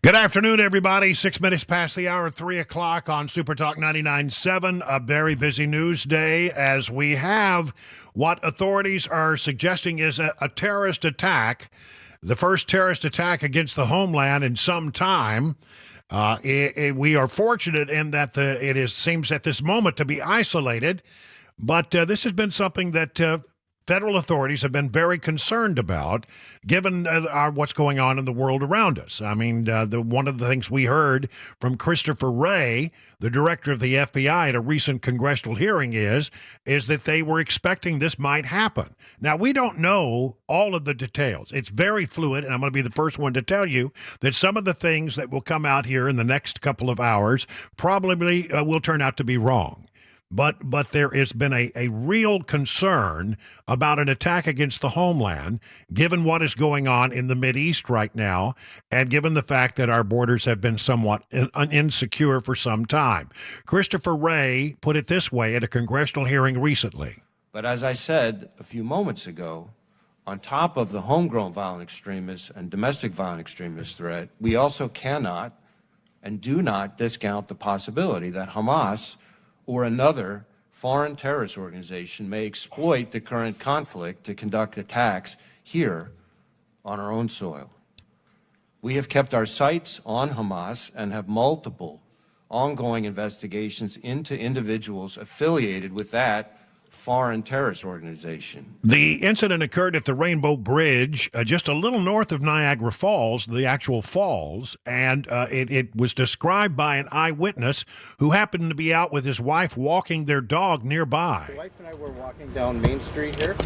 Good afternoon, everybody. 6 minutes past the hour, 3 o'clock on Super Talk 99.7. A very busy news day as we have what authorities are suggesting is a terrorist attack, the first terrorist attack against the homeland in some time. We are fortunate in that seems at this moment to be isolated, but this has been something that federal authorities have been very concerned about, given what's going on in the world around us. I mean, one of the things we heard from Christopher Wray, the director of the FBI, at a recent congressional hearing is that they were expecting this might happen. Now, we don't know all of the details. It's very fluid, and I'm going to be the first one to tell you that some of the things that will come out here in the next couple of hours probably will turn out to be wrong. But there has been a real concern about an attack against the homeland, given what is going on in the Mideast right now, and given the fact that our borders have been somewhat insecure for some time. Christopher Wray put it this way at a congressional hearing recently. But as I said a few moments ago, on top of the homegrown violent extremist and domestic violent extremist threat, we also cannot and do not discount the possibility that Hamas or another foreign terrorist organization may exploit the current conflict to conduct attacks here on our own soil. We have kept our sights on Hamas and have multiple ongoing investigations into individuals affiliated with that foreign terrorist organization. The incident occurred at the Rainbow Bridge, just a little north of Niagara Falls, the actual falls, and it was described by an eyewitness who happened to be out with his wife walking their dog nearby. My wife and I were walking down Main Street here,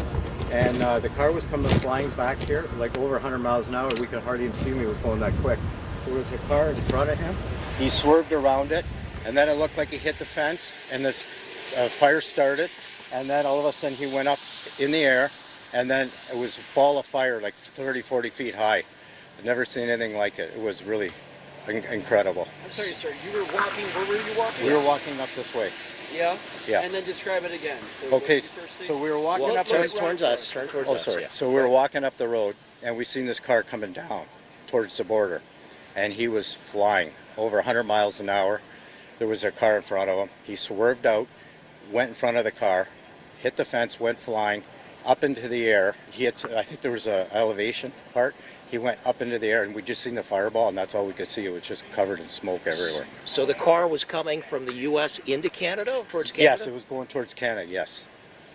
and the car was coming flying back here, like over 100 miles an hour. We could hardly even see him. He was going that quick. There was a car in front of him. He swerved around it, and then it looked like he hit the fence, and this fire started. And then all of a sudden he went up in the air, and then it was a ball of fire like 30, 40 feet high. I've never seen anything like it. It was really incredible. I'm sorry, sir. You were walking, where were you walking? We were walking up this way. Yeah? Yeah. And then describe it again. So Okay, so we were walking up... Turn towards us. Turn towards us. Sorry. Yeah. So we were walking up the road, and we seen this car coming down towards the border. And he was flying over 100 miles an hour. There was a car in front of him. He swerved out, went in front of the car, hit the fence, went flying up into the air. I think there was a elevation part. He went up into the air, and we just seen the fireball, and that's all we could see. It was just covered in smoke everywhere. So the car was coming from the U.S. into Canada, towards Canada? Yes, it was going towards Canada, yes.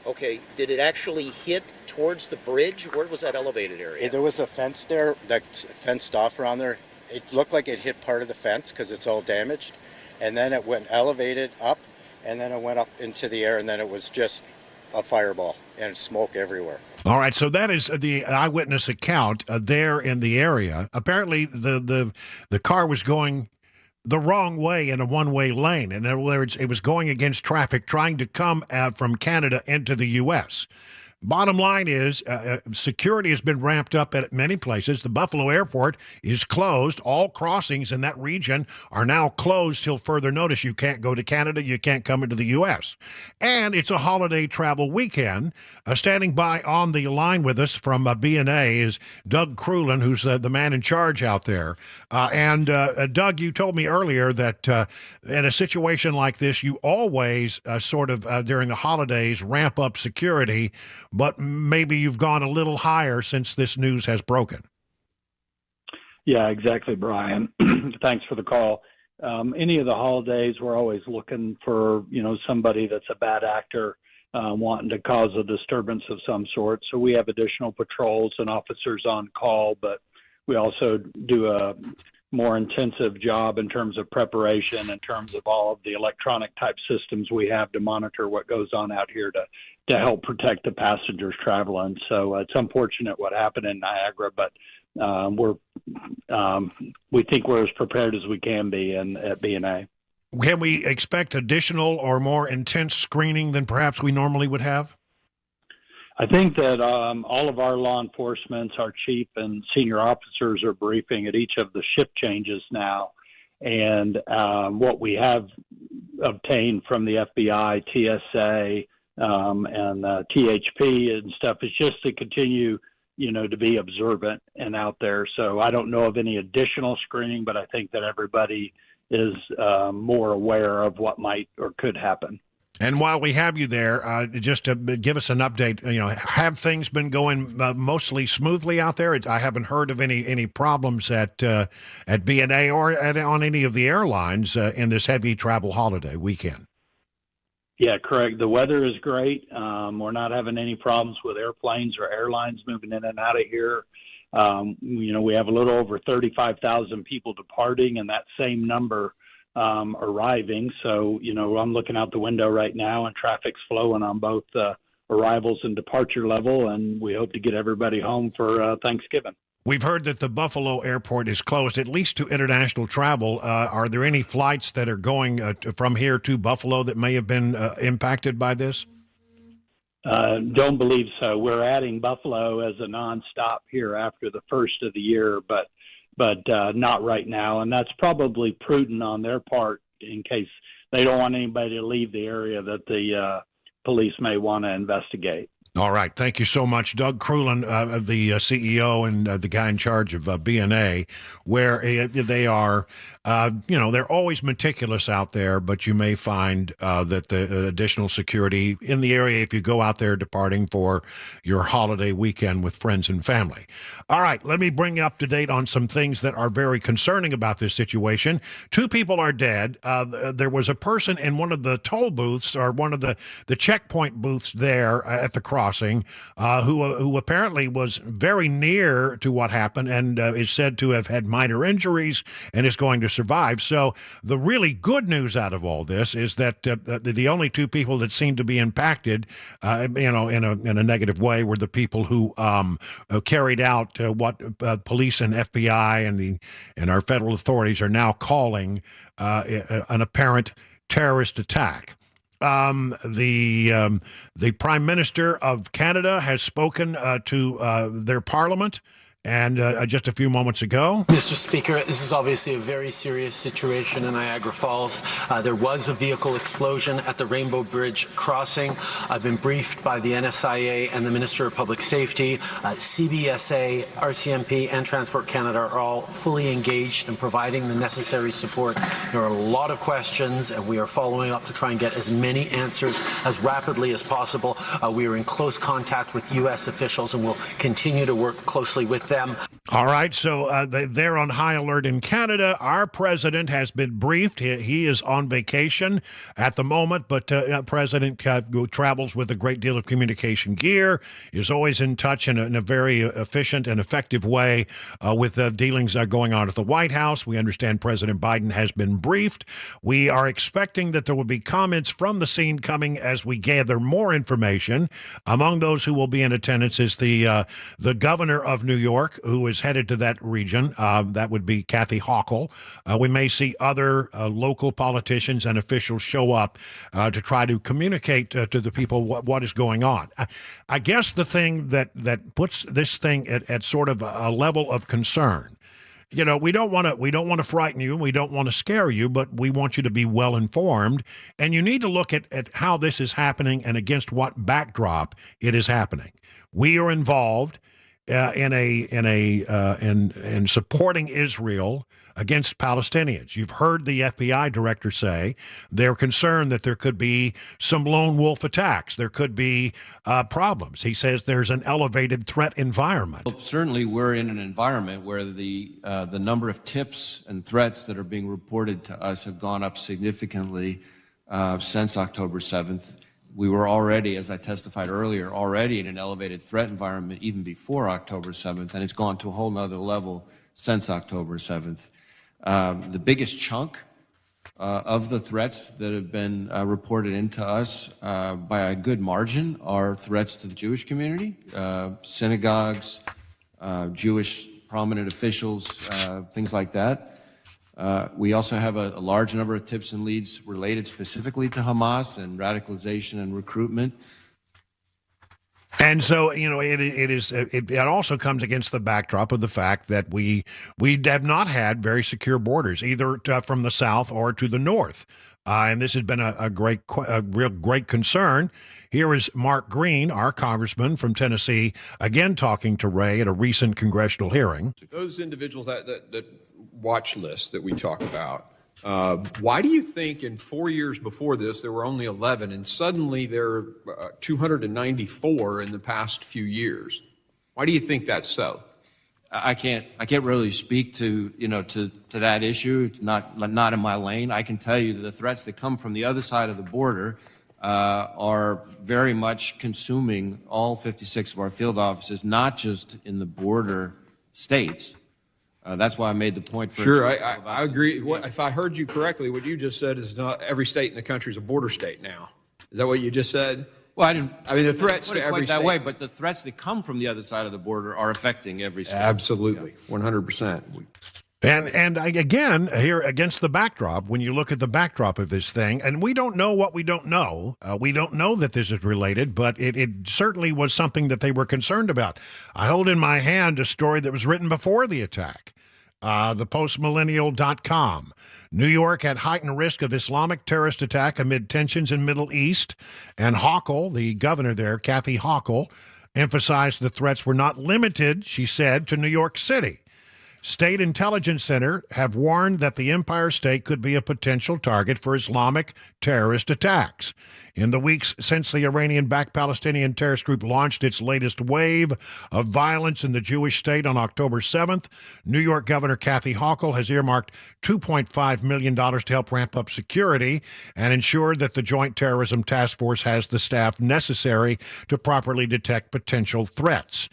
Okay, did it actually hit towards the bridge? Where was that elevated area? There was a fence there, that fenced off around there. It looked like it hit part of the fence because it's all damaged, and then it went elevated up, and then it went up into the air, and then it was just a fireball and smoke everywhere. All right, so that is the eyewitness account there in the area. Apparently, the car was going the wrong way in a one-way lane. In other words, it was going against traffic, trying to come from Canada into the U.S. Bottom line is security has been ramped up at many places. The Buffalo airport is closed. All crossings in that region are now closed till further notice. You can't go to Canada. You can't come into the U.S. And it's a holiday travel weekend. Standing by on the line with us from B&A is Doug Crulin, who's the man in charge out there. Doug, you told me earlier that in a situation like this, you always during the holidays ramp up security, but maybe you've gone a little higher since this news has broken. Yeah, exactly, Brian. Thanks for the call. Any of the holidays, we're always looking for, somebody that's a bad actor wanting to cause a disturbance of some sort. So we have additional patrols and officers on call, but we also do a more intensive job in terms of preparation, in terms of all of the electronic type systems we have to monitor what goes on out here to help protect the passengers traveling. So it's unfortunate what happened in Niagara, but we think we're as prepared as we can be at B&A. Can we expect additional or more intense screening than perhaps we normally would have? I think that all of our law enforcement, our chief and senior officers are briefing at each of the shift changes now. And what we have obtained from the FBI, TSA, and THP and stuff is just to continue to be observant and out there. So I don't know of any additional screening, but I think that everybody is more aware of what might or could happen. And while we have you there, just to give us an update, have things been going mostly smoothly out there? I haven't heard of any problems at BNA or on any of the airlines in this heavy travel holiday weekend. Yeah, correct. The weather is great. We're not having any problems with airplanes or airlines moving in and out of here. We have a little over 35,000 people departing and that same number arriving. So, I'm looking out the window right now and traffic's flowing on both arrivals and departure level, and we hope to get everybody home for Thanksgiving. We've heard that the Buffalo airport is closed, at least to international travel. Are there any flights that are going from here to Buffalo that may have been impacted by this? Don't believe so. We're adding Buffalo as a nonstop here after the first of the year, but not right now. And that's probably prudent on their part in case they don't want anybody to leave the area that the police may want to investigate. All right. Thank you so much. Doug Crulin, the CEO and the guy in charge of BNA, where they are, they're always meticulous out there, but you may find that the additional security in the area if you go out there departing for your holiday weekend with friends and family. All right. Let me bring you up to date on some things that are very concerning about this situation. 2 people are dead. There was a person in one of the toll booths or one of the checkpoint booths there at the crossing who apparently was very near to what happened and is said to have had minor injuries and is going to survive. So the really good news out of all this is that the only 2 people that seemed to be impacted, in a negative way, were the people who carried out what police and FBI and our federal authorities are now calling an apparent terrorist attack. The Prime Minister of Canada has spoken to their parliament. And just a few moments ago, Mr. Speaker, this is obviously a very serious situation in Niagara Falls. There was a vehicle explosion at the Rainbow Bridge crossing. I've been briefed by the NSIA and the Minister of Public Safety. CBSA, RCMP, and Transport Canada are all fully engaged in providing the necessary support. There are a lot of questions, and we are following up to try and get as many answers as rapidly as possible. We are in close contact with U.S. officials, and will continue to work closely with them. All right, so they're on high alert in Canada. Our president has been briefed. He is on vacation at the moment, but President travels with a great deal of communication gear, is always in touch in a very efficient and effective way with dealings going on at the White House. We understand President Biden has been briefed. We are expecting that there will be comments from the scene coming as we gather more information. Among those who will be in attendance is the governor of New York, who is headed to that region. That would be Kathy Hochul. We may see other local politicians and officials show up to try to communicate to the people what is going on. I guess the thing that puts this thing at sort of a level of concern, we don't want to frighten you, and we don't want to scare you, but we want you to be well informed, and you need to look at how this is happening and against what backdrop it is happening. We are involved in supporting Israel against Palestinians. You've heard the FBI director say they're concerned that there could be some lone wolf attacks. There could be problems. He says there's an elevated threat environment. Well, certainly we're in an environment where the number of tips and threats that are being reported to us have gone up significantly since October 7th. We were already, as I testified earlier, already in an elevated threat environment even before October 7th, and it's gone to a whole nother level since October 7th. The biggest chunk of the threats that have been reported into us by a good margin are threats to the Jewish community, synagogues, Jewish prominent officials, things like that. We also have a large number of tips and leads related specifically to Hamas and radicalization and recruitment. And so, it also comes against the backdrop of the fact that we have not had very secure borders, either from the south or to the north. And this has been a real great concern. Here is Mark Green, our congressman from Tennessee, again talking to Ray at a recent congressional hearing. Those individuals that watch list that we talk about, why do you think in 4 years before this there were only 11 and suddenly there are 294 in the past few years? Why do you think that's so? I can't really speak to that issue. It's not in my lane. I can tell you that the threats that come from the other side of the border are very much consuming all 56 of our field offices, not just in the border states. That's why I made the point. Sure, I agree. If I heard you correctly, what you just said is not every state in the country is a border state now. Is that what you just said? Well, I didn't. I mean, the threats put it to every quite that state. way, but the threats that come from the other side of the border are affecting every state. Absolutely, 100%. And again, here against the backdrop, when you look at the backdrop of this thing, and we don't know what we don't know. We don't know that this is related, but it certainly was something that they were concerned about. I hold in my hand a story that was written before the attack, thepostmillennial.com. New York at heightened risk of Islamic terrorist attack amid tensions in Middle East. And Hochul, the governor there, Kathy Hochul, emphasized the threats were not limited, she said, to New York City. State Intelligence Center have warned that the Empire State could be a potential target for Islamic terrorist attacks. In the weeks since the Iranian-backed Palestinian terrorist group launched its latest wave of violence in the Jewish state on October 7th, New York Governor Kathy Hochul has earmarked $2.5 million to help ramp up security and ensure that the Joint Terrorism Task Force has the staff necessary to properly detect potential threats.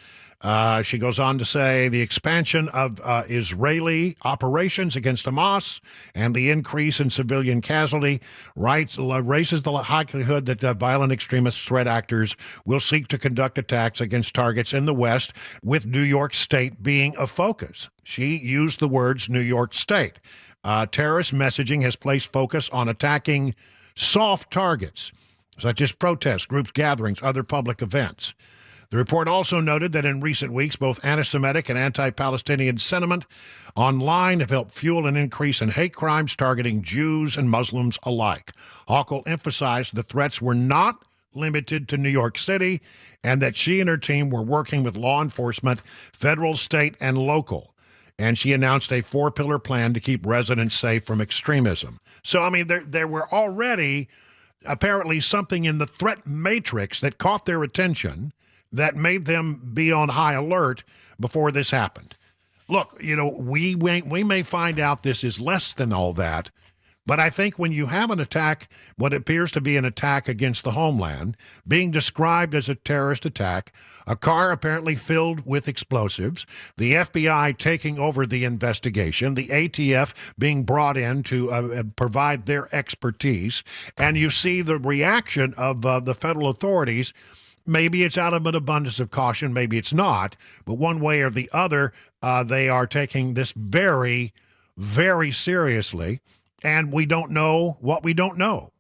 She goes on to say the expansion of Israeli operations against Hamas and the increase in civilian casualty raises the likelihood that violent extremist threat actors will seek to conduct attacks against targets in the West, with New York State being a focus. She used the words New York State. Terrorist messaging has placed focus on attacking soft targets, such as protests, groups, gatherings, other public events. The report also noted that in recent weeks, both anti-Semitic and anti-Palestinian sentiment online have helped fuel an increase in hate crimes targeting Jews and Muslims alike. Hochul emphasized the threats were not limited to New York City and that she and her team were working with law enforcement, federal, state, and local. And she announced a 4-pillar plan to keep residents safe from extremism. So, I mean, there were already apparently something in the threat matrix that caught their attention that made them be on high alert before this happened. Look, we may find out this is less than all that, but I think when you have an attack, what appears to be an attack against the homeland, being described as a terrorist attack, a car apparently filled with explosives, the FBI taking over the investigation, the ATF being brought in to provide their expertise, and you see the reaction of the federal authorities. Maybe it's out of an abundance of caution, maybe it's not, but one way or the other, they are taking this very, very seriously, and we don't know what we don't know.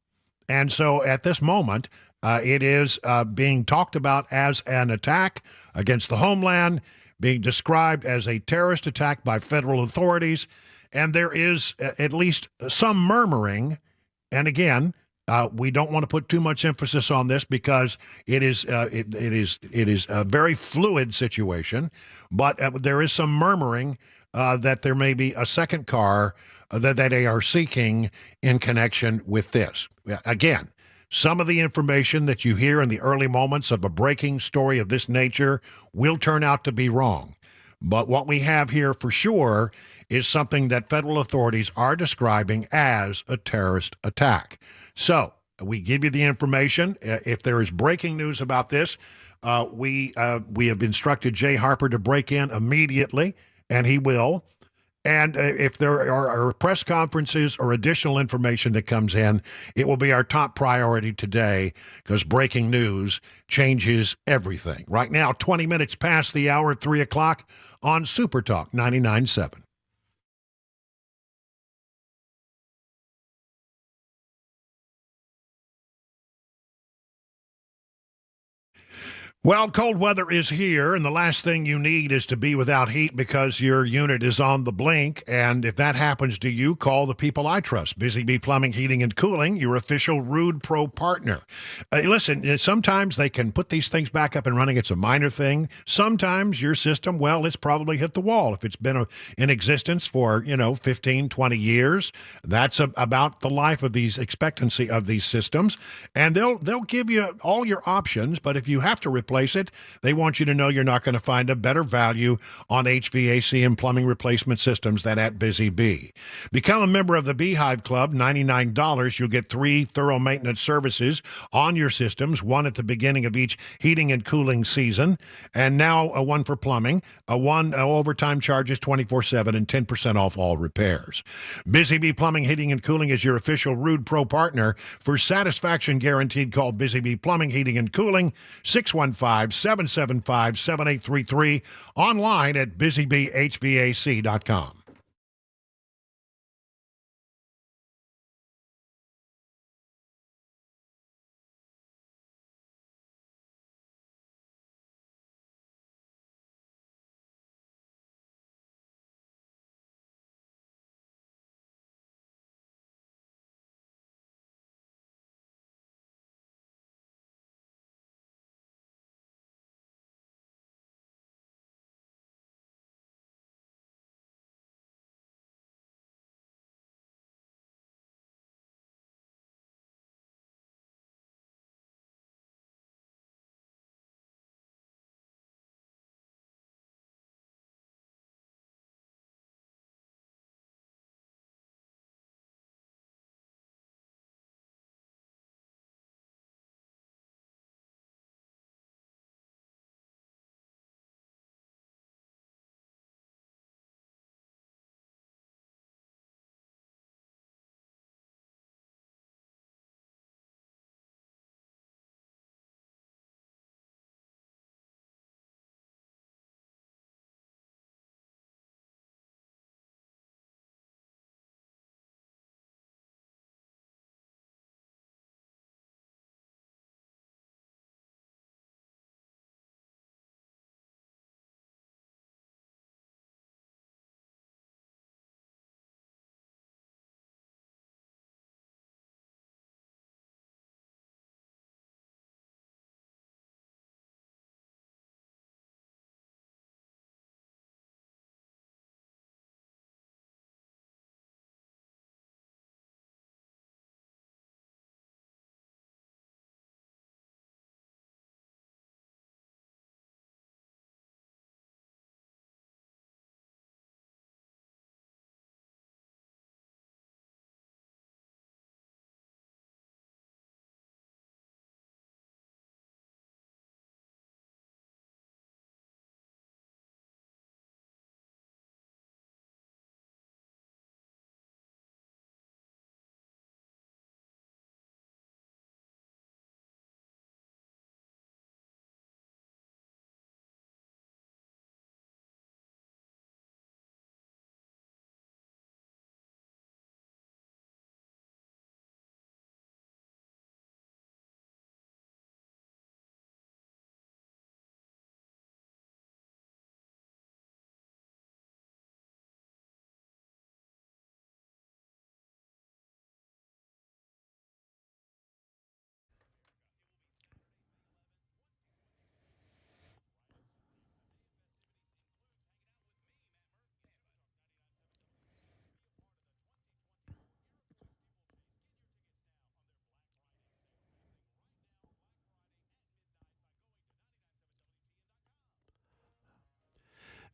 And so at this moment, it is being talked about as an attack against the homeland, being described as a terrorist attack by federal authorities, and there is at least some murmuring, and again, we don't want to put too much emphasis on this because it is a very fluid situation, but there is some murmuring that there may be a second car that they are seeking in connection with this. Again, some of the information that you hear in the early moments of a breaking story of this nature will turn out to be wrong. But what we have here for sure is something that federal authorities are describing as a terrorist attack. So we give you the information. If there is breaking news about this, we have instructed Jay Harper to break in immediately, and he will. And if there are press conferences or additional information that comes in, it will be our top priority today because breaking news changes everything. Right now, 20 minutes past the hour, 3 o'clock on Super Talk 99.7. Well, cold weather is here, and the last thing you need is to be without heat because your unit is on the blink. And if that happens to you, call the people I trust. Busy Bee Plumbing, Heating, and Cooling, your official Rude Pro partner. Listen, sometimes they can put these things back up and running. It's a minor thing. Sometimes your system, well, it's probably hit the wall. If it's been in existence for, 15, 20 years, that's about the life of these expectancy of these systems. And they'll give you all your options, but if you have to replace it, they want you to know you're not going to find a better value on HVAC and plumbing replacement systems than at Busy Bee. Become a member of the Beehive Club, $99. You'll get 3 thorough maintenance services on your systems, one at the beginning of each heating and cooling season, and now a one for plumbing. One overtime charges 24/7 and 10% off all repairs. Busy Bee Plumbing, Heating, and Cooling is your official Rude Pro partner. For satisfaction guaranteed, call Busy Bee Plumbing, Heating, and Cooling, 615-775-7833, online at busybeehvac.com.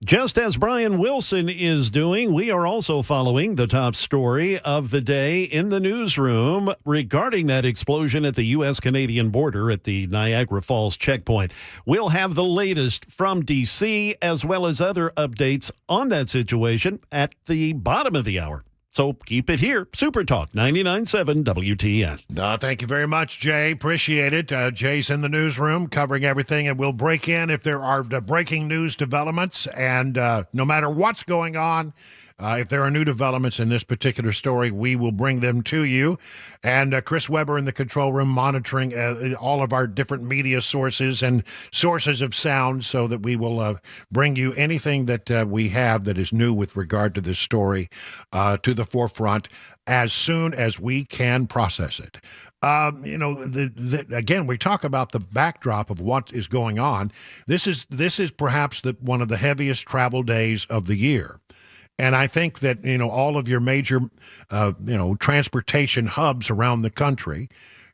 Just as Brian Wilson is doing, we are also following the top story of the day in the newsroom regarding that explosion at the U.S.-Canadian border at the Niagara Falls checkpoint. We'll have the latest from D.C. as well as other updates on that situation at the bottom of the hour. So keep it here. Super Talk 99.7 WTN. Thank you very much, Jay. Appreciate it. Jay's in the newsroom covering everything, and we'll break in if there are breaking news developments. And no matter what's going on, If there are new developments in this particular story, we will bring them to you. And Chris Weber in the control room monitoring all of our different media sources and sources of sound so that we will bring you anything that we have that is new with regard to this story to the forefront as soon as we can process it. Again, we talk about the backdrop of what is going on. This is perhaps one of the heaviest travel days of the year. And I think that, all of your major, transportation hubs around the country,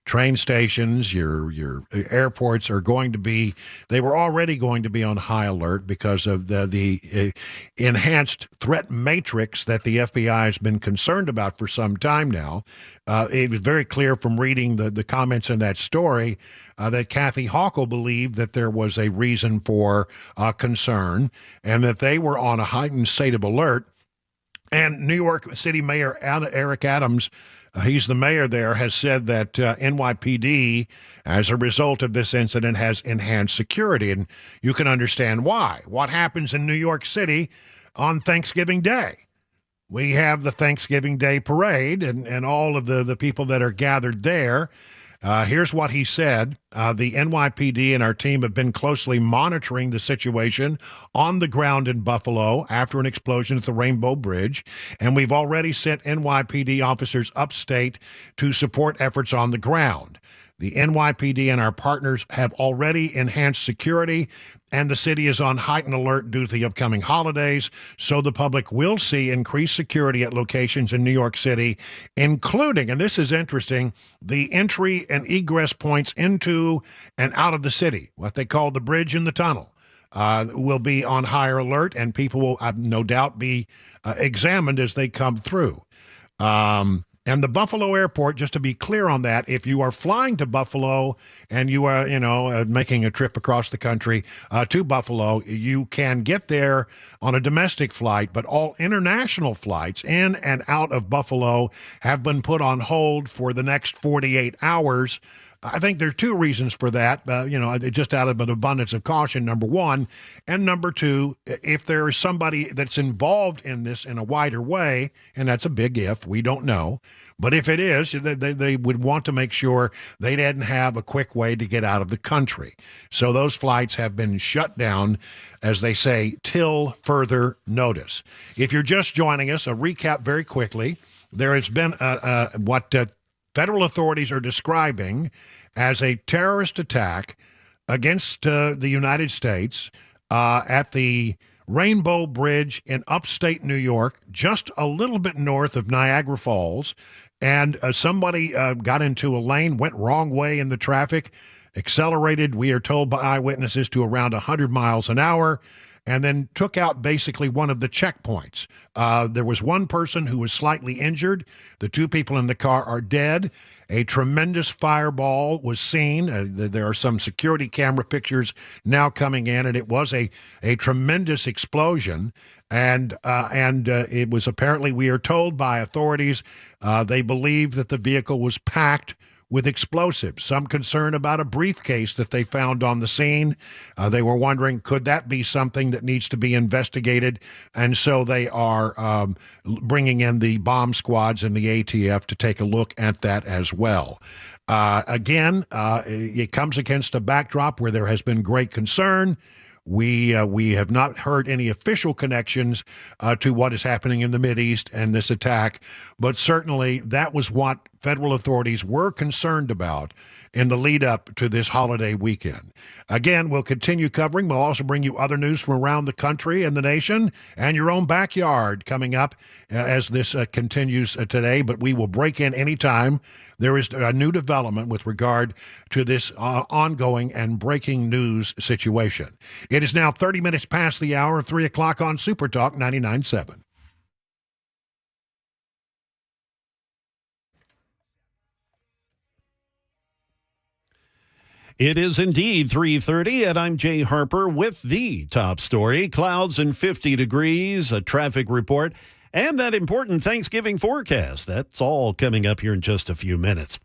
train stations, your airports are going to be, they were already going to be on high alert because of the enhanced threat matrix that the FBI has been concerned about for some time now. It was very clear from reading the comments in that story that Kathy Hochul believed that there was a reason for concern and that they were on a heightened state of alert. And New York City Mayor Eric Adams, he's the mayor there, has said that NYPD, as a result of this incident, has enhanced security. And you can understand why. What happens in New York City on Thanksgiving Day? We have the Thanksgiving Day parade and all of the people that are gathered there. Here's what he said. The NYPD and our team have been closely monitoring the situation on the ground in Buffalo after an explosion at the Rainbow Bridge, and we've already sent NYPD officers upstate to support efforts on the ground. The NYPD and our partners have already enhanced security, and the city is on heightened alert due to the upcoming holidays, so the public will see increased security at locations in New York City, including, and this is interesting, the entry and egress points into and out of the city, what they call the bridge and the tunnel. Will be on higher alert, and people will no doubt be examined as they come through. And the Buffalo airport, just to be clear on that, if you are flying to Buffalo and you are, making a trip across the country to Buffalo, you can get there on a domestic flight, but all international flights in and out of Buffalo have been put on hold for the next 48 hours. I think there are two reasons for that, just out of an abundance of caution, number one. And number two, if there is somebody that's involved in this in a wider way, and that's a big if, we don't know. But if it is, they would want to make sure they didn't have a quick way to get out of the country. So those flights have been shut down, as they say, till further notice. If you're just joining us, a recap very quickly. There has been what federal authorities are describing as a terrorist attack against the United States at the Rainbow Bridge in upstate New York, just a little bit north of Niagara Falls. And somebody got into a lane, went wrong way in the traffic, accelerated, we are told by eyewitnesses, to around 100 miles an hour, and then took out basically one of the checkpoints. There was one person who was slightly injured. The two people in the car are dead. A tremendous fireball was seen. There are some security camera pictures now coming in, and it was a tremendous explosion. And it was apparently, we are told by authorities, they believe that the vehicle was packed with explosives. Some concern about a briefcase that they found on the scene. They were wondering, could that be something that needs to be investigated? And so they are bringing in the bomb squads and the ATF to take a look at that as well. Again, it comes against a backdrop where there has been great concern. We have not heard any official connections to what is happening in the Mideast and this attack, but certainly that was what federal authorities were concerned about in the lead up to this holiday weekend. Again, we'll continue covering. We'll also bring you other news from around the country and the nation and your own backyard coming up as this continues today, but we will break in anytime there is a new development with regard to this ongoing and breaking news situation. It is now 30 minutes past the hour of 3 o'clock on Super Talk 99.7. It is indeed 3:30, and I'm Jay Harper with the top story. Clouds and 50 degrees, a traffic report, and that important Thanksgiving forecast. That's all coming up here in just a few minutes.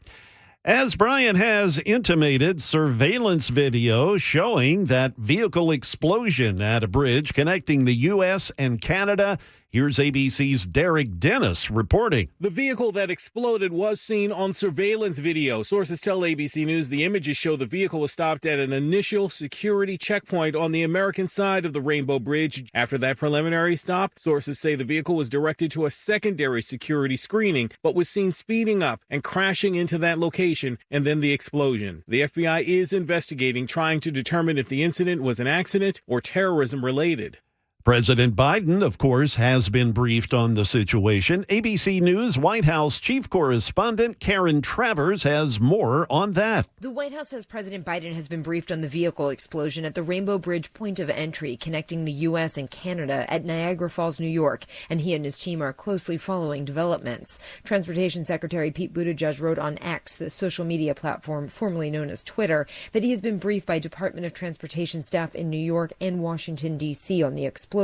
As Brian has intimated, surveillance video showing that vehicle explosion at a bridge connecting the U.S. and Canada Here's ABC's Derek Dennis reporting. The vehicle that exploded was seen on surveillance video. Sources tell ABC News the images show the vehicle was stopped at an initial security checkpoint on the American side of the Rainbow Bridge. After that preliminary stop, sources say the vehicle was directed to a secondary security screening, but was seen speeding up and crashing into that location, and then the explosion. The FBI is investigating, trying to determine if the incident was an accident or terrorism related. President Biden, of course, has been briefed on the situation. ABC News White House chief correspondent Karen Travers has more on that. The White House says President Biden has been briefed on the vehicle explosion at the Rainbow Bridge point of entry connecting the U.S. and Canada at Niagara Falls, New York, and he and his team are closely following developments. Transportation Secretary Pete Buttigieg wrote on X, the social media platform formerly known as Twitter, that he has been briefed by Department of Transportation staff in New York and Washington, D.C. on the explosion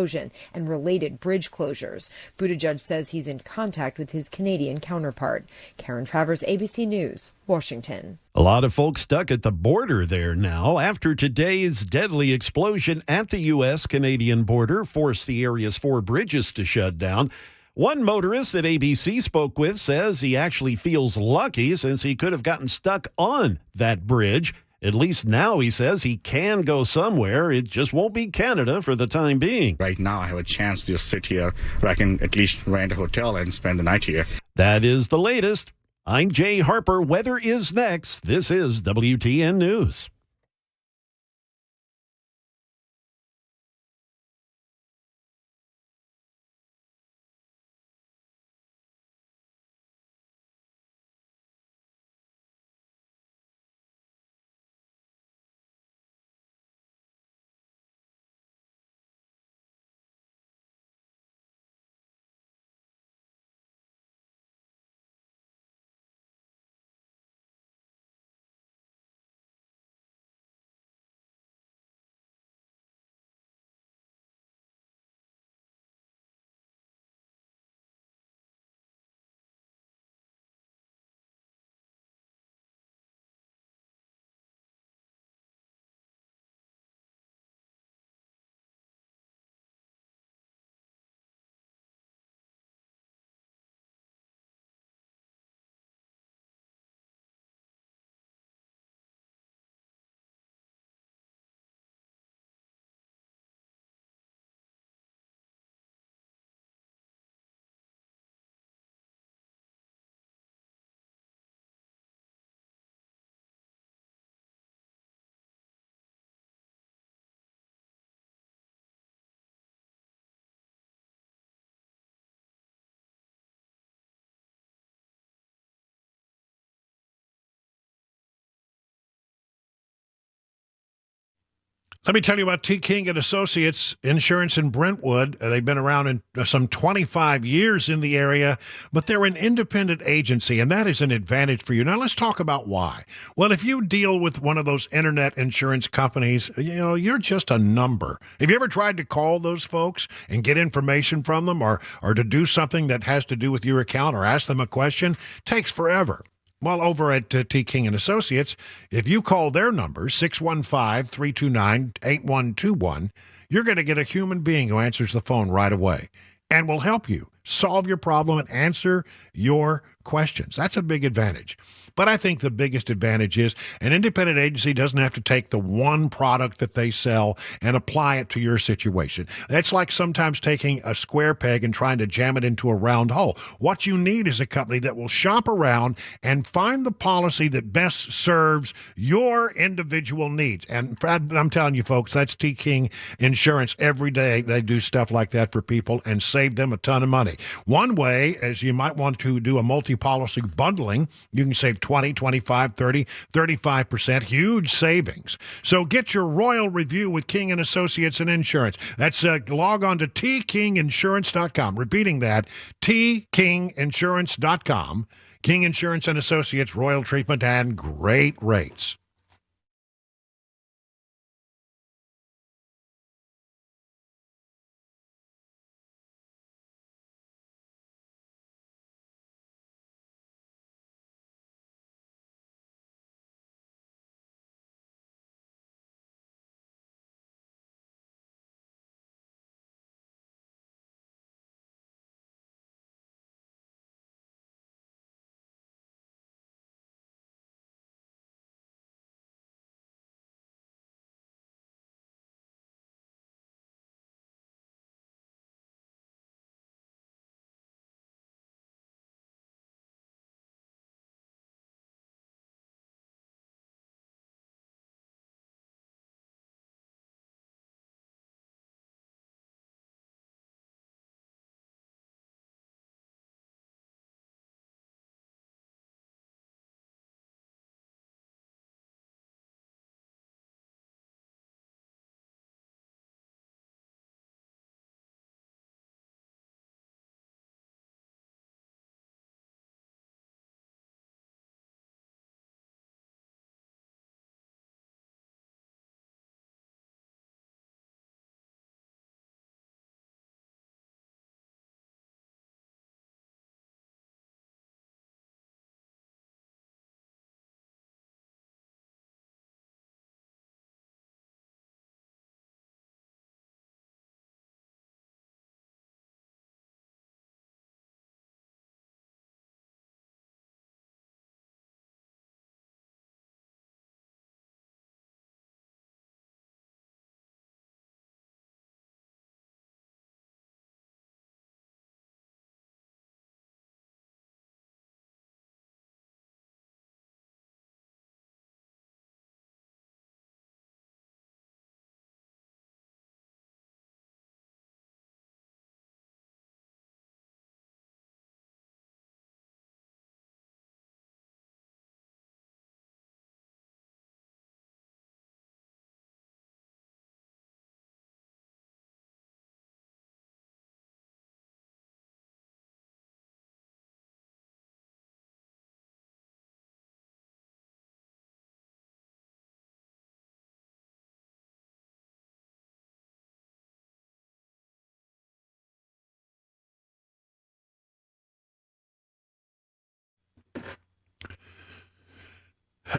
and related bridge closures. Buttigieg says he's in contact with his Canadian counterpart. Karen Travers, ABC News, Washington. A lot of folks stuck at the border there now after today's deadly explosion at the U.S.-Canadian border forced the area's 4 bridges to shut down. One motorist that ABC spoke with says he actually feels lucky since he could have gotten stuck on that bridge. At least now he says he can go somewhere. It just won't be Canada for the time being. Right now I have a chance to just sit here where I can at least rent a hotel and spend the night here. That is the latest. I'm Jay Harper. Weather is next. This is WTN News. Let me tell you about T. King and Associates Insurance in Brentwood. They've been around in some 25 years in the area, but they're an independent agency, and that is an advantage for you. Now, let's talk about why. Well, if you deal with one of those internet insurance companies, you're just a number. Have you ever tried to call those folks and get information from them or to do something that has to do with your account or ask them a question? It takes forever. Well, over at T. King and Associates, if you call their number, 615-329-8121, you're going to get a human being who answers the phone right away and will help you solve your problem and answer your questions. That's a big advantage. But I think the biggest advantage is an independent agency doesn't have to take the one product that they sell and apply it to your situation. That's like sometimes taking a square peg and trying to jam it into a round hole. What you need is a company that will shop around and find the policy that best serves your individual needs. And I'm telling you, folks, that's T. King Insurance. Every day they do stuff like that for people and save them a ton of money. One way is you might want to do a multi-policy bundling. You can save 20, 25, 30, 35%, huge savings. So get your royal review with King & Associates in Insurance. That's log on to tkinginsurance.com. Repeating that, tkinginsurance.com. King Insurance & Associates, royal treatment and great rates.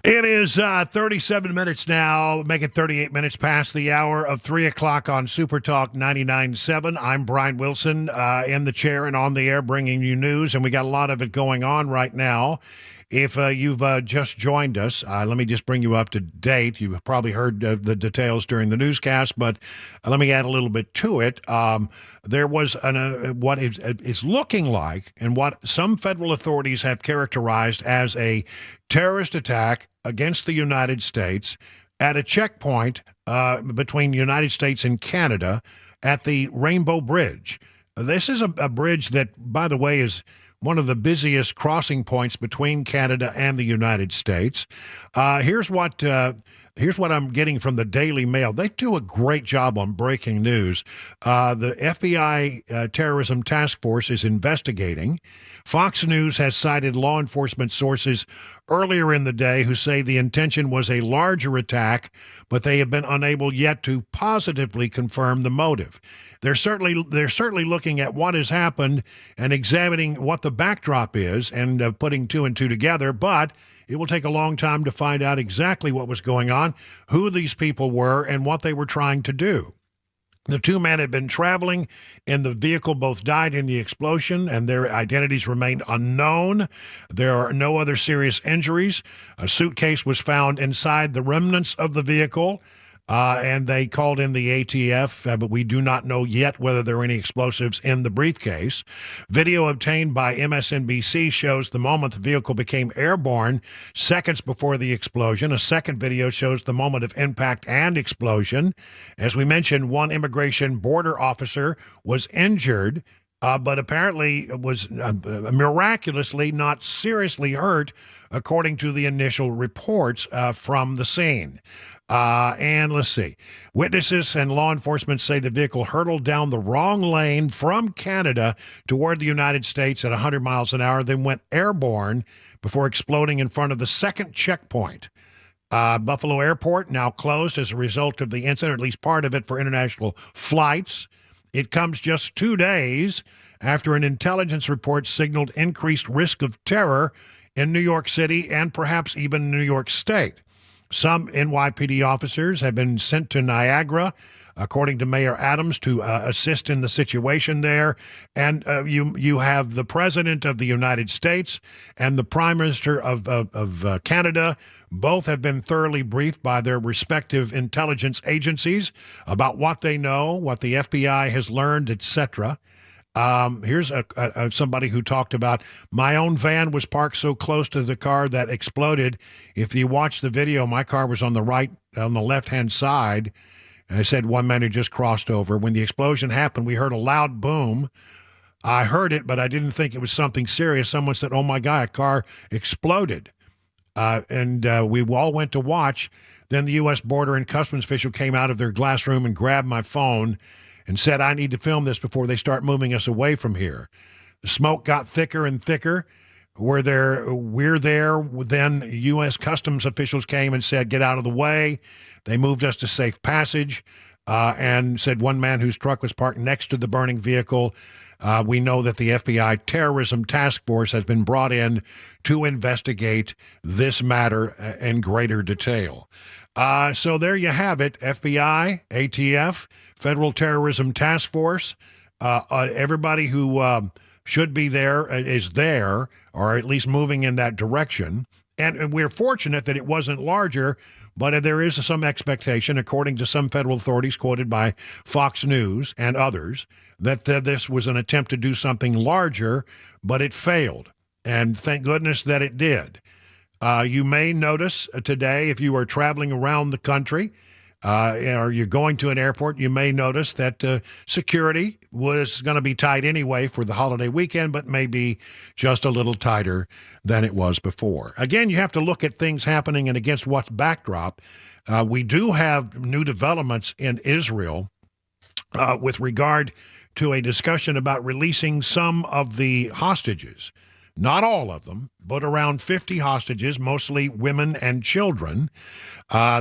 It is 37 minutes now, make it 38 minutes past the hour of 3 o'clock on Super Talk 99.7. I'm Brian Wilson in the chair and on the air bringing you news, and we got a lot of it going on right now. If you've just joined us, let me just bring you up to date. You've probably heard the details during the newscast, but let me add a little bit to it. There was what is looking like and what some federal authorities have characterized as a terrorist attack against the United States at a checkpoint between the United States and Canada at the Rainbow Bridge. This is a bridge that, by the way, is one of the busiest crossing points between Canada and the United States. Here's what I'm getting from the Daily Mail. They do a great job on breaking news. The FBI Terrorism Task Force is investigating. Fox News has cited law enforcement sources earlier in the day who say the intention was a larger attack, but they have been unable yet to positively confirm the motive. They're certainly looking at what has happened and examining what the backdrop is and putting two and two together, but it will take a long time to find out exactly what was going on, who these people were, and what they were trying to do. The two men had been traveling in the vehicle, both died in the explosion, and their identities remained unknown. There are no other serious injuries. A suitcase was found inside the remnants of the vehicle, and they called in the ATF, but we do not know yet whether there are any explosives in the briefcase. Video obtained by MSNBC shows the moment the vehicle became airborne seconds before the explosion. A second video shows the moment of impact and explosion. As we mentioned, one immigration border officer was injured, but apparently was miraculously not seriously hurt, according to the initial reports from the scene. And let's see. Witnesses and law enforcement say the vehicle hurtled down the wrong lane from Canada toward the United States at 100 miles an hour, then went airborne before exploding in front of the second checkpoint. Buffalo Airport now closed as a result of the incident, or at least part of it, for international flights. It comes just 2 days after an intelligence report signaled increased risk of terror in New York City and perhaps even New York State. Some NYPD officers have been sent to Niagara, according to Mayor Adams, to assist in the situation there. And you have the President of the United States and the Prime Minister of Canada. Both have been thoroughly briefed by their respective intelligence agencies about what they know, what the FBI has learned, etc. Here's somebody who talked about, my own van was parked so close to the car that exploded. If you watch the video, my car was on the left-hand side. And I said one man who just crossed over. When the explosion happened, we heard a loud boom. I heard it, but I didn't think it was something serious. Someone said, oh my God, a car exploded. And we all went to watch. Then the U.S. Border and Customs official came out of their glass room and grabbed my phone and said, I need to film this before they start moving us away from here. The smoke got thicker and thicker. We're there. Then U.S. Customs officials came and said, get out of the way. They moved us to safe passage and said one man whose truck was parked next to the burning vehicle. We know that the FBI Terrorism Task Force has been brought in to investigate this matter in greater detail. So there you have it. FBI, ATF, Federal Terrorism Task Force, everybody who should be there is there, or at least moving in that direction. And we're fortunate that it wasn't larger, but there is some expectation, according to some federal authorities quoted by Fox News and others, that this was an attempt to do something larger, but it failed. And thank goodness that it did. You may notice today, if you are traveling around the country or you're going to an airport, you may notice that security was going to be tight anyway for the holiday weekend, but maybe just a little tighter than it was before. Again, you have to look at things happening and against what's backdrop. We do have new developments in Israel with regard to a discussion about releasing some of the hostages. Not all of them, but around 50 hostages, mostly women and children.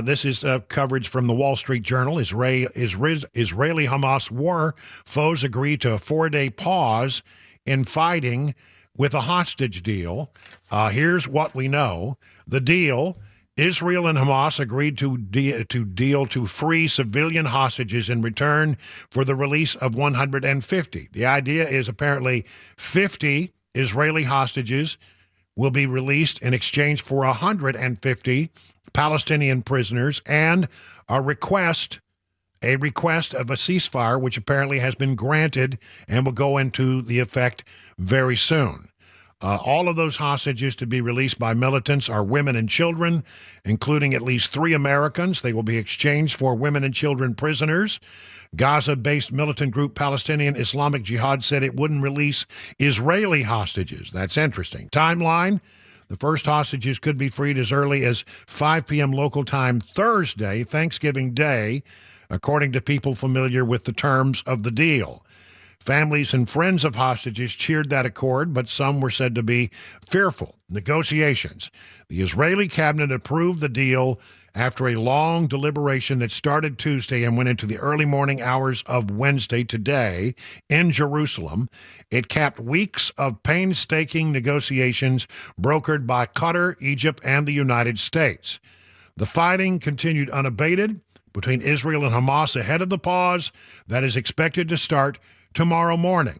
This is coverage from the Wall Street Journal. Israeli-Hamas war foes agree to a 4-day pause in fighting with a hostage deal. Here's what we know. The deal Israel and Hamas agreed to deal to free civilian hostages in return for the release of 150. The idea is apparently 50 Israeli hostages will be released in exchange for 150 Palestinian prisoners and a request of a ceasefire, which apparently has been granted and will go into the effect very soon. All of those hostages to be released by militants are women and children, including at least 3 Americans. They will be exchanged for women and children prisoners. Gaza-based militant group Palestinian Islamic Jihad said it wouldn't release Israeli hostages. That's interesting. Timeline: the first hostages could be freed as early as 5 p.m. local time Thursday, Thanksgiving Day, according to people familiar with the terms of the deal. Families and friends of hostages cheered that accord, but some were said to be fearful. Negotiations. The Israeli cabinet approved the deal after a long deliberation that started Tuesday and went into the early morning hours of Wednesday today in Jerusalem. It capped weeks of painstaking negotiations brokered by Qatar, Egypt, and the United States. The fighting continued unabated between Israel and Hamas ahead of the pause that is expected to start tomorrow morning,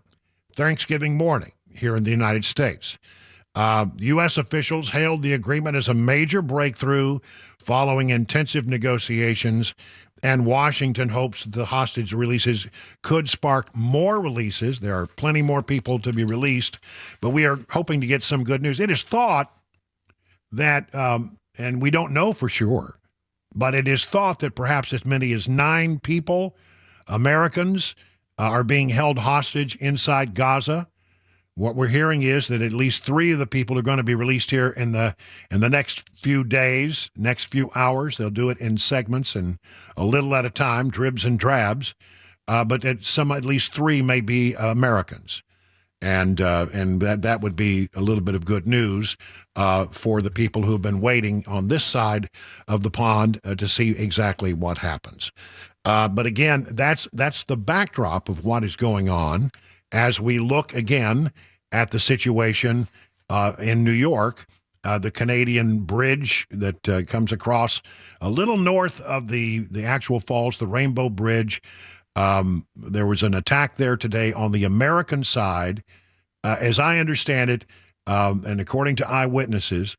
Thanksgiving morning, here in the United States. U.S. officials hailed the agreement as a major breakthrough following intensive negotiations, and Washington hopes the hostage releases could spark more releases. There are plenty more people to be released, but we are hoping to get some good news. It is thought that, and we don't know for sure, but it is thought that perhaps as many as 9 people, Americans, are being held hostage inside Gaza. What we're hearing is that at least 3 of the people are going to be released here in the next few days, next few hours. They'll do it in segments and a little at a time, dribs and drabs. But at least 3 may be Americans, and that would be a little bit of good news for the people who have been waiting on this side of the pond to see exactly what happens. But again, that's the backdrop of what is going on as we look again at the situation in New York, the Canadian bridge that comes across a little north of the actual falls, the Rainbow Bridge. There was an attack there today on the American side. As I understand it, and according to eyewitnesses,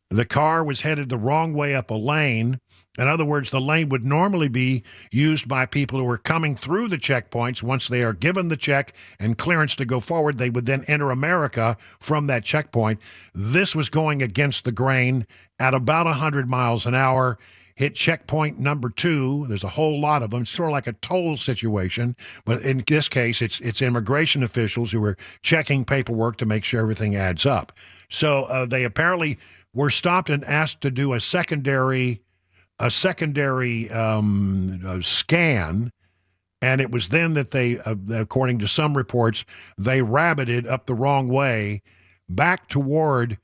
the car was headed the wrong way up a lane. In other words, the lane would normally be used by people who are coming through the checkpoints. Once they are given the check and clearance to go forward, they would then enter America from that checkpoint. This was going against the grain at about 100 miles an hour, hit checkpoint number 2. There's a whole lot of them. It's sort of like a toll situation, but in this case, it's immigration officials who are checking paperwork to make sure everything adds up. So they apparently were stopped and asked to do a secondary scan, and it was then that they, according to some reports, they rabbited up the wrong way back toward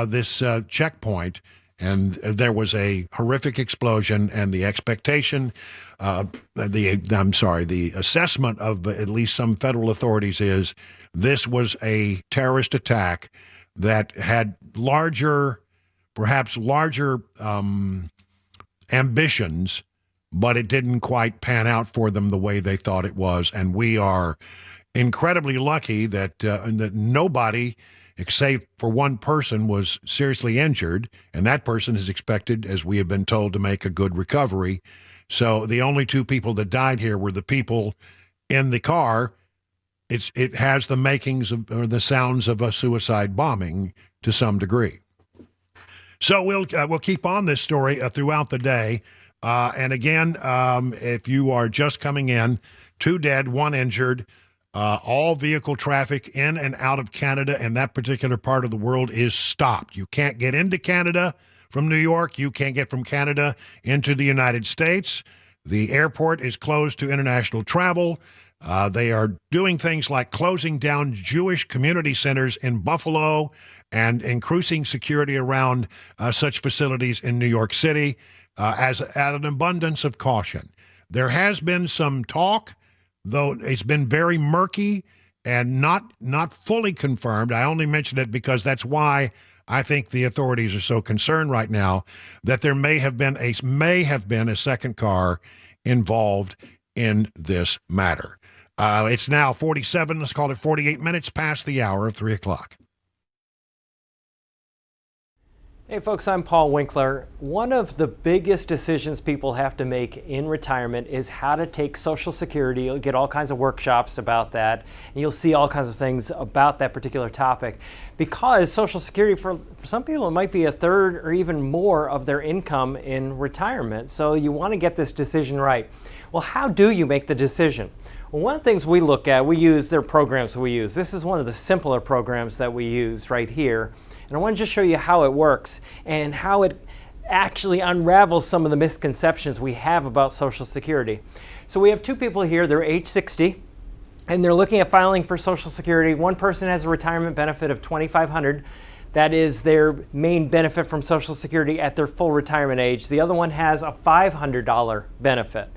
this checkpoint, and there was a horrific explosion, and the expectation, the assessment of at least some federal authorities is this was a terrorist attack that had perhaps larger ambitions, but it didn't quite pan out for them the way they thought it was. And we are incredibly lucky that nobody, except for one person, was seriously injured, and that person is expected, as we have been told, to make a good recovery. So the only 2 people that died here were the people in the car. It has the makings of, or the sounds of a suicide bombing to some degree. So we'll keep on this story throughout the day. And again, if you are just coming in, 2 dead, 1 injured. All vehicle traffic in and out of Canada and that particular part of the world is stopped. You can't get into Canada from New York. You can't get from Canada into the United States. The airport is closed to international travel. They are doing things like closing down Jewish community centers in Buffalo and increasing security around such facilities in New York City as an abundance of caution. There has been some talk, though it's been very murky and not fully confirmed. I only mention it because that's why I think the authorities are so concerned right now that there may have been a second car involved in this matter. It's now 47, let's call it 48 minutes past the hour of 3 o'clock. Hey folks, I'm Paul Winkler. One of the biggest decisions people have to make in retirement is how to take Social Security. You'll get all kinds of workshops about that, and you'll see all kinds of things about that particular topic. Because Social Security, for some people, it might be a third or even more of their income in retirement. So you want to get this decision right. Well, how do you make the decision? Well, one of the things we look at, there are programs we use. This is one of the simpler programs that we use right here. And I want to just show you how it works and how it actually unravels some of the misconceptions we have about Social Security. So we have two people here, they're age 60, and they're looking at filing for Social Security. One person has a retirement benefit of $2,500. That is their main benefit from Social Security at their full retirement age. The other one has a $500 benefit.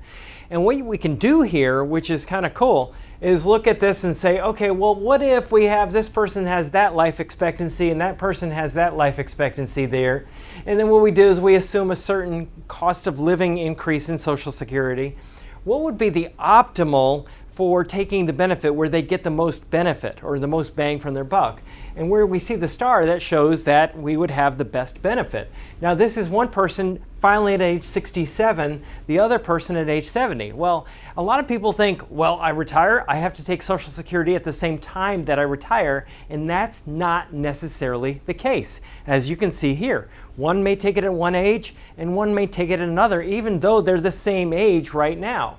And what we can do here, which is kind of cool, is look at this and say, okay, well, what if we have this person has that life expectancy and that person has that life expectancy there? And then what we do is we assume a certain cost of living increase in Social Security. What would be the optimal for taking the benefit where they get the most benefit or the most bang from their buck? And where we see the star, that shows that we would have the best benefit. Now, this is one person filing at age 67, the other person at age 70. Well, a lot of people think, well, I retire, I have to take Social Security at the same time that I retire, and that's not necessarily the case. As you can see here, one may take it at one age and one may take it at another, even though they're the same age right now.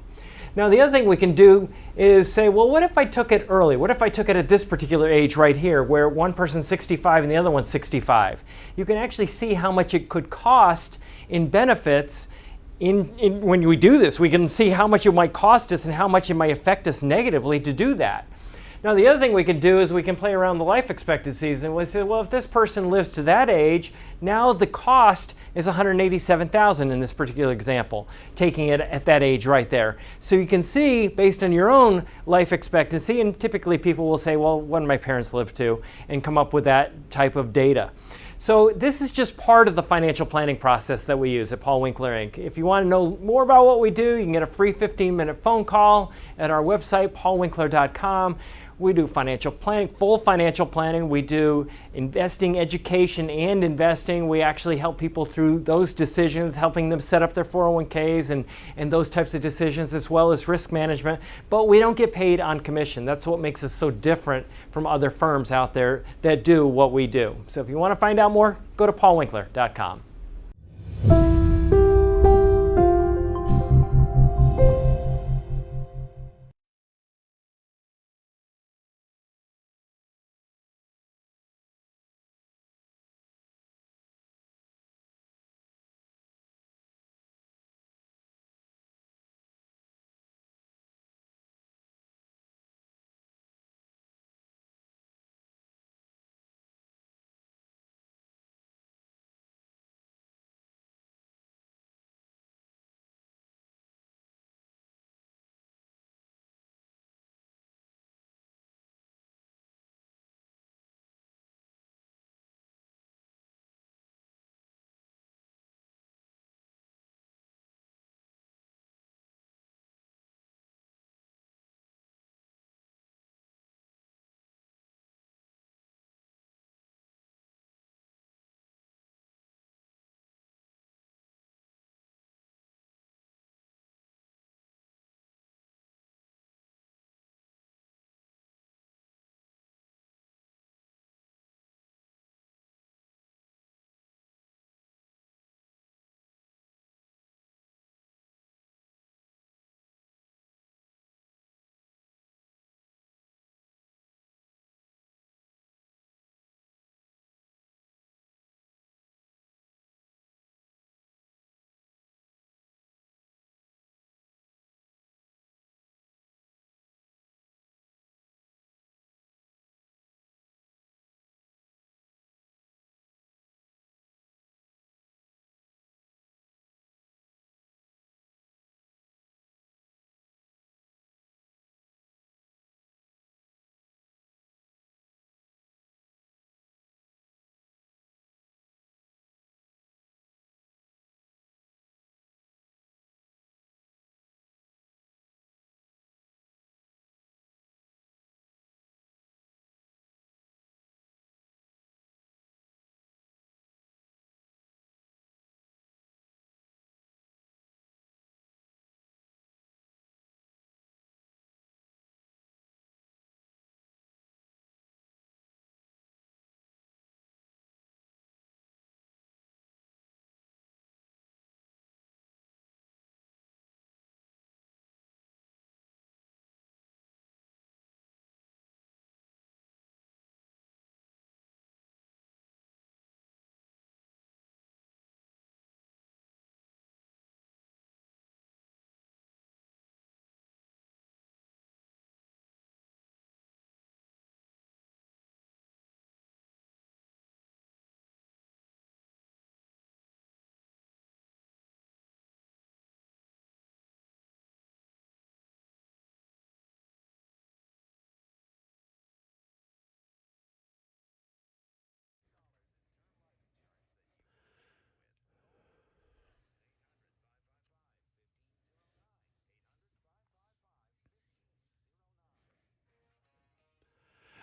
Now, the other thing we can do is say, well, what if I took it early? What if I took it at this particular age right here, where one person's 65 and the other one's 65? You can actually see how much it could cost in benefits. When we do this, we can see how much it might cost us and how much it might affect us negatively to do that. Now, the other thing we can do is we can play around the life expectancies, and we say, well, if this person lives to that age, now the cost is $187,000 in this particular example, taking it at that age right there. So you can see, based on your own life expectancy, and typically people will say, well, what did my parents live to, and come up with that type of data. So this is just part of the financial planning process that we use at Paul Winkler Inc. If you want to know more about what we do, you can get a free 15-minute phone call at our website, paulwinkler.com. We do financial planning, full financial planning. We do investing, education, and investing. We actually help people through those decisions, helping them set up their 401ks and those types of decisions, as well as risk management. But we don't get paid on commission. That's what makes us so different from other firms out there that do what we do. So if you want to find out more, go to paulwinkler.com.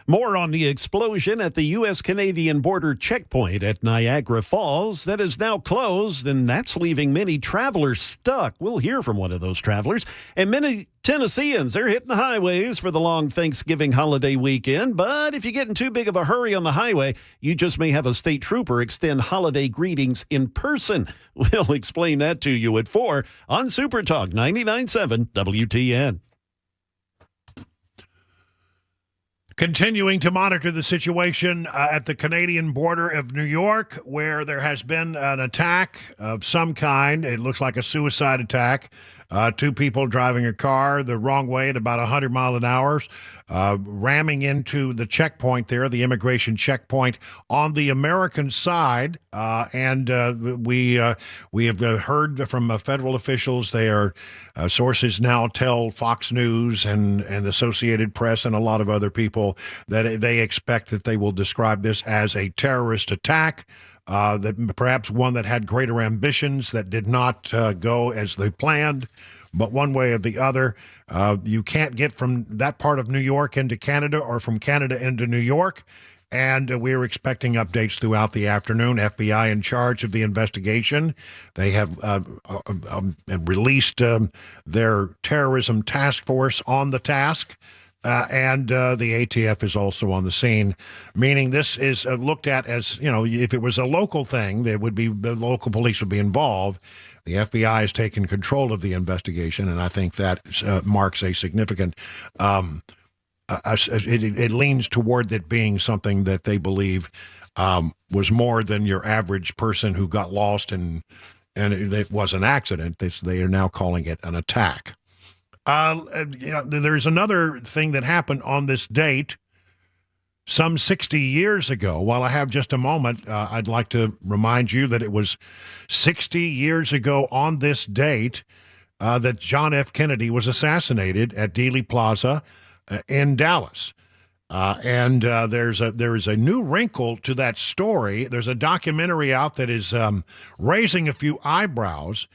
More on the explosion at the U.S.-Canadian border checkpoint at Niagara Falls that is now closed, and that's leaving many travelers stuck. We'll hear from one of those travelers. And many Tennesseans are hitting the highways for the long Thanksgiving holiday weekend. But if you get in too big of a hurry on the highway, you just may have a state trooper extend holiday greetings in person. We'll explain that to you at 4 on Super Talk 99.7 WTN. Continuing to monitor the situation at the Canadian border of New York, where there has been an attack of some kind. It looks like a suicide attack. Two people driving a car the wrong way at about 100 miles an hour, ramming into the checkpoint there, the immigration checkpoint on the American side. We have heard from federal officials. They are sources now tell Fox News and Associated Press and a lot of other people that they expect that they will describe this as a terrorist attack. That perhaps one that had greater ambitions that did not go as they planned. But one way or the other, you can't get from that part of New York into Canada or from Canada into New York. And we're expecting updates throughout the afternoon. FBI in charge of the investigation. They have released their terrorism task force on the task. And the ATF is also on the scene, meaning this is looked at as, if it was a local thing, the local police would be involved. The FBI has taken control of the investigation, and I think that marks a significant, it leans toward it being something that they believe was more than your average person who got lost and it was an accident. They are now calling it an attack. There's another thing that happened on this date some 60 years ago. While I have just a moment, I'd like to remind you that it was 60 years ago on this date that John F. Kennedy was assassinated at Dealey Plaza in Dallas. There is a new wrinkle to that story. There's a documentary out that is raising a few eyebrows.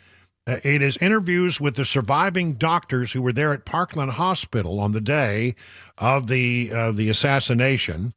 It is interviews with the surviving doctors who were there at Parkland Hospital on the day of the assassination,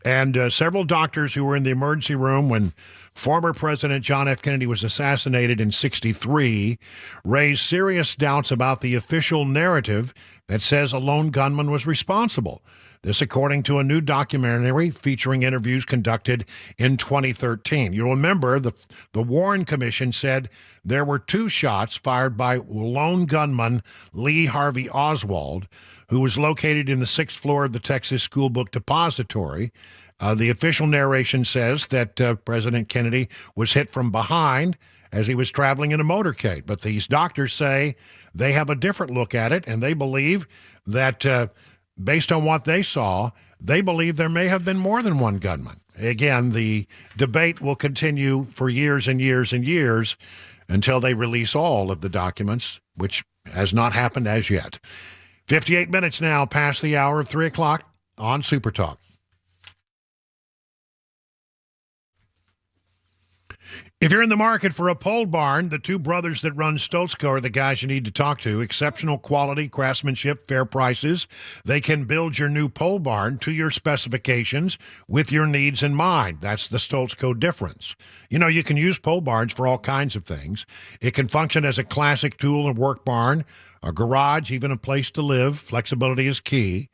and several doctors who were in the emergency room when former President John F. Kennedy was assassinated in '63 raised serious doubts about the official narrative that says a lone gunman was responsible. This according to a new documentary featuring interviews conducted in 2013. You'll remember the Warren Commission said there were 2 shots fired by lone gunman Lee Harvey Oswald, who was located in the 6th floor of the Texas School Book Depository. The official narration says that President Kennedy was hit from behind as he was traveling in a motorcade. But these doctors say they have a different look at it, and they believe that based on what they saw, they believe there may have been more than one gunman. Again, the debate will continue for years and years and years until they release all of the documents, which has not happened as yet. 58 minutes now past the hour of 3 o'clock on Super Talk. If you're in the market for a pole barn, the 2 brothers that run Stoltzko are the guys you need to talk to. Exceptional quality, craftsmanship, fair prices. They can build your new pole barn to your specifications with your needs in mind. That's the Stoltzko difference. You can use pole barns for all kinds of things. It can function as a classic tool and work barn, a garage, even a place to live. Flexibility is key.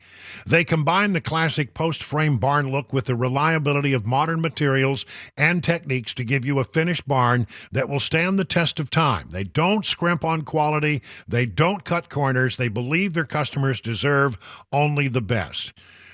They combine the classic post-frame barn look with the reliability of modern materials and techniques to give you a finished barn that will stand the test of time. They don't scrimp on quality. They don't cut corners. They believe their customers deserve only the best.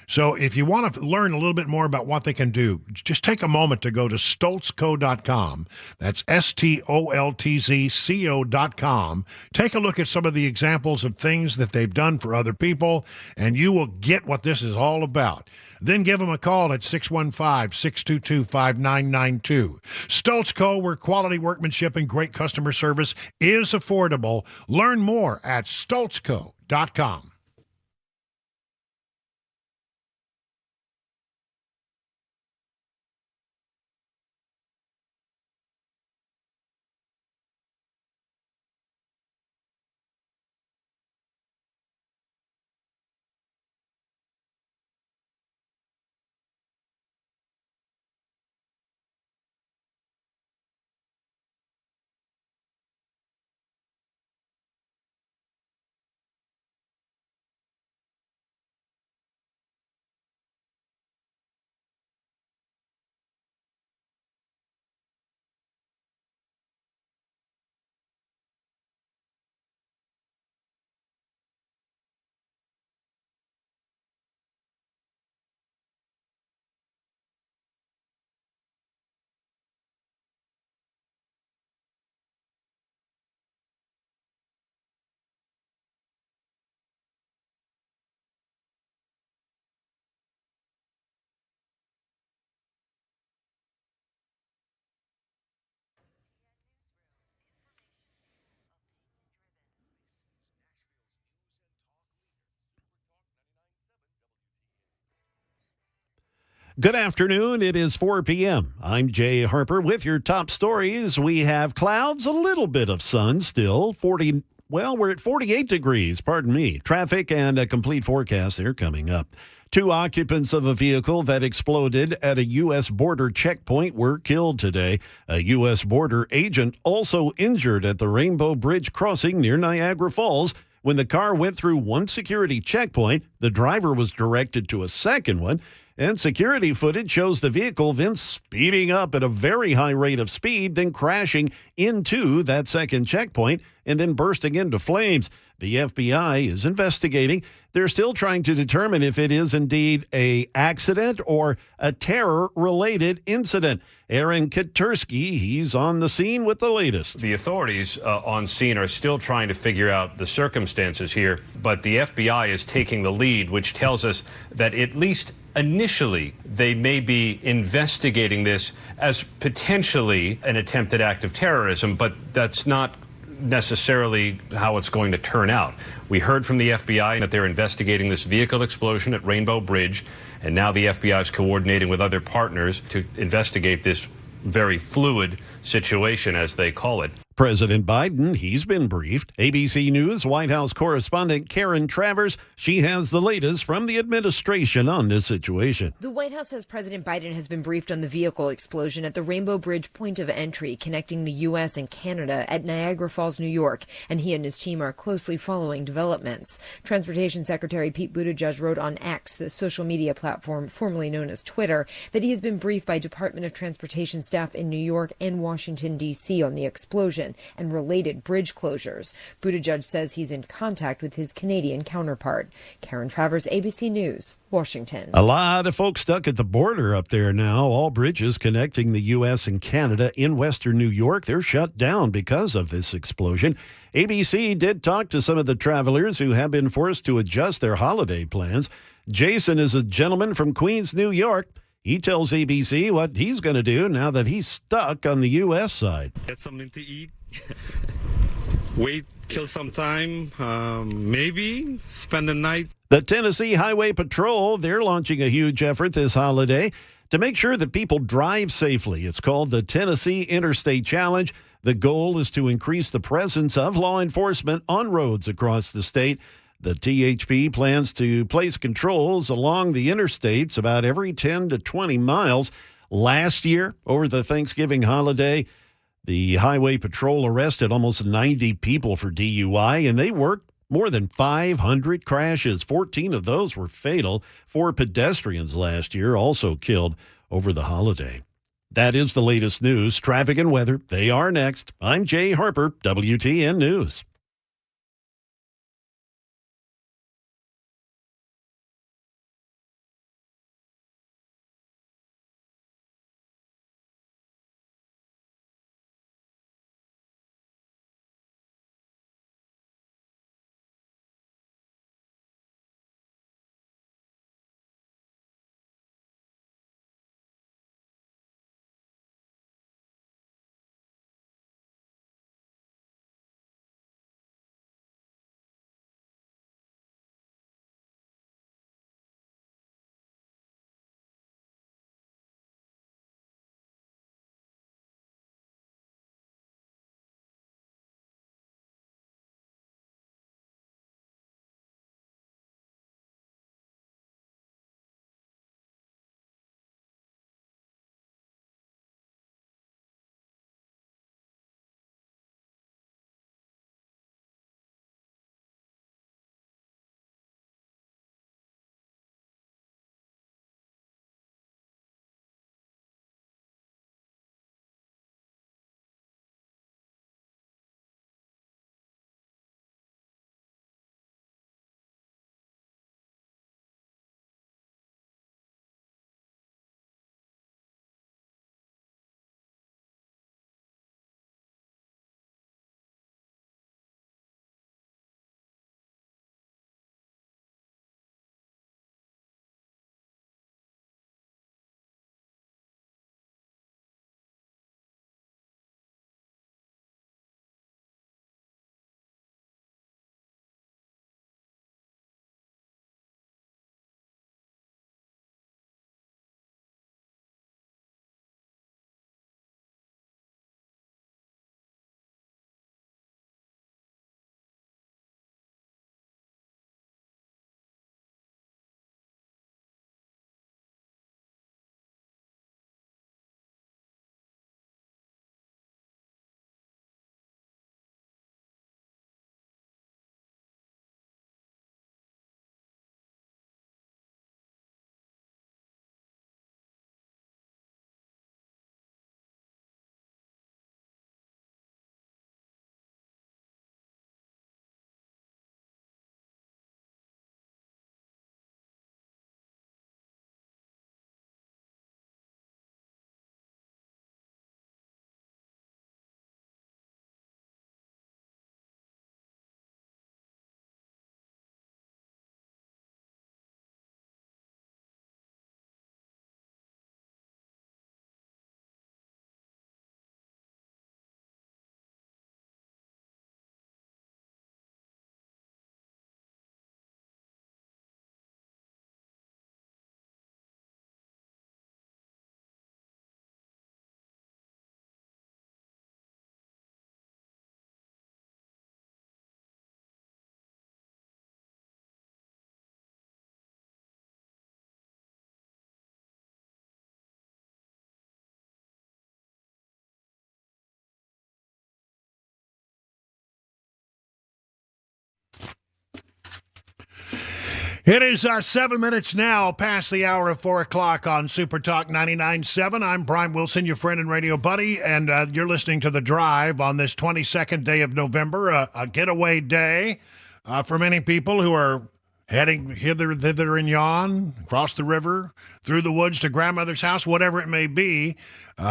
So if you want to learn a little bit more about what they can do, just take a moment to go to stoltzco.com. That's STOLTZCO.com. Take a look at some of the examples of things that they've done for other people, and you will get what this is all about. Then give them a call at 615-622-5992. Stoltzco, where quality workmanship and great customer service is affordable. Learn more at stoltzco.com. Good afternoon. It is 4 p.m. I'm Jay Harper with your top stories. We have clouds, a little bit of sun still, we're at 48 degrees, pardon me. Traffic and a complete forecast there coming up. 2 occupants of a vehicle that exploded at a U.S. border checkpoint were killed today. A U.S. border agent also injured at the Rainbow Bridge crossing near Niagara Falls. When the car went through one security checkpoint, the driver was directed to a second one, and security footage shows the vehicle then speeding up at a very high rate of speed, then crashing into that second checkpoint and then bursting into flames. The FBI is investigating. They're still trying to determine if it is indeed an accident or a terror-related incident. Aaron Katursky, he's on the scene with the latest. The authorities on scene are still trying to figure out the circumstances here, but the FBI is taking the lead, which tells us that at least initially they may be investigating this as potentially an attempted act of terrorism, but that's not necessarily how it's going to turn out. We heard from the FBI that they're investigating this vehicle explosion at Rainbow Bridge, and now the FBI is coordinating with other partners to investigate this very fluid situation, as they call it. President Biden, he's been briefed. ABC News White House correspondent Karen Travers, she has the latest from the administration on this situation. The White House says President Biden has been briefed on the vehicle explosion at the Rainbow Bridge point of entry connecting the U.S. and Canada at Niagara Falls, New York, and he and his team are closely following developments. Transportation Secretary Pete Buttigieg wrote on X, the social media platform formerly known as Twitter, that he has been briefed by Department of Transportation staff in New York and Washington, D.C. on the explosion and related bridge closures. Buttigieg says he's in contact with his Canadian counterpart. Karen Travers, ABC News, Washington. A lot of folks stuck at the border up there now. All bridges connecting the U.S. and Canada in western New York, they're shut down because of this explosion. ABC did talk to some of the travelers who have been forced to adjust their holiday plans. Jason is a gentleman from Queens, New York. He tells ABC what he's going to do now that he's stuck on the U.S. side. Get something to eat, wait, kill some time, maybe spend the night. The Tennessee Highway Patrol, they're launching a huge effort this holiday to make sure that people drive safely. It's called the Tennessee Interstate Challenge. The goal is to increase the presence of law enforcement on roads across the state. The THP plans to place controls along the interstates about every 10 to 20 miles. Last year, over the Thanksgiving holiday, the Highway Patrol arrested almost 90 people for DUI, and they worked more than 500 crashes. 14 of those were fatal. 4 pedestrians last year also killed over the holiday. That is the latest news. Traffic and weather, they are next. I'm Jay Harper, WTN News. It is 7 minutes now past the hour of 4 o'clock on Super Talk 99.7. I'm Brian Wilson, your friend and radio buddy, and you're listening to The Drive on this 22nd day of November, a getaway day for many people who are heading hither, thither, and yon, across the river, through the woods to grandmother's house, whatever it may be.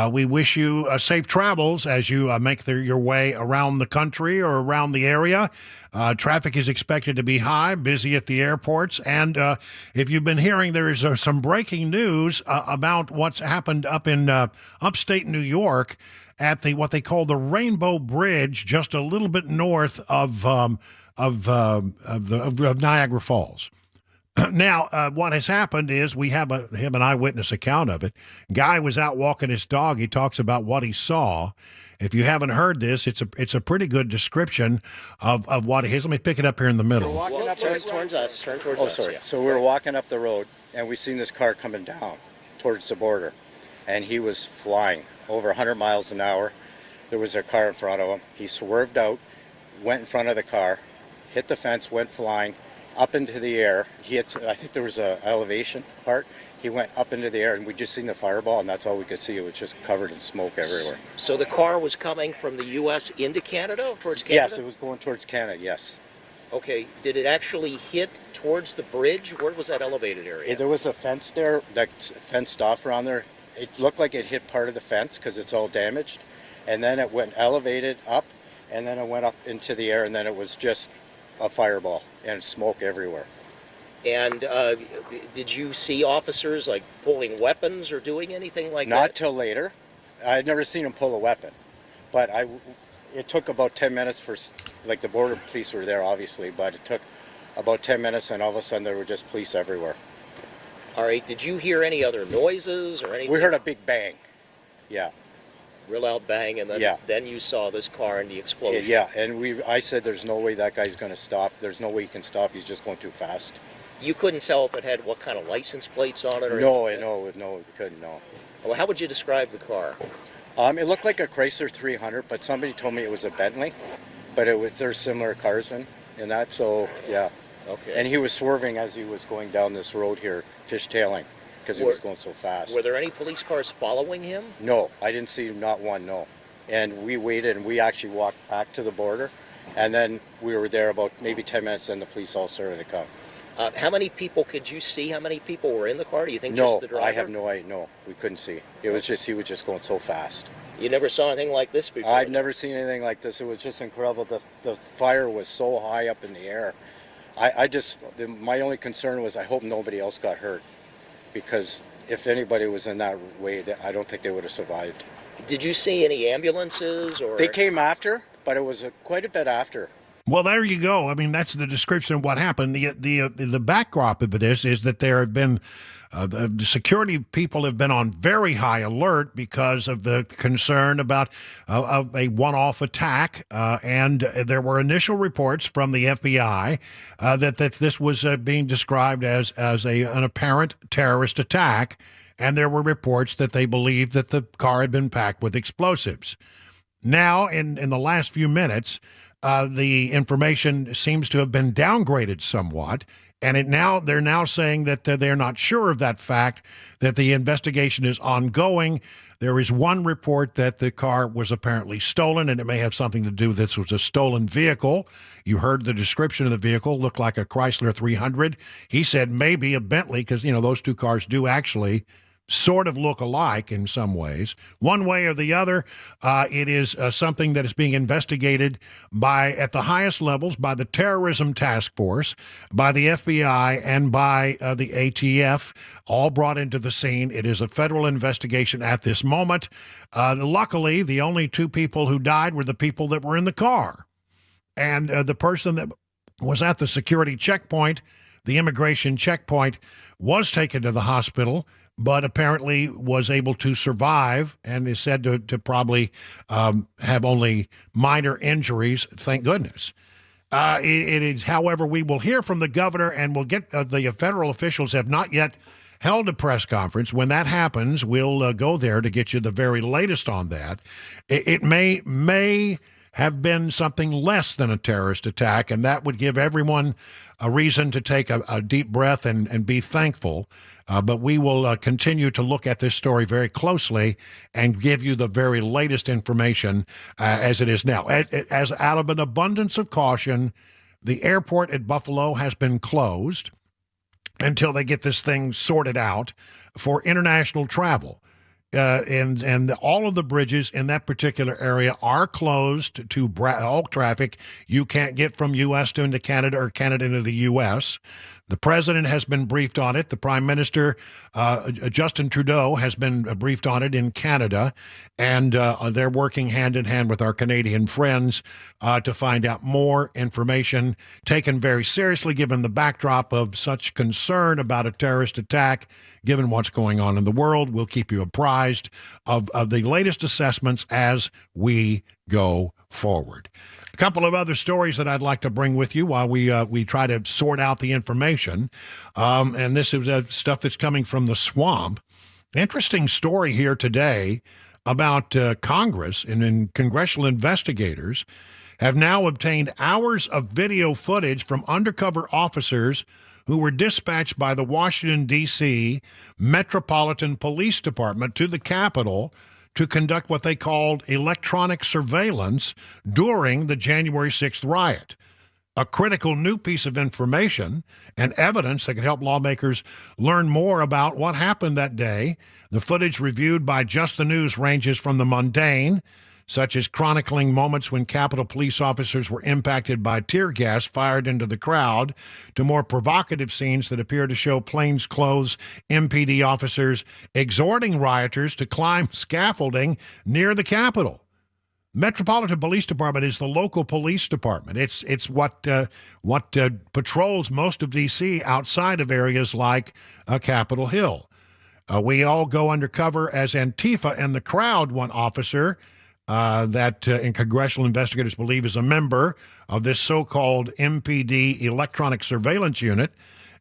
We wish you safe travels as you make your way around the country or around the area. Traffic is expected to be high, busy at the airports. And if you've been hearing, there is some breaking news about what's happened up in upstate New York at what they call the Rainbow Bridge, just a little bit north of Niagara Falls. Now, what has happened is we have an eyewitness account of it. Guy was out walking his dog. He talks about what he saw. If you haven't heard this, it's a pretty good description of what it is. Let me pick it up here in the middle. Turn towards us. Oh, sorry. So we were walking up the road, and we seen this car coming down towards the border, and he was flying over 100 miles an hour. There was a car in front of him. He swerved out, went in front of the car, hit the fence, went flying up into the air. I think there was a elevation part. He went up into the air, and we just seen the fireball, and that's all we could see. It was just covered in smoke everywhere. So the car was coming from the U.S. into Canada, towards Canada? Yes, it was going towards Canada, yes. Okay, did it actually hit towards the bridge? Where was that elevated area? There was a fence there, that's fenced off around there. It looked like it hit part of the fence because it's all damaged, and then it went elevated up, and then it went up into the air, and then it was just a fireball and smoke everywhere. And did you see officers like pulling weapons or doing anything like that? Not till later. I'd never seen them pull a weapon, but it took about 10 minutes for, like, the border police were there obviously, but it took about 10 minutes, and all of a sudden there were just police everywhere. All right, did you hear any other noises or anything? We heard a big bang. Yeah. Real loud bang, and then you saw this car and the explosion. Yeah, and I said there's no way that guy's going to stop. There's no way he can stop. He's just going too fast. You couldn't tell if it had what kind of license plates on it? Or No, anything? we couldn't, no. Well, how would you describe the car? It looked like a Chrysler 300, but somebody told me it was a Bentley. But there's similar cars in that, so yeah. Okay. And he was swerving as he was going down this road here, fishtailing, because he was going so fast. Were there any police cars following him? No, I didn't see not one, no. And we waited, and we actually walked back to the border, and then we were there about maybe 10 minutes, and the police all started to come. How many people could you see? How many people were in the car? Do you think No, just the driver? I have no idea. No, we couldn't see. It was just, he was just going so fast. You never saw anything like this before? I've never seen anything like this. It was just incredible. The fire was so high up in the air. My only concern was I hope nobody else got hurt, because if anybody was in that way, I don't think they would have survived. Did you see any ambulances? Or They came after, but it was quite a bit after. Well, there you go. I mean, that's the description of what happened. The backdrop of this is that there have been the security people have been on very high alert because of the concern about a one-off attack, and there were initial reports from the FBI that this was being described as an apparent terrorist attack, and there were reports that they believed that the car had been packed with explosives. Now, in the last few minutes, the information seems to have been downgraded somewhat, and they're now saying that they're not sure of that fact, that the investigation is ongoing. There is one report that the car was apparently stolen, and it may have something to do with this was a stolen vehicle. You heard the description of the vehicle, looked like a Chrysler 300. He said maybe a Bentley, because, those two cars do actually sort of look alike in some ways. One way or the other, it is something that is being investigated at the highest levels by the Terrorism Task Force, by the FBI, and by the ATF, all brought into the scene. It is a federal investigation at this moment. Luckily, the only two people who died were the people that were in the car. And the person that was at the security checkpoint, the immigration checkpoint, was taken to the hospital, but apparently was able to survive and is said to probably have only minor injuries, thank goodness. It is, however, we will hear from the governor, and we'll get the federal officials have not yet held a press conference. When that happens, we'll go there to get you the very latest on that. It may have been something less than a terrorist attack, and that would give everyone a reason to take a deep breath and be thankful. But we will continue to look at this story very closely and give you the very latest information as it is now. As out of an abundance of caution, the airport at Buffalo has been closed until they get this thing sorted out for international travel. And all of the bridges in that particular area are closed to all traffic. You can't get from U.S. into Canada or Canada into the U.S. The president has been briefed on it. The prime minister, Justin Trudeau, has been briefed on it in Canada, and they're working hand in hand with our Canadian friends to find out more information, taken very seriously given the backdrop of such concern about a terrorist attack. Given what's going on in the world, we'll keep you apprised of the latest assessments as we go forward. A couple of other stories that I'd like to bring with you while we try to sort out the information. And this is stuff that's coming from the swamp. Interesting story here today about Congress and congressional investigators have now obtained hours of video footage from undercover officers who were dispatched by the Washington, D.C. Metropolitan Police Department to the Capitol to conduct what they called electronic surveillance during the January 6th riot. A critical new piece of information and evidence that could help lawmakers learn more about what happened that day. The footage reviewed by Just the News ranges from the mundane, such as chronicling moments when Capitol police officers were impacted by tear gas fired into the crowd, to more provocative scenes that appear to show plainclothes MPD officers exhorting rioters to climb scaffolding near the Capitol. Metropolitan Police Department is the local police department. It's what patrols most of D.C. outside of areas like Capitol Hill. We all go undercover as Antifa and the crowd, one officer that congressional investigators believe is a member of this so-called MPD electronic surveillance unit,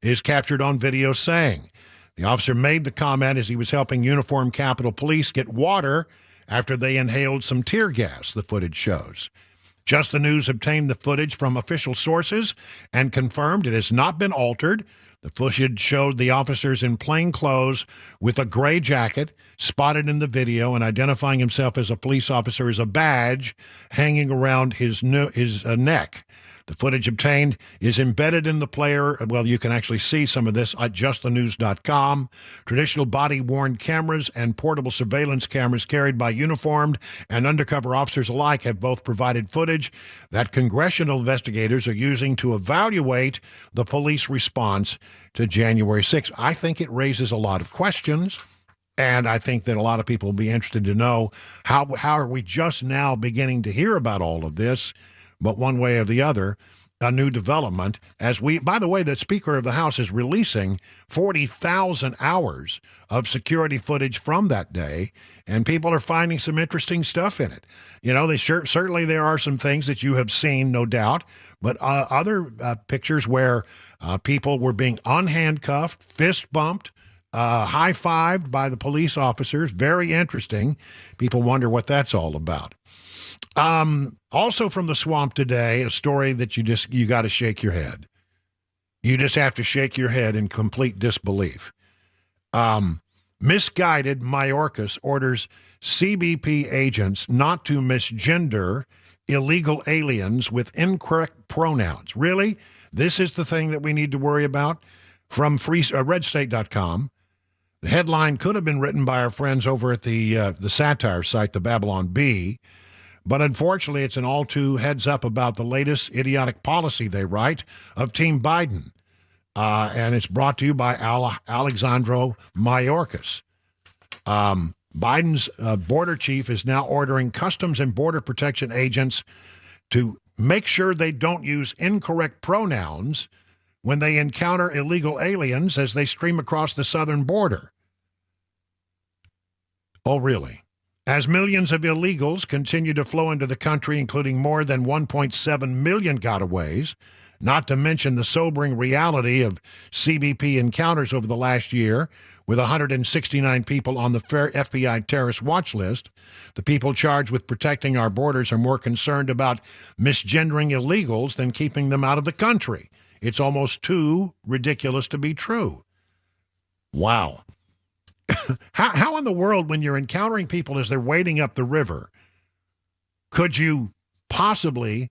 is captured on video saying. The officer made the comment as he was helping uniformed Capitol Police get water after they inhaled some tear gas, the footage shows. Just the News obtained the footage from official sources and confirmed it has not been altered. The footage showed the officers in plain clothes with a gray jacket, spotted in the video, and identifying himself as a police officer as a badge hanging around his neck. The footage obtained is embedded in the player. Well, you can actually see some of this at justthenews.com. Traditional body-worn cameras and portable surveillance cameras carried by uniformed and undercover officers alike have both provided footage that congressional investigators are using to evaluate the police response to January 6th. I think it raises a lot of questions, and I think that a lot of people will be interested to know how are we just now beginning to hear about all of this. But one way or the other, a new development. By the way, the Speaker of the House is releasing 40,000 hours of security footage from that day, and people are finding some interesting stuff in it. You know, certainly there are some things that you have seen, no doubt, but other pictures where people were being unhandcuffed, fist bumped, high-fived by the police officers. Very interesting. People wonder what that's all about. Also from the swamp today, a story that you got to shake your head. You just have to shake your head in complete disbelief. Misguided Mayorkas orders CBP agents not to misgender illegal aliens with incorrect pronouns. Really? This is the thing that we need to worry about? From redstate.com. The headline could have been written by our friends over at the satire site, the Babylon Bee. But unfortunately, it's an all-too heads-up about the latest idiotic policy, they write, of Team Biden. And it's brought to you by Alexandro Mayorkas. Biden's border chief is now ordering Customs and Border Protection agents to make sure they don't use incorrect pronouns when they encounter illegal aliens as they stream across the southern border. Oh, really? As millions of illegals continue to flow into the country, including more than 1.7 million gotaways, not to mention the sobering reality of CBP encounters over the last year, with 169 people on the FBI terrorist watch list. The people charged with protecting our borders are more concerned about misgendering illegals than keeping them out of the country. It's almost too ridiculous to be true. Wow. How in the world, when you're encountering people as they're wading up the river, could you possibly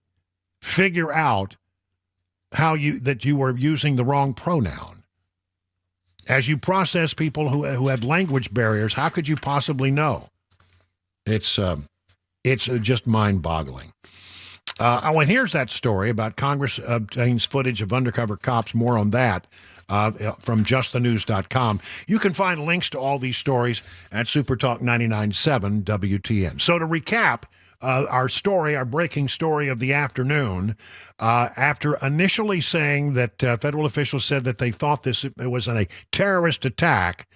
figure out that you were using the wrong pronoun? As you process people who have language barriers, how could you possibly know? It's just mind-boggling. And here's that story about Congress obtains footage of undercover cops. More on that from justthenews.com. You can find links to all these stories at Supertalk 99.7 WTN. So to recap, our breaking story of the afternoon, after initially saying that federal officials said that they thought it was a terrorist attack,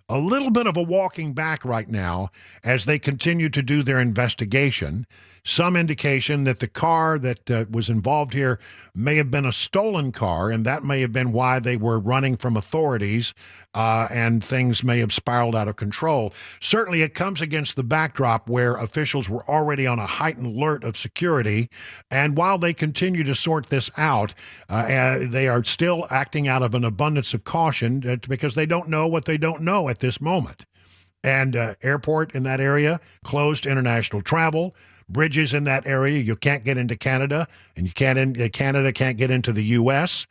a little bit of a walking back right now as they continue to do their investigation. Some indication that the car that was involved here may have been a stolen car, and that may have been why they were running from authorities, and things may have spiraled out of control. Certainly, it comes against the backdrop where officials were already on a heightened alert of security, and while they continue to sort this out, they are still acting out of an abundance of caution because they don't know what they don't know at this moment. And airport in that area closed to international travel. Bridges in that area, you can't get into Canada, and Canada can't get into the U.S.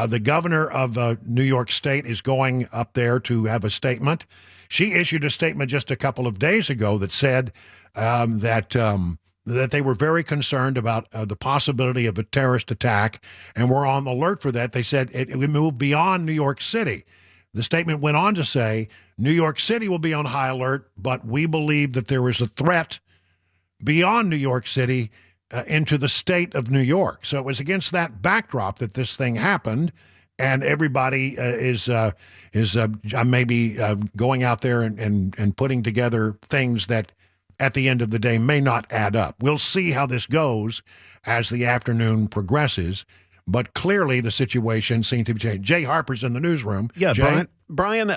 The governor of New York State is going up there to have a statement. She issued a statement just a couple of days ago that said that they were very concerned about the possibility of a terrorist attack and were on alert for that. They said it would move beyond New York City. The statement went on to say, New York City will be on high alert, but we believe that there is a threat beyond New York City into the state of New York. So it was against that backdrop that this thing happened, and everybody is maybe going out there and putting together things that at the end of the day may not add up. We'll see how this goes as the afternoon progresses, but clearly the situation seems to be changing. Jay Harper's in the newsroom. Yeah, Jay? Brian,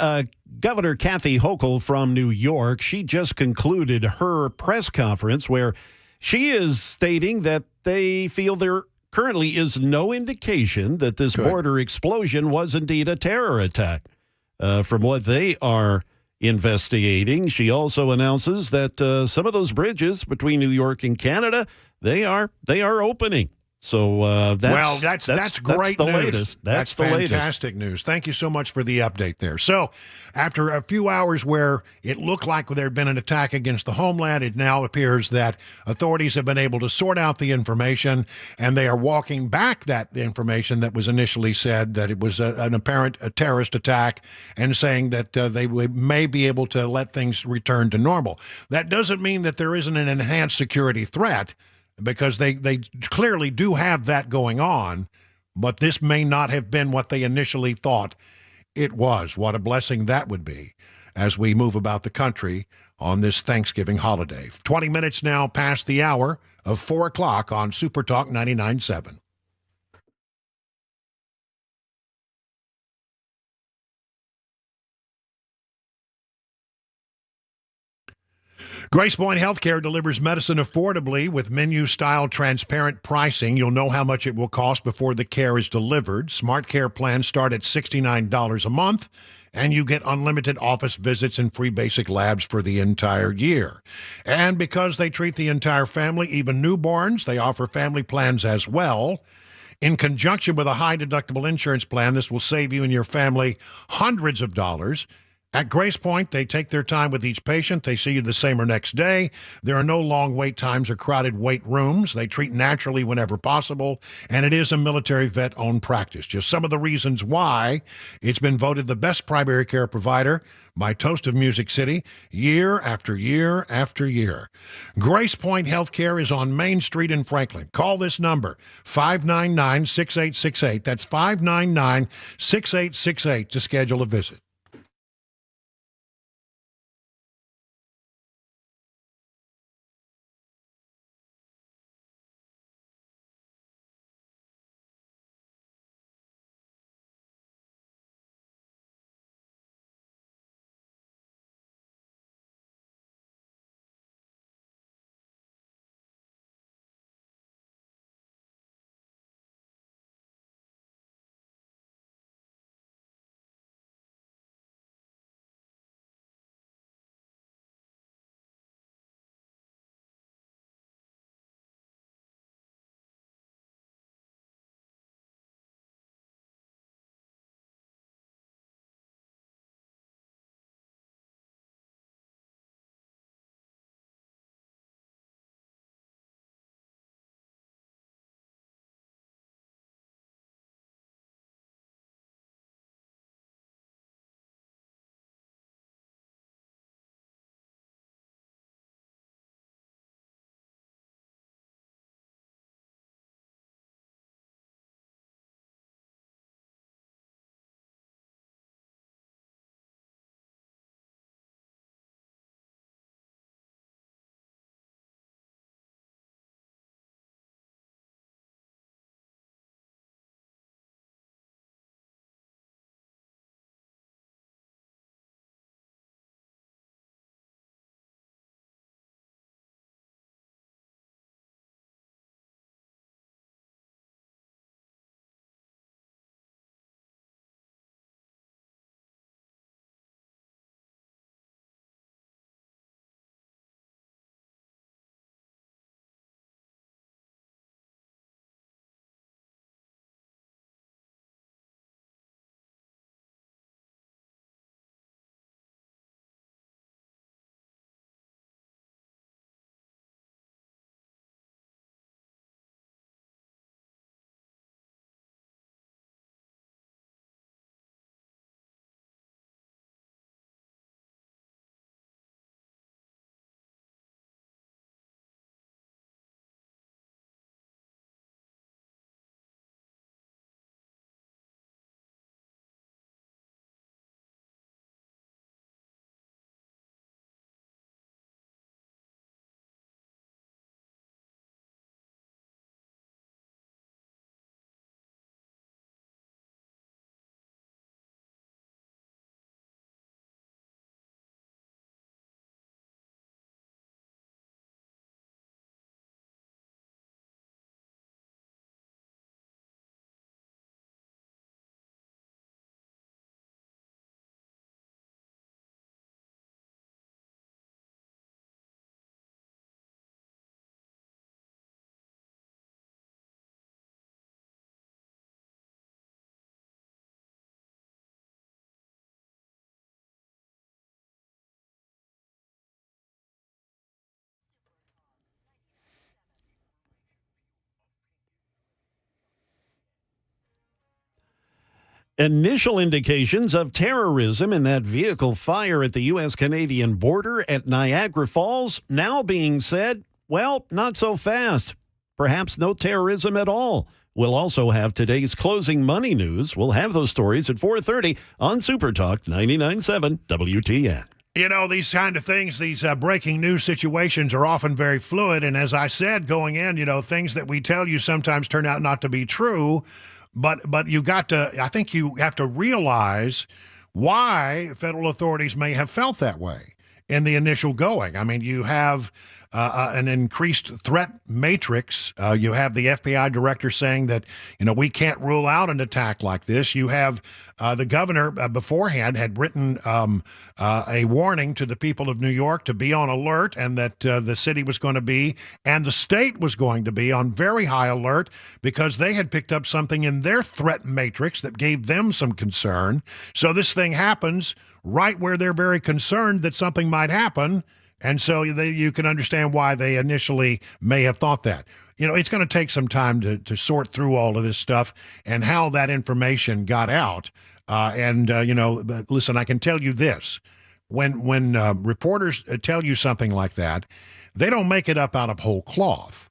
Governor Kathy Hochul from New York, she just concluded her press conference where she is stating that they feel there currently is no indication that this border explosion was indeed a terror attack. From what they are investigating, she also announces that some of those bridges between New York and Canada, they are opening. So that's great the news. Latest. That's the fantastic news. Thank you so much for the update there. So after a few hours where it looked like there had been an attack against the homeland, it now appears that authorities have been able to sort out the information, and they are walking back that information that was initially said that it was an apparent terrorist attack, and saying that they may be able to let things return to normal. That doesn't mean that there isn't an enhanced security threat, because they clearly do have that going on, but this may not have been what they initially thought it was. What a blessing that would be as we move about the country on this Thanksgiving holiday. 20 minutes now past the hour of 4 o'clock on Super Talk 99.7. Grace Point Healthcare delivers medicine affordably with menu-style transparent pricing. You'll know how much it will cost before the care is delivered. Smart Care plans start at $69 a month, and you get unlimited office visits and free basic labs for the entire year. And because they treat the entire family, even newborns, they offer family plans as well. In conjunction with a high-deductible insurance plan, this will save you and your family hundreds of dollars. At Grace Point, they take their time with each patient. They see you the same or next day. There are no long wait times or crowded wait rooms. They treat naturally whenever possible, and it is a military vet-owned practice. Just some of the reasons why it's been voted the best primary care provider by Toast of Music City year after year after year. Grace Point Healthcare is on Main Street in Franklin. Call this number, 599-6868. That's 599-6868 to schedule a visit. Initial indications of terrorism in that vehicle fire at the U.S.-Canadian border at Niagara Falls now being said, well, not so fast. Perhaps no terrorism at all. We'll also have today's closing money news. We'll have those stories at 4:30 on Super Talk 99.7 WTN. You know, these kind of things, these breaking news situations are often very fluid. And as I said going in, you know, things that we tell you sometimes turn out not to be true. But you got to, I think you have to realize why federal authorities may have felt that way in the initial going. I mean, you have an increased threat matrix. You have the FBI director saying that, you know, we can't rule out an attack like this. You have the governor beforehand had written a warning to the people of New York to be on alert, and that the city was going to be, and the state was going to be, on very high alert because they had picked up something in their threat matrix that gave them some concern. So this thing happens right where they're very concerned that something might happen. And so you can understand why they initially may have thought that. You know, it's going to take some time to sort through all of this stuff and how that information got out. You know, listen, I can tell you this. When reporters tell you something like that, they don't make it up out of whole cloth.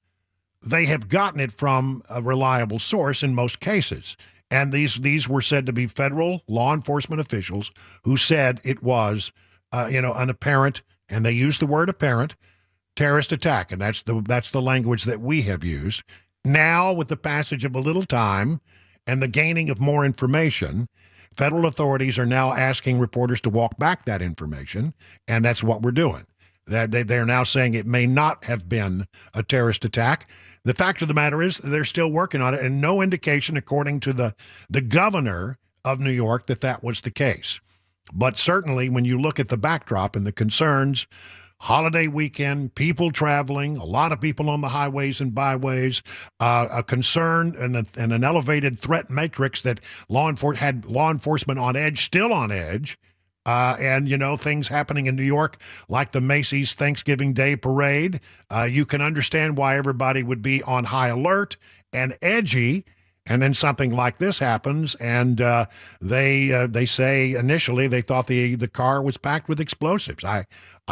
They have gotten it from a reliable source in most cases. And these were said to be federal law enforcement officials who said it was, an apparent, and they used the word apparent, terrorist attack. And that's the language that we have used. Now, with the passage of a little time and the gaining of more information, federal authorities are now asking reporters to walk back that information, and that's what we're doing. They're now saying it may not have been a terrorist attack. The fact of the matter is they're still working on it, and no indication, according to the governor of New York, that was the case. But certainly when you look at the backdrop and the concerns, holiday weekend, people traveling, a lot of people on the highways and byways, a concern and an elevated threat matrix that had law enforcement on edge, still on edge. And, you know, things happening in New York, like the Macy's Thanksgiving Day Parade. You can understand why everybody would be on high alert and edgy. And then something like this happens, and they say initially they thought the car was packed with explosives. I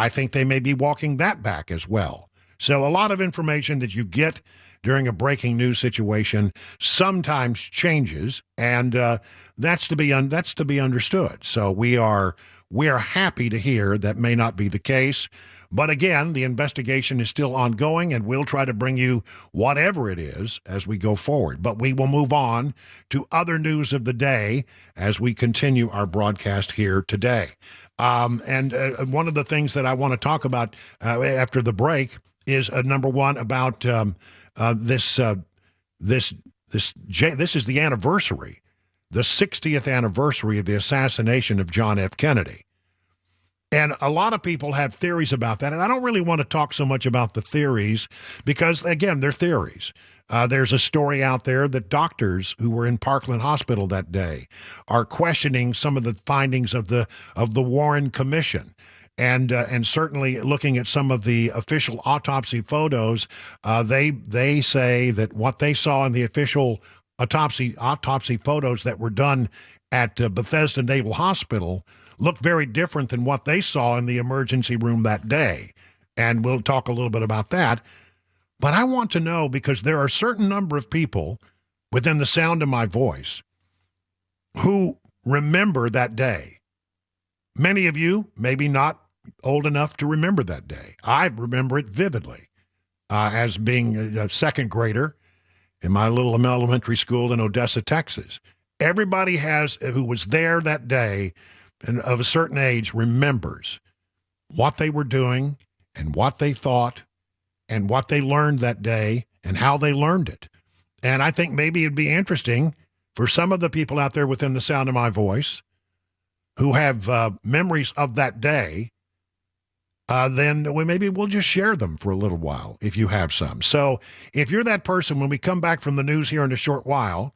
think they may be walking that back as well. So a lot of information that you get during a breaking news situation sometimes changes, and that's to be understood. So we are happy to hear that may not be the case. But again, the investigation is still ongoing, and we'll try to bring you whatever it is as we go forward. But we will move on to other news of the day as we continue our broadcast here today. And one of the things that I want to talk about after the break is number one about this is the anniversary, the 60th anniversary of the assassination of John F. Kennedy. And a lot of people have theories about that. And I don't really want to talk so much about the theories because, again, they're theories. There's a story out there that doctors who were in Parkland Hospital that day are questioning some of the findings of the Warren Commission. And certainly looking at some of the official autopsy photos, they say that what they saw in the official autopsy photos that were done at Bethesda Naval Hospital looked very different than what they saw in the emergency room that day. And we'll talk a little bit about that. But I want to know, because there are a certain number of people within the sound of my voice who remember that day. Many of you, maybe not old enough to remember that day. I remember it vividly as being a second grader in my little elementary school in Odessa, Texas. Everybody who was there that day and of a certain age remembers what they were doing and what they thought and what they learned that day and how they learned it. And I think maybe it'd be interesting for some of the people out there within the sound of my voice who have memories of that day, then maybe we'll just share them for a little while if you have some. So if you're that person, when we come back from the news here in a short while,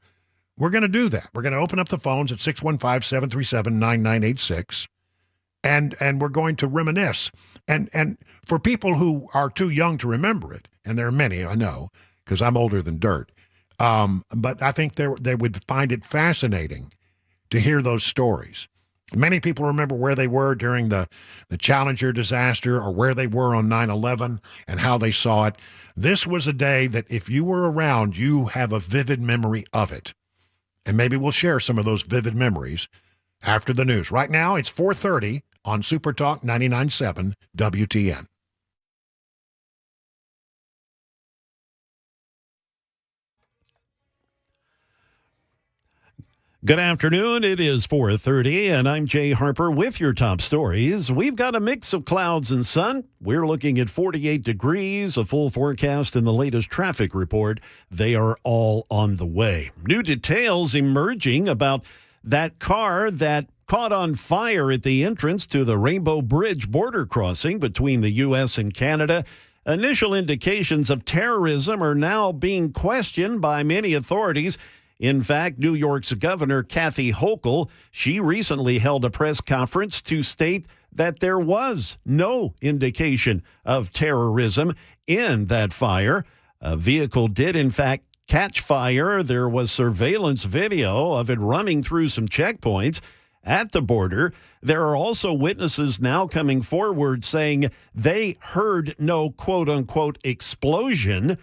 we're going to do that. We're going to open up the phones at 615-737-9986, and we're going to reminisce. And for people who are too young to remember it, and there are many, I know, because I'm older than dirt, but I think they would find it fascinating to hear those stories. Many people remember where they were during the Challenger disaster or where they were on 9/11 and how they saw it. This was a day that if you were around, you have a vivid memory of it. And maybe we'll share some of those vivid memories after the news. Right now, it's 4:30 on Super Talk 99.7 WTN. Good afternoon. It is 4:30, and I'm Jay Harper with your top stories. We've got a mix of clouds and sun. We're looking at 48 degrees, a full forecast in the latest traffic report. They are all on the way. New details emerging about that car that caught on fire at the entrance to the Rainbow Bridge border crossing between the U.S. and Canada. Initial indications of terrorism are now being questioned by many authorities. In fact, New York's Governor Kathy Hochul, she recently held a press conference to state that there was no indication of terrorism in that fire. A vehicle did, in fact, catch fire. There was surveillance video of it running through some checkpoints at the border. There are also witnesses now coming forward saying they heard no quote-unquote explosion.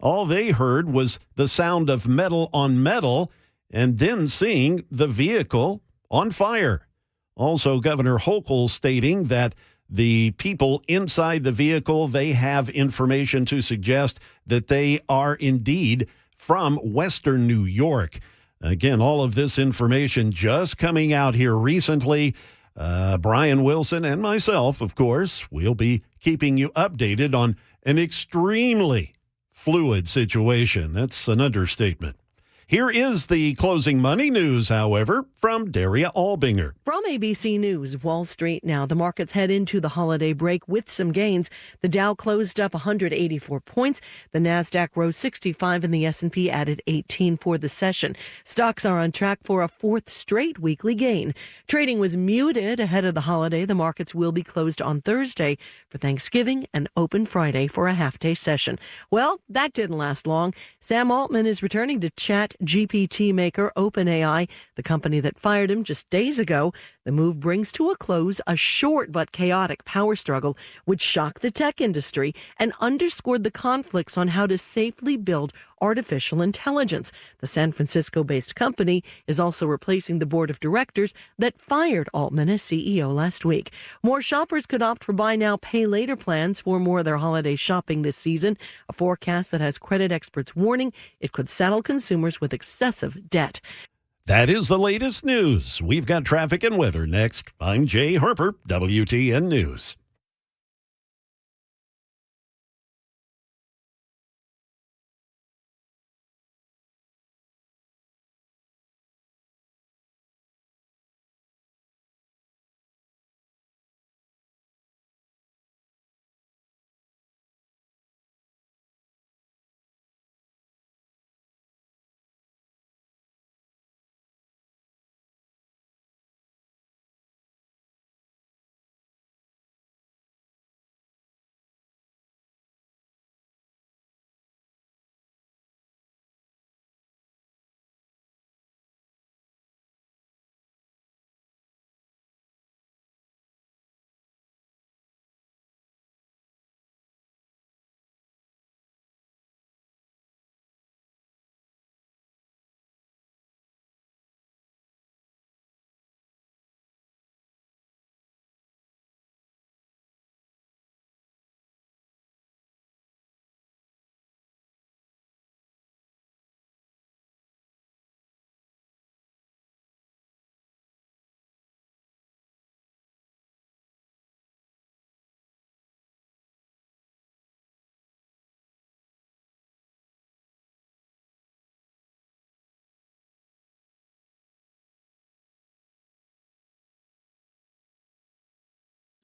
All they heard was the sound of metal on metal and then seeing the vehicle on fire. Also, Governor Hochul stating that the people inside the vehicle, they have information to suggest that they are indeed from Western New York. Again, all of this information just coming out here recently. Brian Wilson and myself, of course, will be keeping you updated on an extremely fluid situation. That's an understatement. Here is the closing money news, however, from Daria Albinger. From ABC News, Wall Street now. The markets head into the holiday break with some gains. The Dow closed up 184 points. The Nasdaq rose 65 and the S&P added 18 for the session. Stocks are on track for a fourth straight weekly gain. Trading was muted ahead of the holiday. The markets will be closed on Thursday for Thanksgiving and open Friday for a half-day session. Well, that didn't last long. Sam Altman is returning to Chat GPT maker OpenAI, the company that fired him just days ago. The move brings to a close a short but chaotic power struggle which shocked the tech industry and underscored the conflicts on how to safely build artificial intelligence. The San Francisco-based company is also replacing the board of directors that fired Altman as CEO last week. More shoppers could opt for buy now, pay later plans for more of their holiday shopping this season, a forecast that has credit experts warning it could saddle consumers with excessive debt. That is the latest news. We've got traffic and weather next. I'm Jay Harper, WTN News.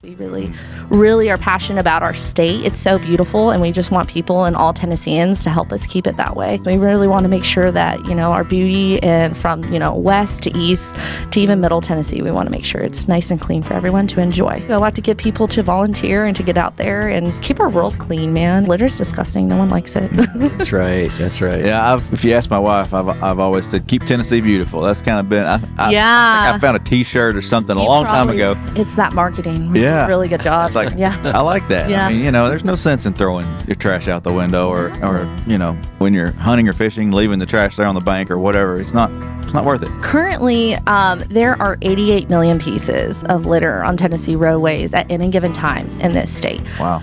We really are passionate about our state. It's so beautiful, and we just want people and all Tennesseans to help us keep it that way. We really want to make sure that, our beauty, and from, west to east to even middle Tennessee, we want to make sure it's nice and clean for everyone to enjoy. I like to get people to volunteer and to get out there and keep our world clean, man. Litter's disgusting. No one likes it. That's right. Yeah, if you ask my wife, I've always said, keep Tennessee beautiful. That's kind of been, I think I found a T-shirt or something a long time ago. It's that marketing. Yeah. Really good job. It's like, yeah. I like that. Yeah. I mean, there's no sense in throwing your trash out the window or when you're hunting or fishing, leaving the trash there on the bank or whatever. It's not worth it. Currently, there are 88 million pieces of litter on Tennessee roadways at any given time in this state. Wow.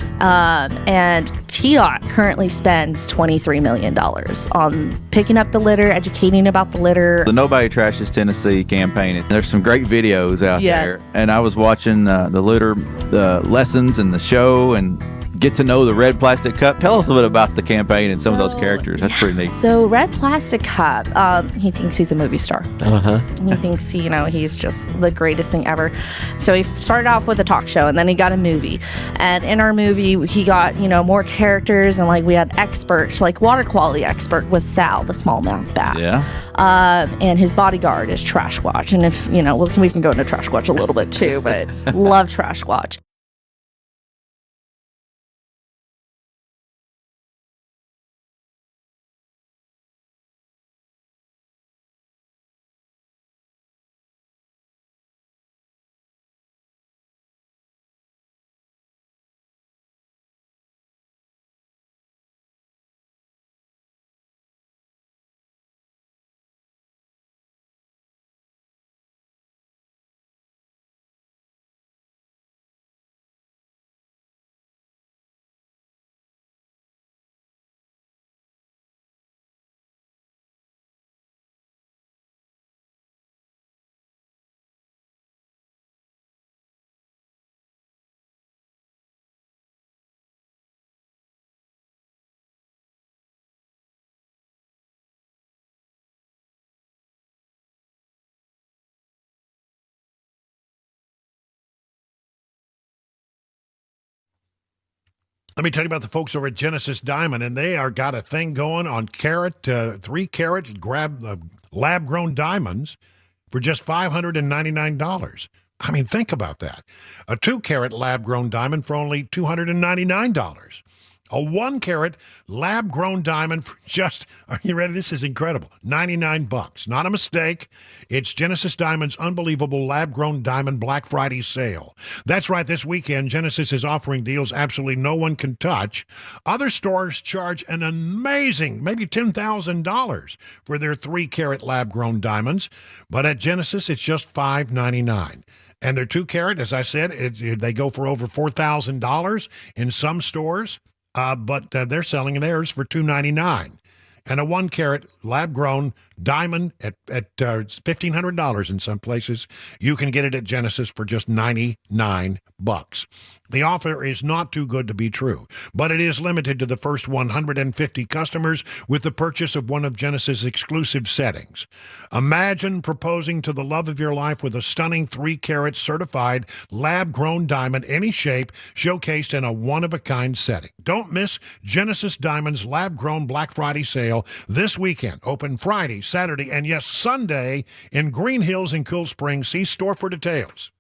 And TDOT currently spends $23 million on picking up the litter, educating about the litter. The Nobody Trashes Tennessee campaign, there's some great videos out there. And I was watching the litter lessons and the show and get to know the Red Plastic Cup. Tell us a bit about the campaign and some of those characters. That's pretty neat. So Red Plastic Cup, he thinks he's a movie star. He thinks he's just the greatest thing ever. So he started off with a talk show, and then he got a movie. And in our movie, he got more characters, and we had experts, water quality expert was Sal, the smallmouth bass. Yeah. And his bodyguard is Trash Squatch. And if we can go into Trash Squatch a little bit too, but love Trash Squatch. Let me tell you about the folks over at Genesis Diamond, and they got a thing going on 3-carat lab-grown diamonds for just $599. I mean, think about that. A 2-carat lab-grown diamond for only $299. A 1-carat lab-grown diamond for just, are you ready? This is incredible. $99. Not a mistake. It's Genesis Diamond's unbelievable lab-grown diamond Black Friday sale. That's right. This weekend, Genesis is offering deals absolutely no one can touch. Other stores charge an amazing, maybe $10,000 for their 3-carat lab-grown diamonds. But at Genesis, it's just $599. And their 2-carat, as I said, they go for over $4,000 in some stores. But they're selling theirs for $299, and a 1-carat lab-grown diamond at $1,500 in some places. You can get it at Genesis for just $99. The offer is not too good to be true, but it is limited to the first 150 customers with the purchase of one of Genesis' exclusive settings. Imagine proposing to the love of your life with a stunning 3-carat certified lab-grown diamond, any shape, showcased in a one-of-a-kind setting. Don't miss Genesis Diamond's lab-grown Black Friday sale this weekend. Open Friday, Saturday, and yes, Sunday in Green Hills and Cool Springs. See store for details.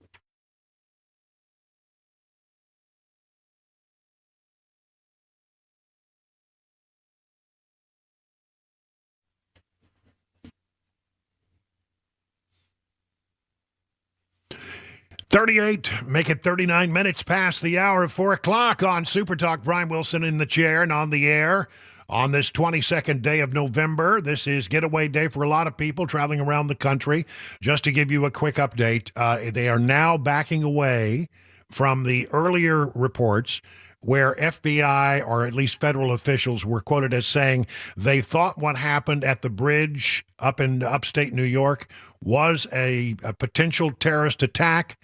Make it 39 minutes past the hour of 4 o'clock on Super Talk. Brian Wilson in the chair and on the air on this 22nd day of November. This is getaway day for a lot of people traveling around the country. Just to give you a quick update, they are now backing away from the earlier reports where FBI or at least federal officials were quoted as saying they thought what happened at the bridge up in upstate New York was a potential terrorist attack.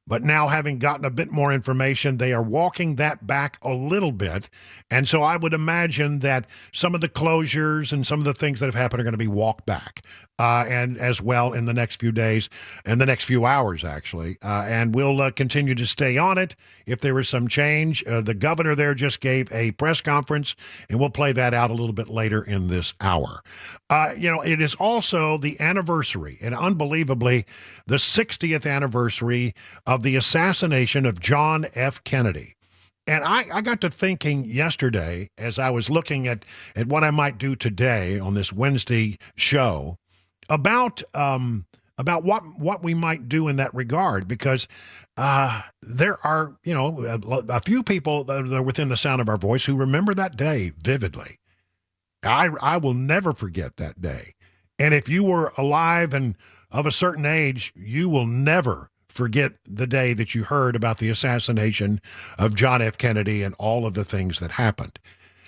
But now, having gotten a bit more information, they are walking that back a little bit. And so I would imagine that some of the closures and some of the things that have happened are going to be walked back, and as well in the next few days and the next few hours, actually. And we'll continue to stay on it if there is some change. The governor there just gave a press conference, and we'll play that out a little bit later in this hour. It is also the anniversary, and unbelievably, the 60th anniversary of the assassination of John F. Kennedy. And I got to thinking yesterday, as I was looking at what I might do today on this Wednesday show, about what we might do in that regard, because there are, a few people that are within the sound of our voice who remember that day vividly. I will never forget that day. And if you were alive and of a certain age, you will never forget the day that you heard about the assassination of John F. Kennedy and all of the things that happened.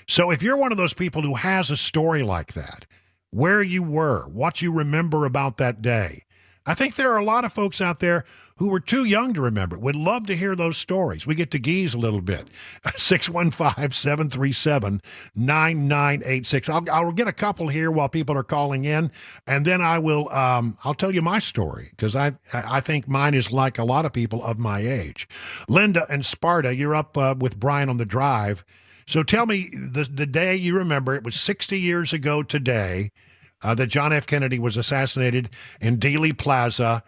So if you're one of those people who has a story like that, where you were, what you remember about that day, I think there are a lot of folks out there who were too young to remember. Would love to hear those stories. We get to geese a little bit. 615-737-9986. I'll get a couple here while people are calling in, and then I'll tell you my story, because I think mine is like a lot of people of my age. Linda and Sparta, you're up with Brian on the drive. So tell me the day you remember. It was 60 years ago today that John F. Kennedy was assassinated in Dealey Plaza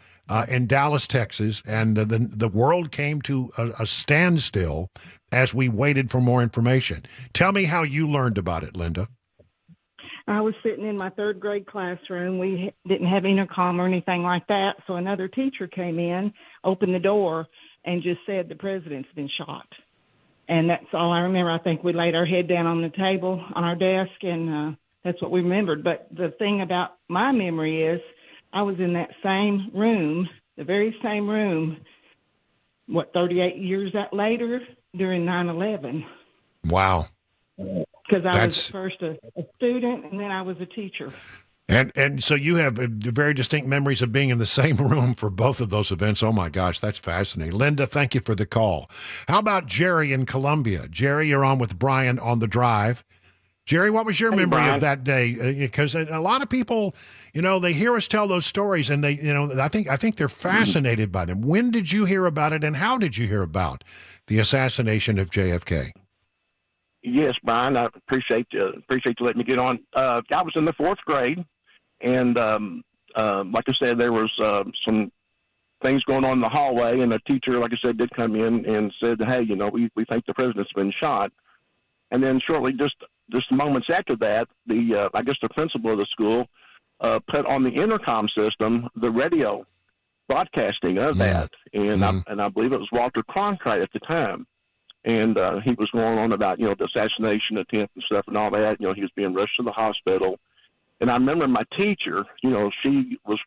in Dallas, Texas, and the world came to a standstill as we waited for more information. Tell me how you learned about it, Linda. I was sitting in my third grade classroom. We didn't have intercom or anything like that, so another teacher came in, opened the door, and just said the president's been shot. And that's all I remember. I think we laid our head down on the table on our desk, and that's what we remembered. But the thing about my memory is I was in that same room, the very same room, 38 years later during 9/11. Wow. Because I was first a student, and then I was a teacher. And so you have very distinct memories of being in the same room for both of those events. Oh, my gosh, that's fascinating. Linda, thank you for the call. How about Jerry in Columbia? Jerry, you're on with Brian on the drive. Jerry, what was your memory Brian. of that day? Because a lot of people, they hear us tell those stories, and they, I think they're fascinated by them. When did you hear about it, and how did you hear about the assassination of JFK? Yes, Brian, I appreciate you letting me get on. I was in the fourth grade, and like I said, there was some things going on in the hallway, and a teacher, like I said, did come in and said, hey, we think the president's been shot. And then shortly, just moments after that, I guess the principal of the school put on the intercom system the radio broadcasting of that, and I believe it was Walter Cronkite at the time, and he was going on about the assassination attempt and stuff and all that. He was being rushed to the hospital, and I remember my teacher, she was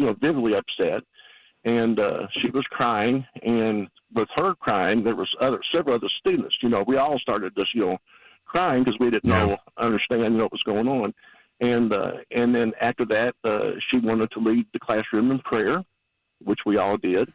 vividly upset, and she was crying, and with her crying, there was several other students. We all started just crying because we didn't understand what was going on, and then after that, she wanted to lead the classroom in prayer, which we all did.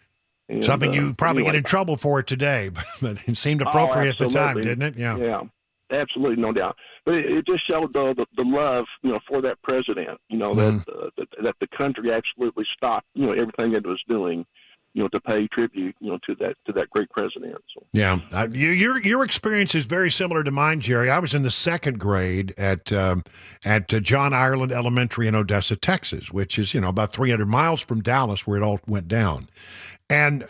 And, something you probably get in trouble for today, but it seemed appropriate at the time, didn't it? Yeah, absolutely, no doubt. But it just showed the love, for that president. That the country absolutely stopped, everything that it was doing, to pay tribute, to that great president. So. Yeah, your experience is very similar to mine, Jerry. I was in the second grade at John Ireland Elementary in Odessa, Texas, which is about 300 miles from Dallas, where it all went down. And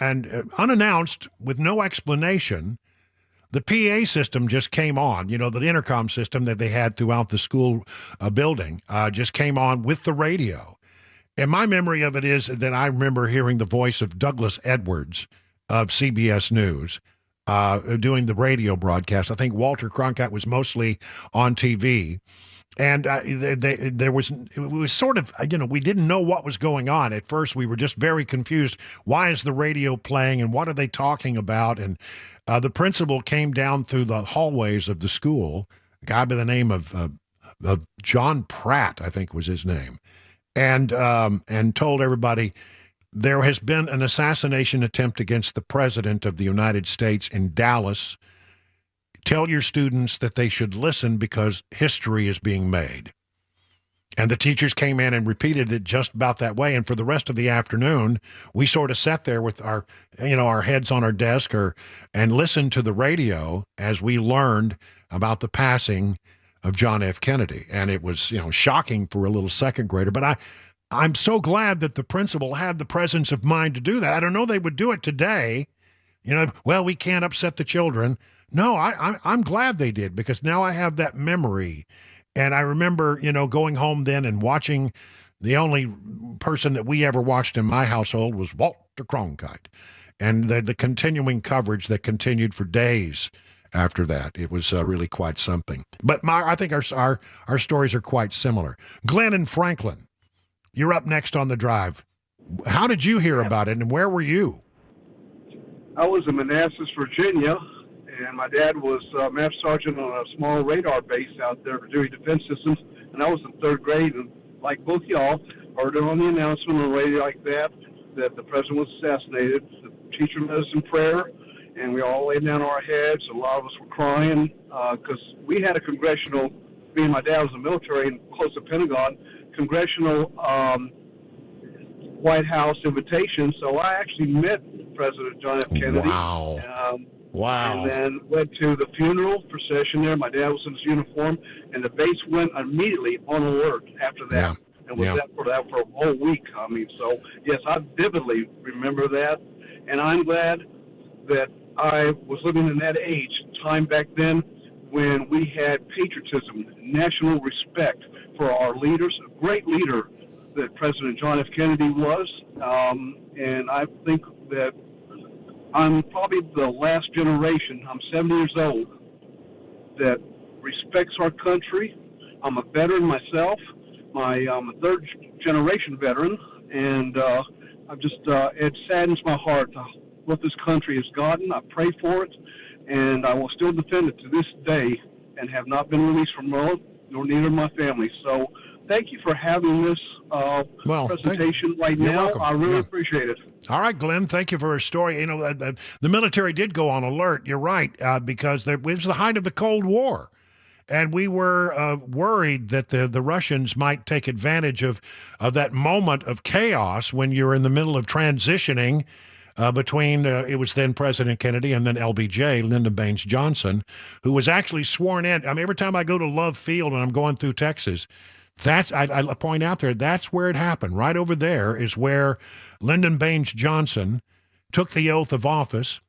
unannounced, with no explanation, the PA system just came on. The intercom system that they had throughout the school building just came on with the radio. And my memory of it is that I remember hearing the voice of Douglas Edwards of CBS News doing the radio broadcast. I think Walter Cronkite was mostly on TV. And it was sort of, we didn't know what was going on. At first, we were just very confused. Why is the radio playing, and what are they talking about? And the principal came down through the hallways of the school, a guy by the name of John Pratt, I think was his name, and told everybody, there has been an assassination attempt against the President of the United States in Dallas. Tell your students that they should listen because history is being made. And the teachers came in and repeated it just about that way. And for the rest of the afternoon, we sort of sat there with our heads on our desk and listened to the radio as we learned about the passing of John F. Kennedy. And it was, shocking for a little second grader. But I'm so glad that the principal had the presence of mind to do that. I don't know they would do it today. Well, we can't upset the children. No, I'm glad they did, because now I have that memory. And I remember, going home then and watching. The only person that we ever watched in my household was Walter Cronkite. And the continuing coverage that continued for days after that. It was really quite something. But I think our stories are quite similar. Glenn and Franklin, you're up next on the drive. How did you hear about it, and where were you? I was in Manassas, Virginia, and my dad was Master Sergeant on a small radar base out there for Dewey Defense Systems, and I was in third grade, and like both y'all, heard it on the announcement on the radio like that the president was assassinated. The teacher led us in prayer, and we all laid down on our heads. A lot of us were crying because we had a congressional, me and my dad was in the military and close to Pentagon, congressional White House invitation. So I actually met President John F. Kennedy. Wow. Wow. And then went to the funeral procession there. My dad was in his uniform, and the base went immediately on alert after that. Yeah. And was that for a whole week. So, yes, I vividly remember that. And I'm glad that I was living in that age, time back then, when we had patriotism, national respect for our leaders, a great leader that President John F. Kennedy was. And I think that I'm probably the last generation, I'm 70 years old, that respects our country. I'm a veteran myself. I'm a third generation veteran, and it saddens my heart what this country has gotten. I pray for it, and I will still defend it to this day, and have not been released from Maryland, nor neither my family. So thank you for having this presentation right now. Welcome. I really appreciate it. All right, Glenn, thank you for your story. The military did go on alert. You're right, because it was the height of the Cold War. And we were worried that the Russians might take advantage of that moment of chaos when you're in the middle of transitioning between, it was then President Kennedy and then LBJ, Lyndon Baines Johnson, who was actually sworn in. I mean, every time I go to Love Field and I'm going through Texas, I point out there, that's where it happened. Right over there is where Lyndon Baines Johnson took the oath of office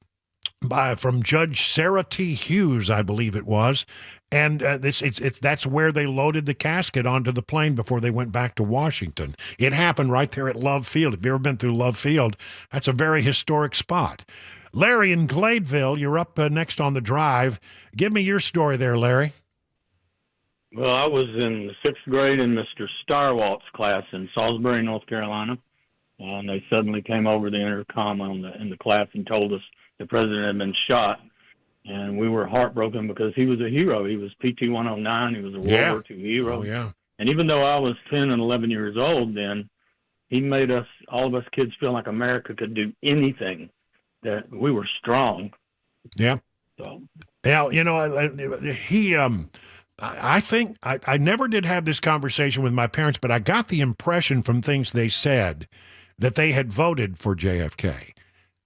from Judge Sarah T. Hughes, I believe it was, and that's where they loaded the casket onto the plane before they went back to Washington. It happened right there at Love Field. If you've ever been through Love Field, that's a very historic spot. Larry in Gladeville, you're up next on the drive. Give me your story there, Larry. Well, I was in the sixth grade in Mr. Starwalt's class in Salisbury, North Carolina, and they suddenly came over the intercom in the class and told us the president had been shot, and we were heartbroken because he was a hero. He was PT-109. He was a World War II hero. Oh, yeah. And even though I was 10 and 11 years old then, he made all of us kids feel like America could do anything, that we were strong. Yeah. So. Yeah, I think I never did have this conversation with my parents, but I got the impression from things they said that they had voted for JFK.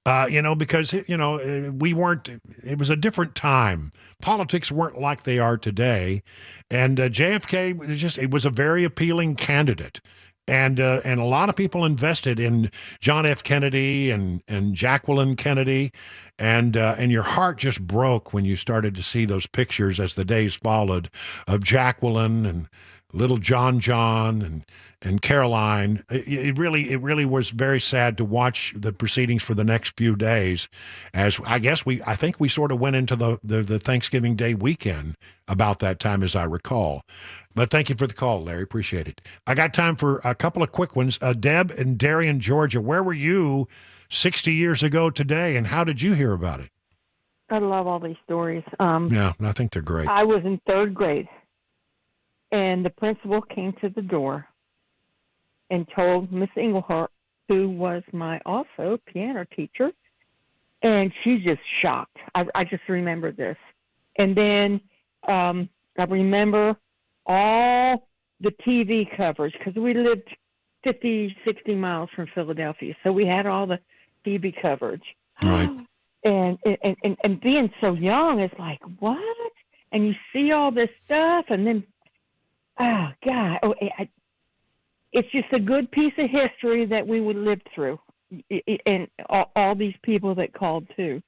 Because, we weren't, it was a different time. Politics weren't like they are today. And JFK, it was a very appealing candidate. And a lot of people invested in John F. Kennedy and Jacqueline Kennedy. And your heart just broke when you started to see those pictures as the days followed of Jacqueline and little John and Caroline. It really was very sad to watch the proceedings for the next few days, as I think we sort of went into the Thanksgiving Day weekend about that time, as I recall. But thank you for the call, Larry. Appreciate it. I got time for a couple of quick ones. Deb in Darien, Georgia, where were you 60 years ago today, and how did you hear about it? I love all these stories. Yeah, I think they're great. I was in third grade, and the principal came to the door and told Miss Englehart who was my also piano teacher, and she's just shocked. I just remember this. And then I remember all the TV coverage, because we lived 50, 60 miles from Philadelphia, so we had all the TV coverage. Right. And being so young, it's like, what? And you see all this stuff, and then, oh, God. It's just a good piece of history that we would live through, and all these people that called, too.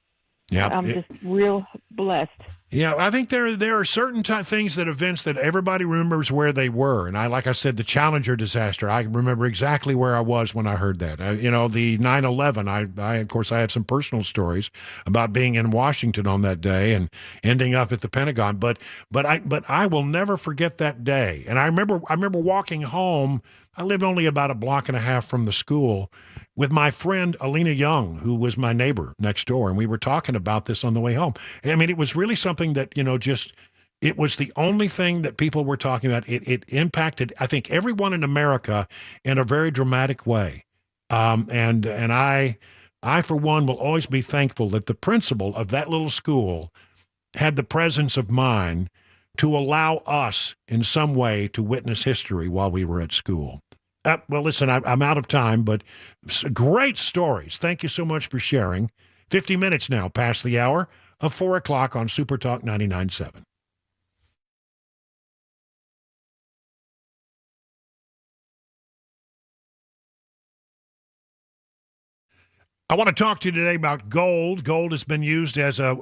Yeah, I'm just real blessed. Yeah, I think there are certain things that events that everybody remembers where they were. And like I said, the Challenger disaster, I remember exactly where I was when I heard that. The 9/11, of course, I have some personal stories about being in Washington on that day and ending up at the Pentagon. But I will never forget that day. And I remember walking home. I lived only about a block and a half from the school with my friend Alina Young, who was my neighbor next door, and we were talking about this on the way home. I mean, it was really something that, it was the only thing that people were talking about. It impacted, I think, everyone in America in a very dramatic way. And I, for one, will always be thankful that the principal of that little school had the presence of mind to allow us in some way to witness history while we were at school. Well, listen, I'm out of time, but great stories. Thank you so much for sharing. 50 minutes now past the hour of 4 o'clock on Super Talk 99.7. I want to talk to you today about gold. Gold has been used as a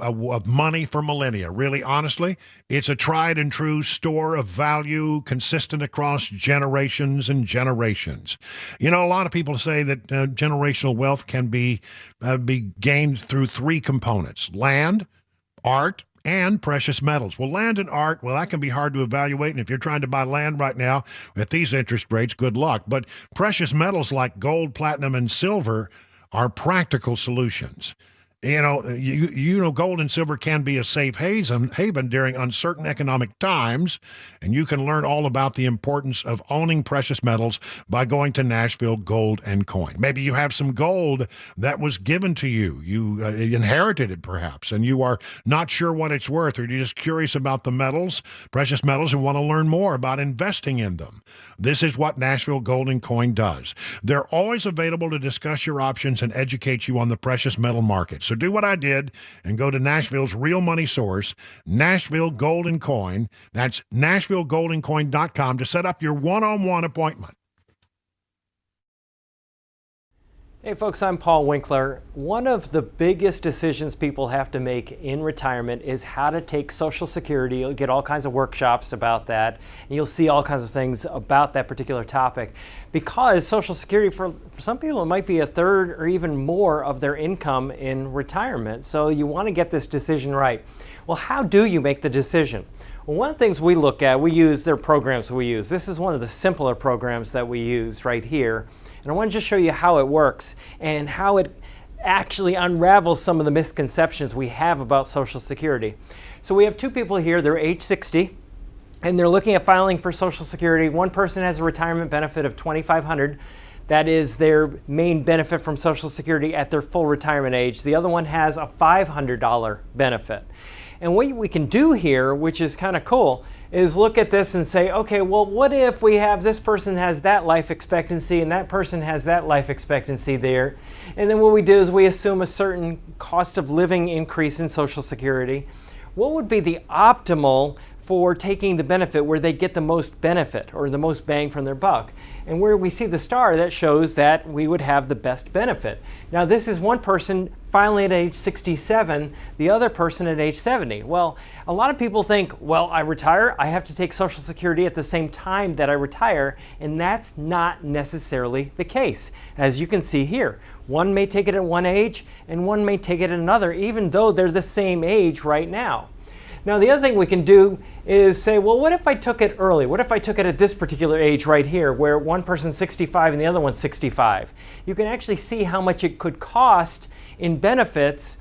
money for millennia. Really, honestly, it's a tried and true store of value, consistent across generations and generations. A lot of people say that generational wealth can be gained through three components: land, art, and precious metals. Well, land and art, that can be hard to evaluate. And if you're trying to buy land right now at these interest rates, good luck. But precious metals like gold, platinum, and silver are practical solutions. Gold and silver can be a safe haven during uncertain economic times, and you can learn all about the importance of owning precious metals by going to Nashville Gold and Coin. Maybe you have some gold that was given to you. You inherited it, perhaps, and you are not sure what it's worth, or you're just curious about the metals, precious metals, and want to learn more about investing in them. This is what Nashville Gold and Coin does. They're always available to discuss your options and educate you on the precious metal market. So do what I did and go to Nashville's real money source, Nashville Gold and Coin. That's NashvilleGoldandCoin.com to set up your one-on-one appointment. Hey folks, I'm Paul Winkler. One of the biggest decisions people have to make in retirement is how to take Social Security. You'll get all kinds of workshops about that, and you'll see all kinds of things about that particular topic. Because Social Security, for some people, it might be a third or even more of their income in retirement. So you want to get this decision right. Well, how do you make the decision? Well, one of the things we look at, there are programs we use. This is one of the simpler programs that we use right here. And I want to just show you how it works and how it actually unravels some of the misconceptions we have about Social Security. So we have two people here, they're age 60, and they're looking at filing for Social Security. One person has a retirement benefit of $2,500. That is their main benefit from Social Security at their full retirement age. The other one has a $500 benefit. And what we can do here, which is kind of cool, is look at this and say, okay, well, what if we have this person has that life expectancy and that person has that life expectancy there? And then what we do is we assume a certain cost of living increase in Social Security. What would be the optimal for taking the benefit where they get the most benefit or the most bang from their buck? And where we see the star, that shows that we would have the best benefit. Now, this is one person filing at age 67, the other person at age 70. Well, a lot of people think, well, I retire, I have to take Social Security at the same time that I retire, and that's not necessarily the case. As you can see here, one may take it at one age and one may take it at another, even though they're the same age right now. Now, the other thing we can do is say, well, what if I took it early? What if I took it at this particular age right here, where one person's 65 and the other one's 65? You can actually see how much it could cost in benefits.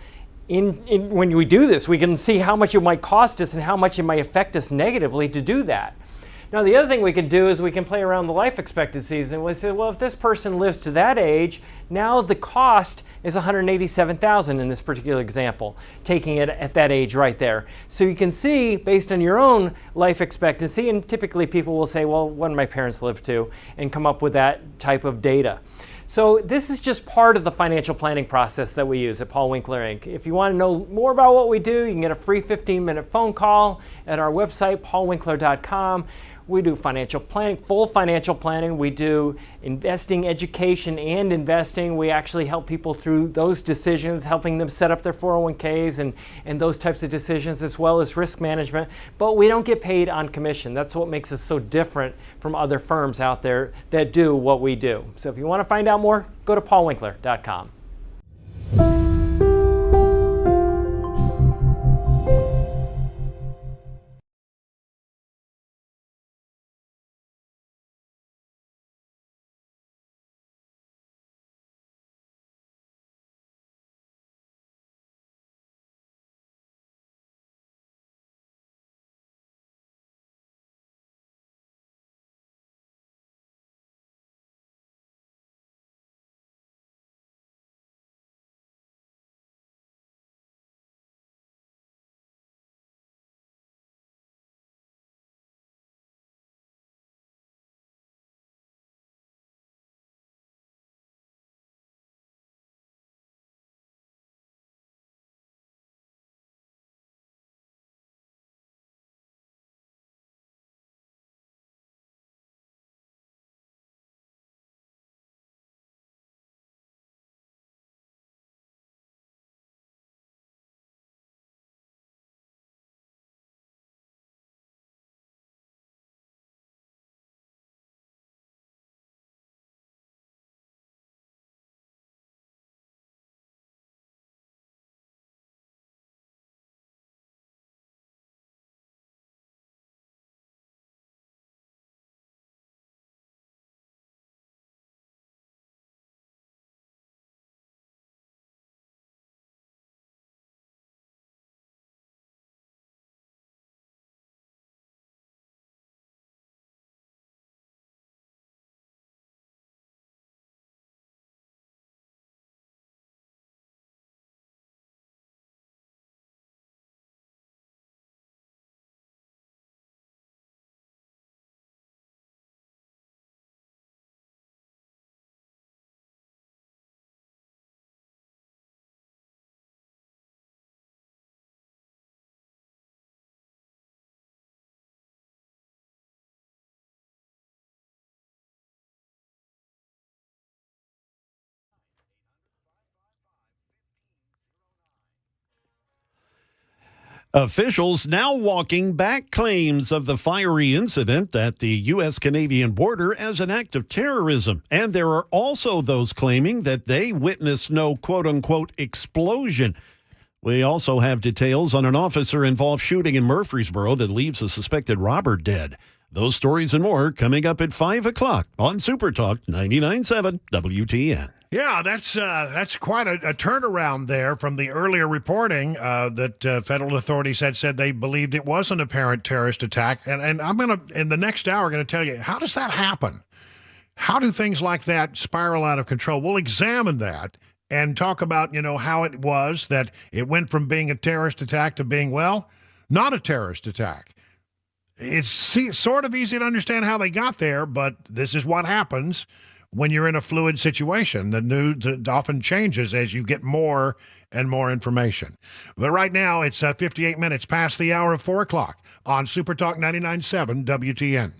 When we do this, we can see how much it might cost us and how much it might affect us negatively to do that. Now, the other thing we can do is we can play around the life expectancies, and we say, well, if this person lives to that age, now the cost is $187,000 in this particular example, taking it at that age right there. So you can see, based on your own life expectancy, and typically people will say, well, what did my parents live to, and come up with that type of data. So this is just part of the financial planning process that we use at Paul Winkler Inc. If you want to know more about what we do, you can get a free 15-minute phone call at our website, paulwinkler.com. We do financial planning, full financial planning. We do investing education and investing. We actually help people through those decisions, helping them set up their 401ks and those types of decisions, as well as risk management. But we don't get paid on commission. That's what makes us so different from other firms out there that do what we do. So if you want to find out more, go to paulwinkler.com. Officials now walking back claims of the fiery incident at the U.S.-Canadian border as an act of terrorism. And there are also those claiming that they witnessed no quote-unquote explosion. We also have details on an officer-involved shooting in Murfreesboro that leaves a suspected robber dead. Those stories and more coming up at 5 o'clock on Super Talk 99.7 WTN. Yeah, that's quite a turnaround there from the earlier reporting that federal authorities had said they believed it was an apparent terrorist attack. And I'm going to, in the next hour, going to tell you, how does that happen? How do things like that spiral out of control? We'll examine that and talk about, how it was that it went from being a terrorist attack to being, well, not a terrorist attack. It's sort of easy to understand how they got there, but this is what happens when you're in a fluid situation. The news often changes as you get more and more information. But right now, it's 58 minutes past the hour of 4 o'clock on Super Talk 99.7 WTN.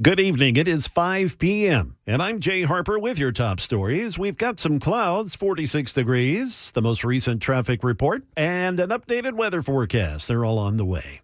Good evening. It is 5 p.m. and I'm Jay Harper with your top stories. We've got some clouds, 46 degrees, the most recent traffic report, and an updated weather forecast. They're all on the way.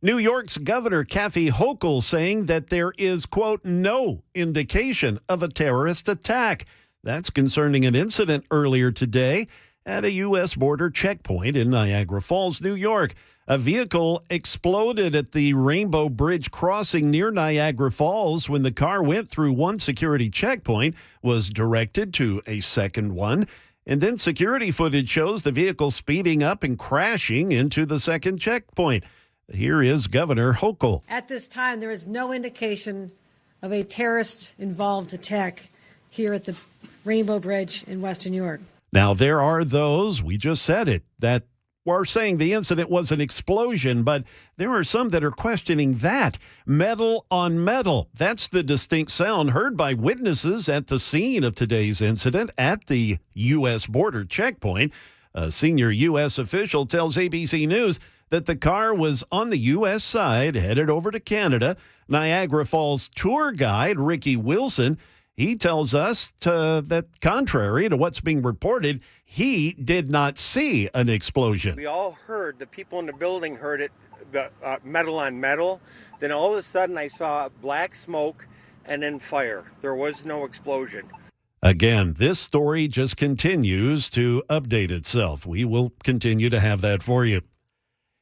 New York's Governor Kathy Hochul saying that there is, quote, no indication of a terrorist attack. That's concerning an incident earlier today at a U.S. border checkpoint in Niagara Falls, New York. A vehicle exploded at the Rainbow Bridge crossing near Niagara Falls when the car went through one security checkpoint, was directed to a second one, and then security footage shows the vehicle speeding up and crashing into the second checkpoint. Here is Governor Hochul. At this time, there is no indication of a terrorist-involved attack here at the Rainbow Bridge in Western New York. Now, there are those, we just said it, that are saying the incident was an explosion, but there are some that are questioning that. Metal on metal. That's the distinct sound heard by witnesses at the scene of today's incident at the U.S. border checkpoint. A senior U.S. official tells ABC News that the car was on the U.S. side, headed over to Canada. Niagara Falls tour guide Ricky Wilson, he tells us that contrary to what's being reported, he did not see an explosion. We all heard, the people in the building heard it, the metal on metal. Then all of a sudden I saw black smoke and then fire. There was no explosion. Again, this story just continues to update itself. We will continue to have that for you.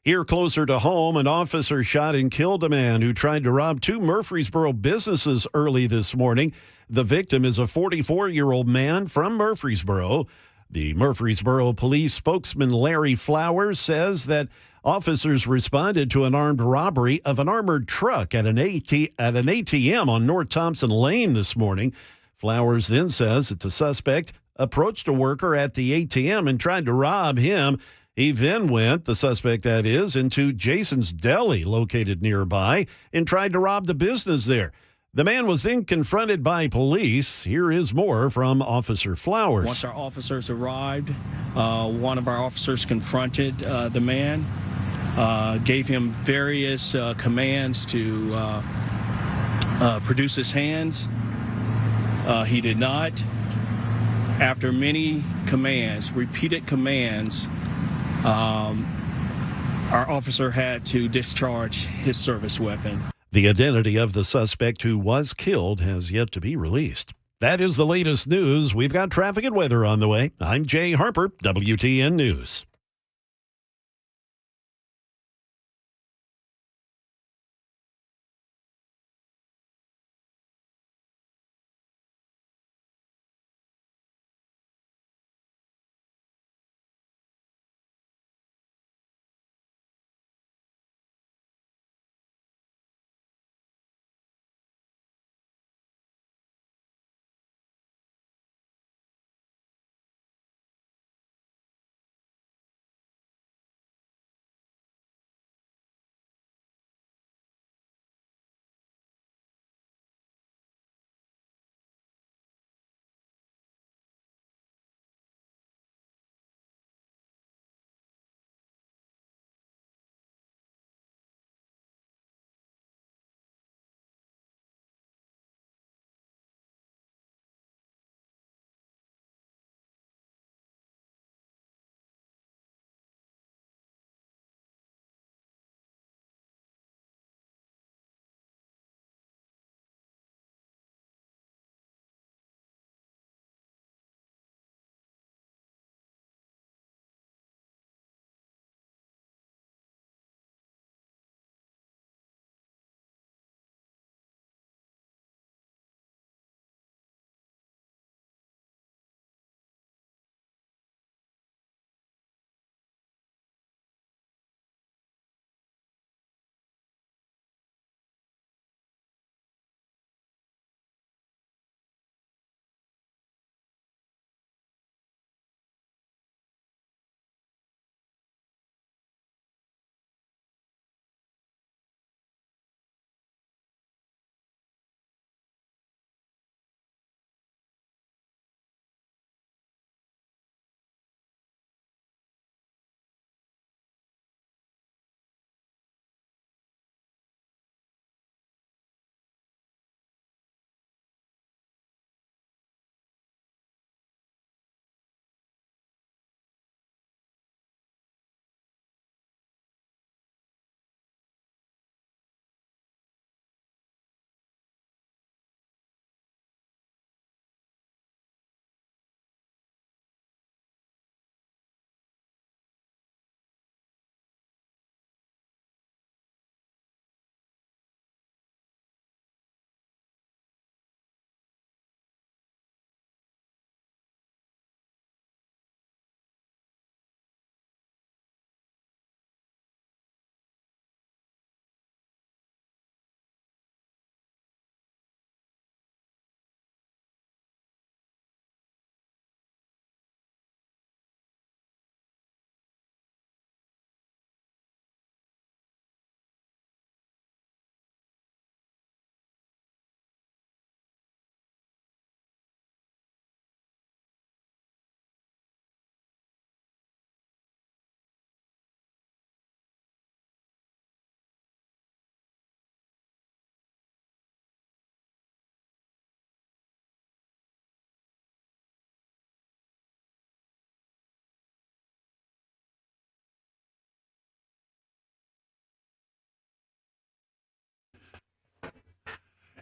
Here closer to home, an officer shot and killed a man who tried to rob two Murfreesboro businesses early this morning. The victim is a 44-year-old man from Murfreesboro. The Murfreesboro police spokesman Larry Flowers says that officers responded to an armed robbery of an armored truck at an ATM on North Thompson Lane this morning. Flowers then says that the suspect approached a worker at the ATM and tried to rob him. He then went, the suspect that is, into Jason's Deli located nearby and tried to rob the business there. The man was then confronted by police. Here is more from Officer Flowers. Once our officers arrived, one of our officers confronted the man, gave him various commands to produce his hands. He did not. After many commands, repeated commands, our officer had to discharge his service weapon. The identity of the suspect who was killed has yet to be released. That is the latest news. We've got traffic and weather on the way. I'm Jay Harper, WTN News.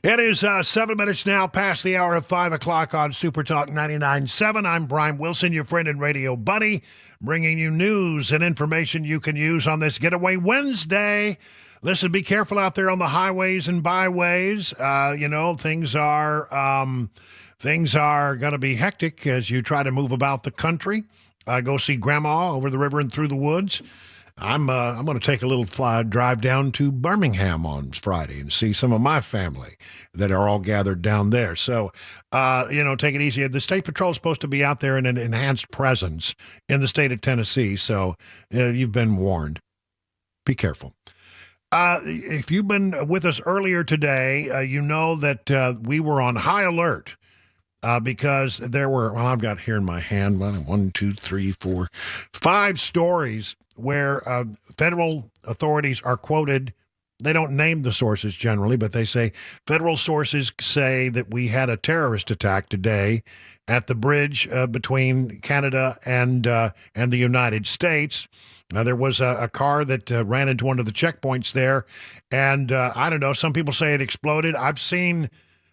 It is 7 minutes now past the hour of 5 o'clock on Super Talk 99.7. I'm Brian Wilson, your friend and radio buddy, bringing you news and information you can use on this Getaway Wednesday. Listen, be careful out there on the highways and byways. Things are going to be hectic as you try to move about the country. Go see Grandma over the river and through the woods. I'm going to take a little drive down to Birmingham on Friday and see some of my family that are all gathered down there. So, take it easy. The State Patrol is supposed to be out there in an enhanced presence in the state of Tennessee. So you've been warned. Be careful. If you've been with us earlier today, you know that we were on high alert. Because there were, I've got here in my hand, 5 stories where federal authorities are quoted. They don't name the sources generally, but they say federal sources say that we had a terrorist attack today at the bridge between Canada and the United States. There was a car that ran into one of the checkpoints there, and I don't know. Some people say it exploded. I've seen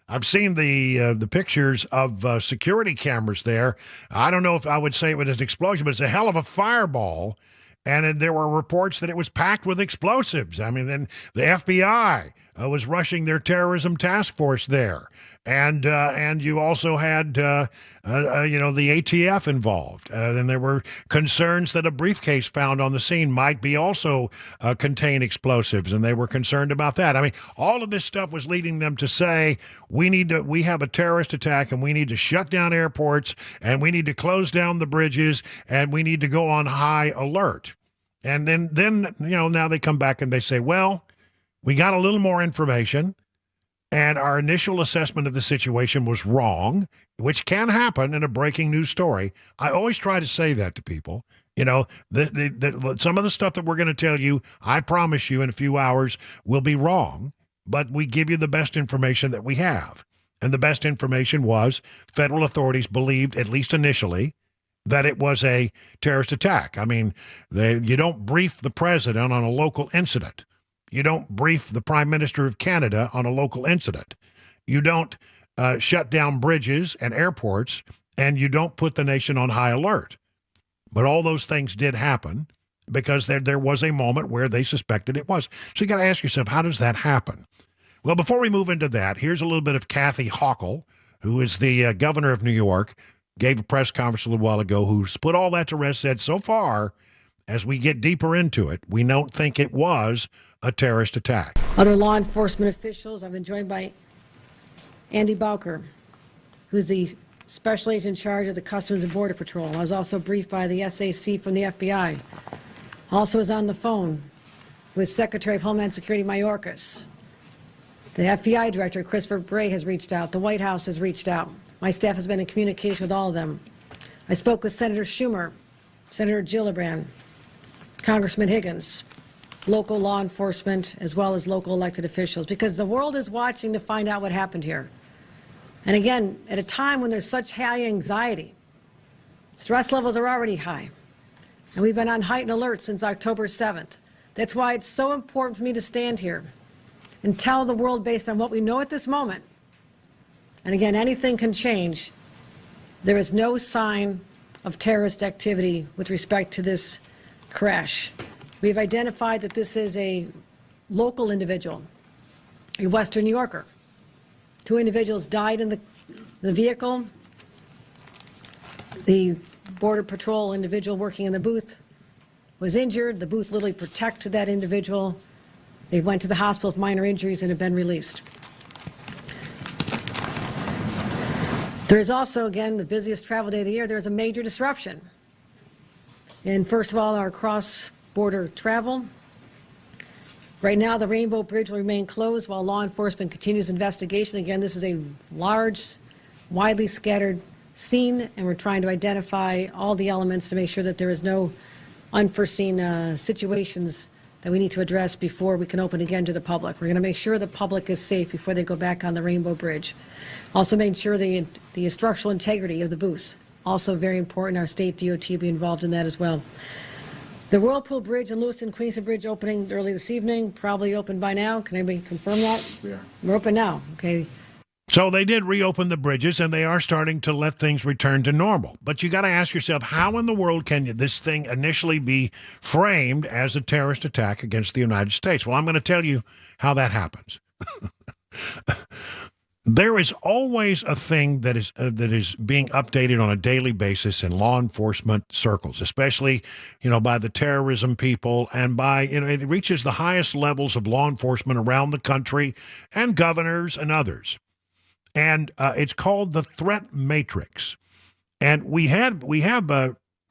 the pictures of security cameras there. I don't know if I would say it was an explosion, but it's a hell of a fireball. And there were reports that it was packed with explosives. I mean, then the FBI was rushing their terrorism task force there. And you also had, the ATF involved. And there were concerns that a briefcase found on the scene might be also contain explosives, and they were concerned about that. I mean, all of this stuff was leading them to say, we have a terrorist attack, and we need to shut down airports, and we need to close down the bridges, and we need to go on high alert. And then now they come back and they say, well, we got a little more information, and our initial assessment of the situation was wrong, which can happen in a breaking news story. I always try to say that to people. Some of the stuff that we're going to tell you, I promise you in a few hours, will be wrong, but we give you the best information that we have. And the best information was federal authorities believed, at least initially, that it was a terrorist attack. I mean, you don't brief the president on a local incident. You don't brief the Prime Minister of Canada on a local incident. You don't shut down bridges and airports, and you don't put the nation on high alert. But all those things did happen because there was a moment where they suspected it was. So you got to ask yourself, how does that happen? Well, before we move into that, here's a little bit of Kathy Hochul, who is the governor of New York, gave a press conference a little while ago, who's put all that to rest, said so far, as we get deeper into it, we don't think it was a terrorist attack. Other law enforcement officials, I've been joined by Andy Bowker, who's the special agent in charge of the Customs and Border Patrol. I was also briefed by the SAC from the FBI. Also is on the phone with Secretary of Homeland Security Mayorkas. The FBI Director, Christopher Bray, has reached out. The White House has reached out. My staff has been in communication with all of them. I spoke with Senator Schumer, Senator Gillibrand, Congressman Higgins, local law enforcement, as well as local elected officials, because the world is watching to find out what happened here. And again, at a time when there's such high anxiety, stress levels are already high, and we've been on heightened alert since October 7th. That's why it's so important for me to stand here and tell the world, based on what we know at this moment, and again, anything can change, there is no sign of terrorist activity with respect to this crash. We have identified that this is a local individual, a Western New Yorker. 2 individuals died in the vehicle. The Border Patrol individual working in the booth was injured. The booth literally protected that individual. They went to the hospital with minor injuries and have been released. There is also, again, the busiest travel day of the year, there is a major disruption. And first of all, our cross-border travel. Right now, the Rainbow Bridge will remain closed while law enforcement continues investigation. Again, this is a large, widely scattered scene, and we're trying to identify all the elements to make sure that there is no unforeseen situations that we need to address before we can open again to the public. We're going to make sure the public is safe before they go back on the Rainbow Bridge. Also make sure the structural integrity of the booths, also very important. Our state DOT will be involved in that as well. The Whirlpool Bridge in Lewiston, Queenston Bridge opening early this evening, probably open by now. Can anybody confirm that? Yeah. We're open now, okay. So they did reopen the bridges, and they are starting to let things return to normal. But you got to ask yourself, how in the world can this thing initially be framed as a terrorist attack against the United States? Well, I'm going to tell you how that happens. There is always a thing that is being updated on a daily basis in law enforcement circles, especially, by the terrorism people, and by, it reaches the highest levels of law enforcement around the country and governors and others. And it's called the threat matrix. And we have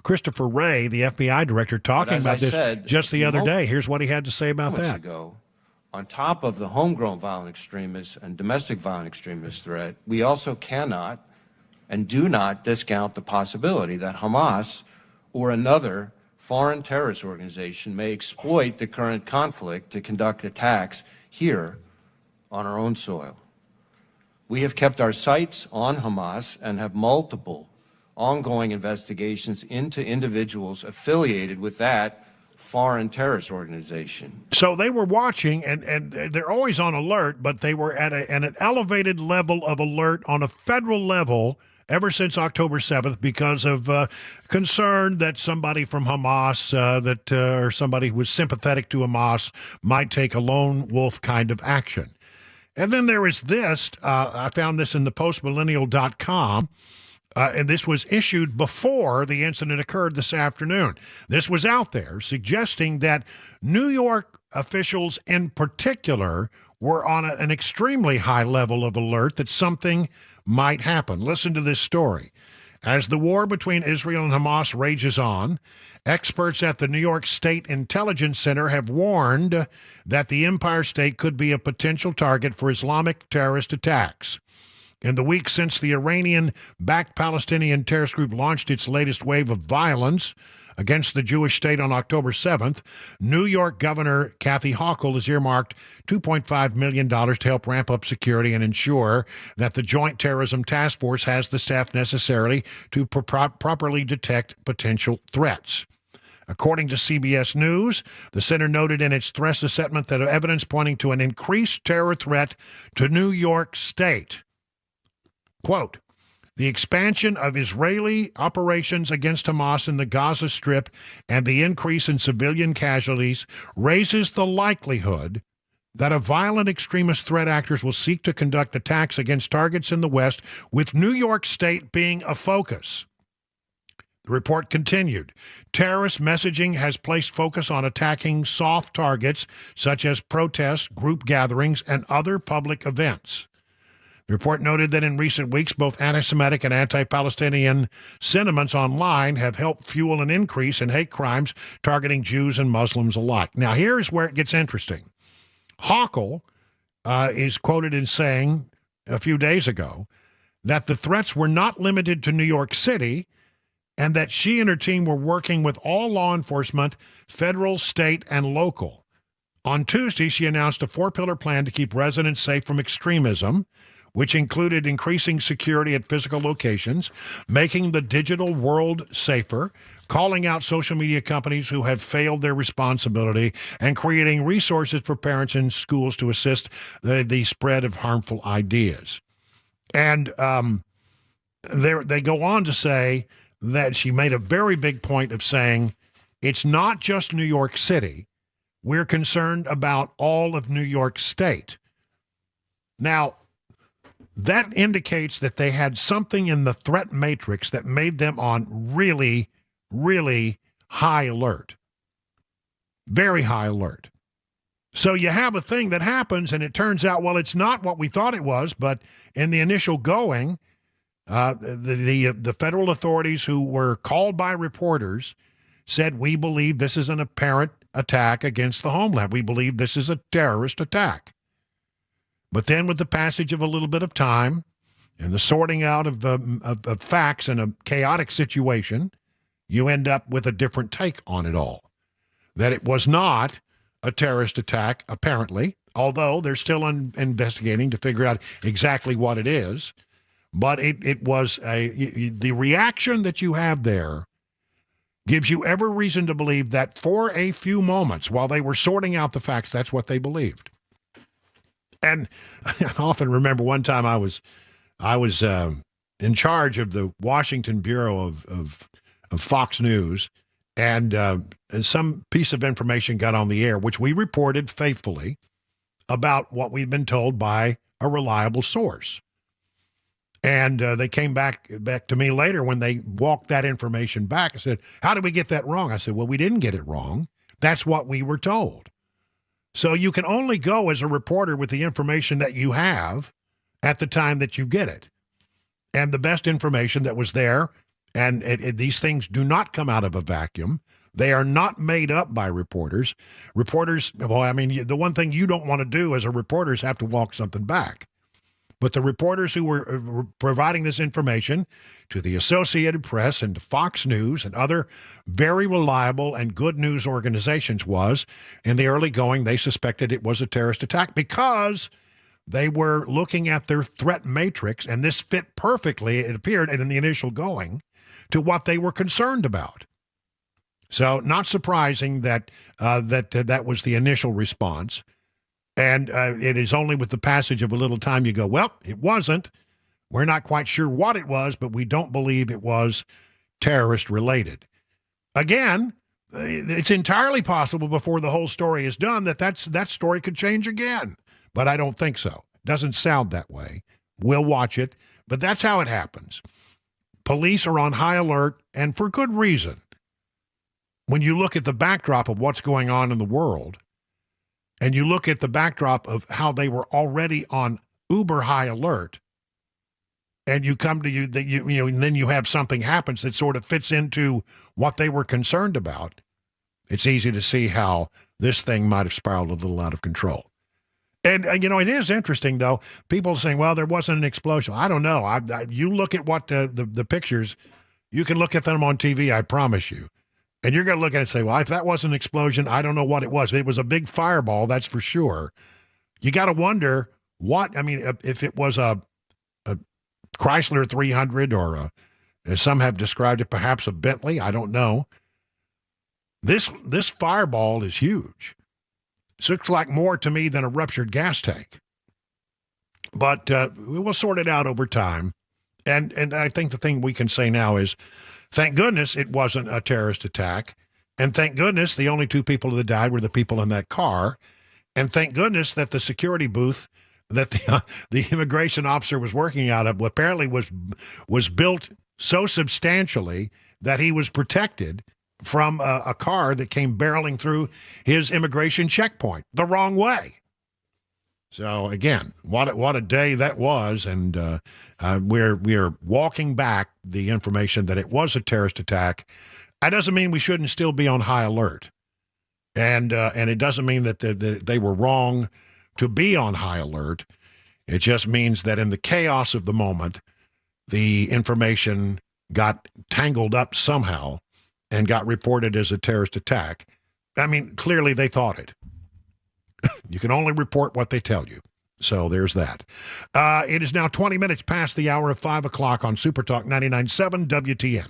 Christopher Wray, the FBI director, talking about this just the other day. Here's what he had to say about that. Ago, on top of the homegrown violent extremist and domestic violent extremist threat, we also cannot and do not discount the possibility that Hamas or another foreign terrorist organization may exploit the current conflict to conduct attacks here on our own soil. We have kept our sights on Hamas and have multiple ongoing investigations into individuals affiliated with that foreign terrorist organization. So they were watching, and they're always on alert, but they were at an elevated level of alert on a federal level ever since October 7th because of concern that somebody from Hamas, or somebody who was sympathetic to Hamas, might take a lone wolf kind of action. And then there is this, I found this in the postmillennial.com, and this was issued before the incident occurred this afternoon. This was out there suggesting that New York officials in particular were on an extremely high level of alert that something might happen. Listen to this story. As the war between Israel and Hamas rages on, experts at the New York State Intelligence Center have warned that the Empire State could be a potential target for Islamic terrorist attacks. In the weeks since the Iranian-backed Palestinian terrorist group launched its latest wave of violence against the Jewish state on October 7th, New York Governor Kathy Hochul has earmarked $2.5 million to help ramp up security and ensure that the Joint Terrorism Task Force has the staff necessary to properly detect potential threats. According to CBS News, the center noted in its threat assessment that evidence pointing to an increased terror threat to New York State. Quote, the expansion of Israeli operations against Hamas in the Gaza Strip and the increase in civilian casualties raises the likelihood that a violent extremist threat actors will seek to conduct attacks against targets in the West, with New York State being a focus. The report continued. Terrorist messaging has placed focus on attacking soft targets such as protests, group gatherings, and other public events. The report noted that in recent weeks, both anti-Semitic and anti-Palestinian sentiments online have helped fuel an increase in hate crimes targeting Jews and Muslims alike. Now, here's where it gets interesting. Hochul is quoted in saying a few days ago that the threats were not limited to New York City and that she and her team were working with all law enforcement, federal, state, and local. On Tuesday, she announced a 4-pillar plan to keep residents safe from extremism, which included increasing security at physical locations, making the digital world safer, calling out social media companies who have failed their responsibility, and creating resources for parents and schools to assist the spread of harmful ideas. And they go on to say that she made a very big point of saying it's not just New York City. We're concerned about all of New York State. Now, that indicates that they had something in the threat matrix that made them on really, really high alert. Very high alert. So you have a thing that happens, and it turns out, well, it's not what we thought it was, but in the initial going, the federal authorities who were called by reporters said, we believe this is an apparent attack against the homeland. We believe this is a terrorist attack. But then with the passage of a little bit of time and the sorting out of facts in a chaotic situation, you end up with a different take on it all. That it was not a terrorist attack, apparently, although they're still investigating to figure out exactly what it is. But it was the reaction that you have there gives you every reason to believe that for a few moments, while they were sorting out the facts, that's what they believed. And I often remember one time I was in charge of the Washington Bureau of Fox News, and some piece of information got on the air, which we reported faithfully about what we'd been told by a reliable source. And they came back to me later when they walked that information back and said, "How did we get that wrong?" I said, "Well, we didn't get it wrong. That's what we were told." So you can only go as a reporter with the information that you have at the time that you get it. And the best information that was there, and these things do not come out of a vacuum. They are not made up by reporters. Reporters, well, I mean, the one thing you don't want to do as a reporter is have to walk something back. But the reporters who were providing this information to the Associated Press and to Fox News and other very reliable and good news organizations was, in the early going, they suspected it was a terrorist attack because they were looking at their threat matrix, and this fit perfectly, it appeared, in the initial going, to what they were concerned about. So not surprising that that was the initial response. And it is only with the passage of a little time you go, well, it wasn't. We're not quite sure what it was, but we don't believe it was terrorist related. Again, it's entirely possible before the whole story is done that story could change again. But I don't think so. Doesn't sound that way. We'll watch it. But that's how it happens. Police are on high alert, and for good reason. When you look at the backdrop of what's going on in the world, and you look at the backdrop of how they were already on uber high alert, and you come to and then you have something happens that sort of fits into what they were concerned about, it's easy to see how this thing might have spiraled a little out of control. And, it is interesting, though, people saying, well, there wasn't an explosion. I don't know. You look at what the pictures, you can look at them on TV, I promise you. And you're going to look at it and say, well, if that wasn't an explosion, I don't know what it was. It was a big fireball, that's for sure. You got to wonder if it was a Chrysler 300 or as some have described it, perhaps a Bentley, I don't know. This fireball is huge. It looks like more to me than a ruptured gas tank. But we will sort it out over time. And I think the thing we can say now is, thank goodness it wasn't a terrorist attack. And thank goodness the only two people that died were the people in that car. And thank goodness that the security booth that the immigration officer was working out of apparently was built so substantially that he was protected from a car that came barreling through his immigration checkpoint the wrong way. So again, what a day that was, and we're walking back the information that it was a terrorist attack. That doesn't mean we shouldn't still be on high alert, and it doesn't mean that they were wrong to be on high alert. It just means that in the chaos of the moment, the information got tangled up somehow and got reported as a terrorist attack. I mean, clearly they thought it. You can only report what they tell you. So there's that. It is now 20 minutes past the hour of 5 o'clock on Super Talk 99.7 WTN.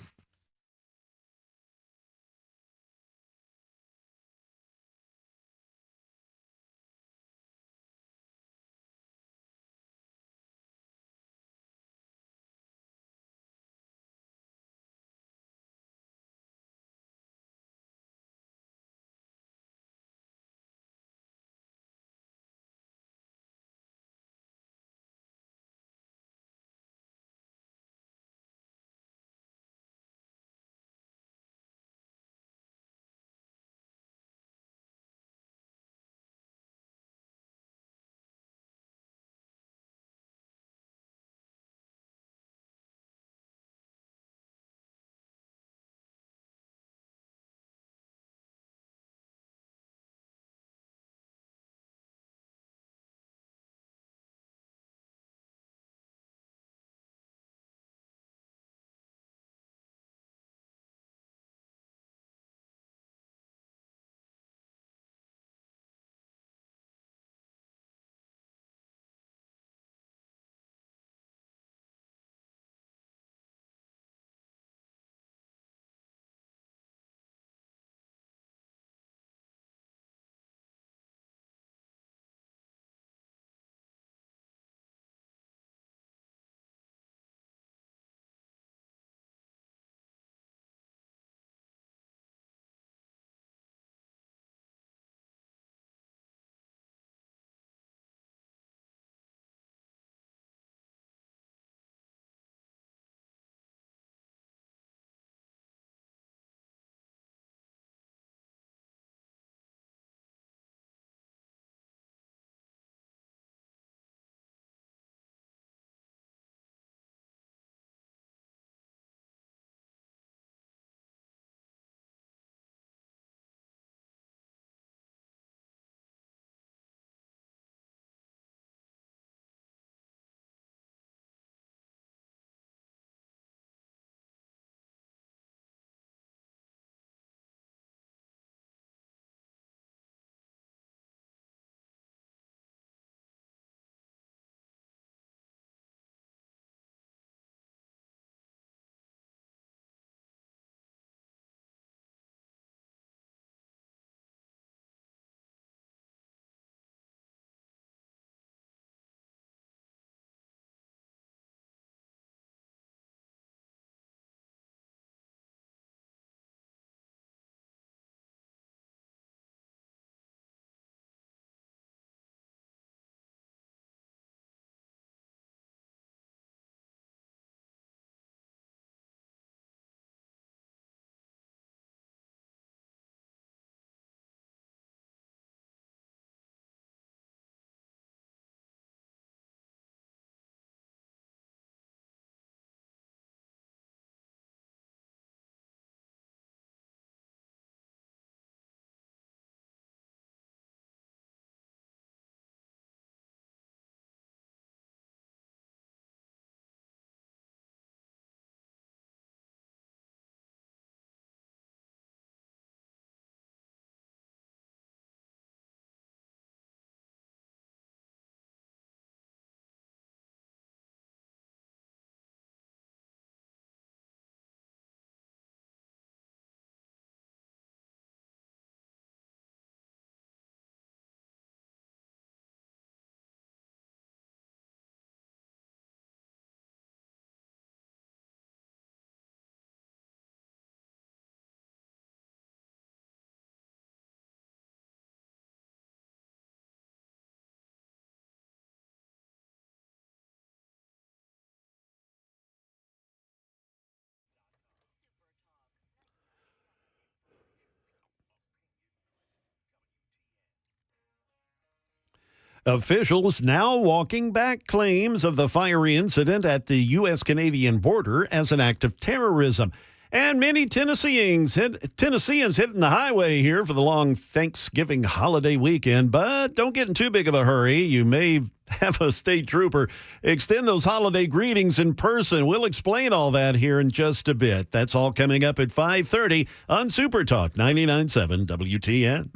Officials now walking back claims of the fiery incident at the U.S.-Canadian border as an act of terrorism. And many Tennesseans hitting the highway here for the long Thanksgiving holiday weekend. But don't get in too big of a hurry. You may have a state trooper extend those holiday greetings in person. We'll explain all that here in just a bit. That's all coming up at 5:30 on Super Talk 99.7 WTN.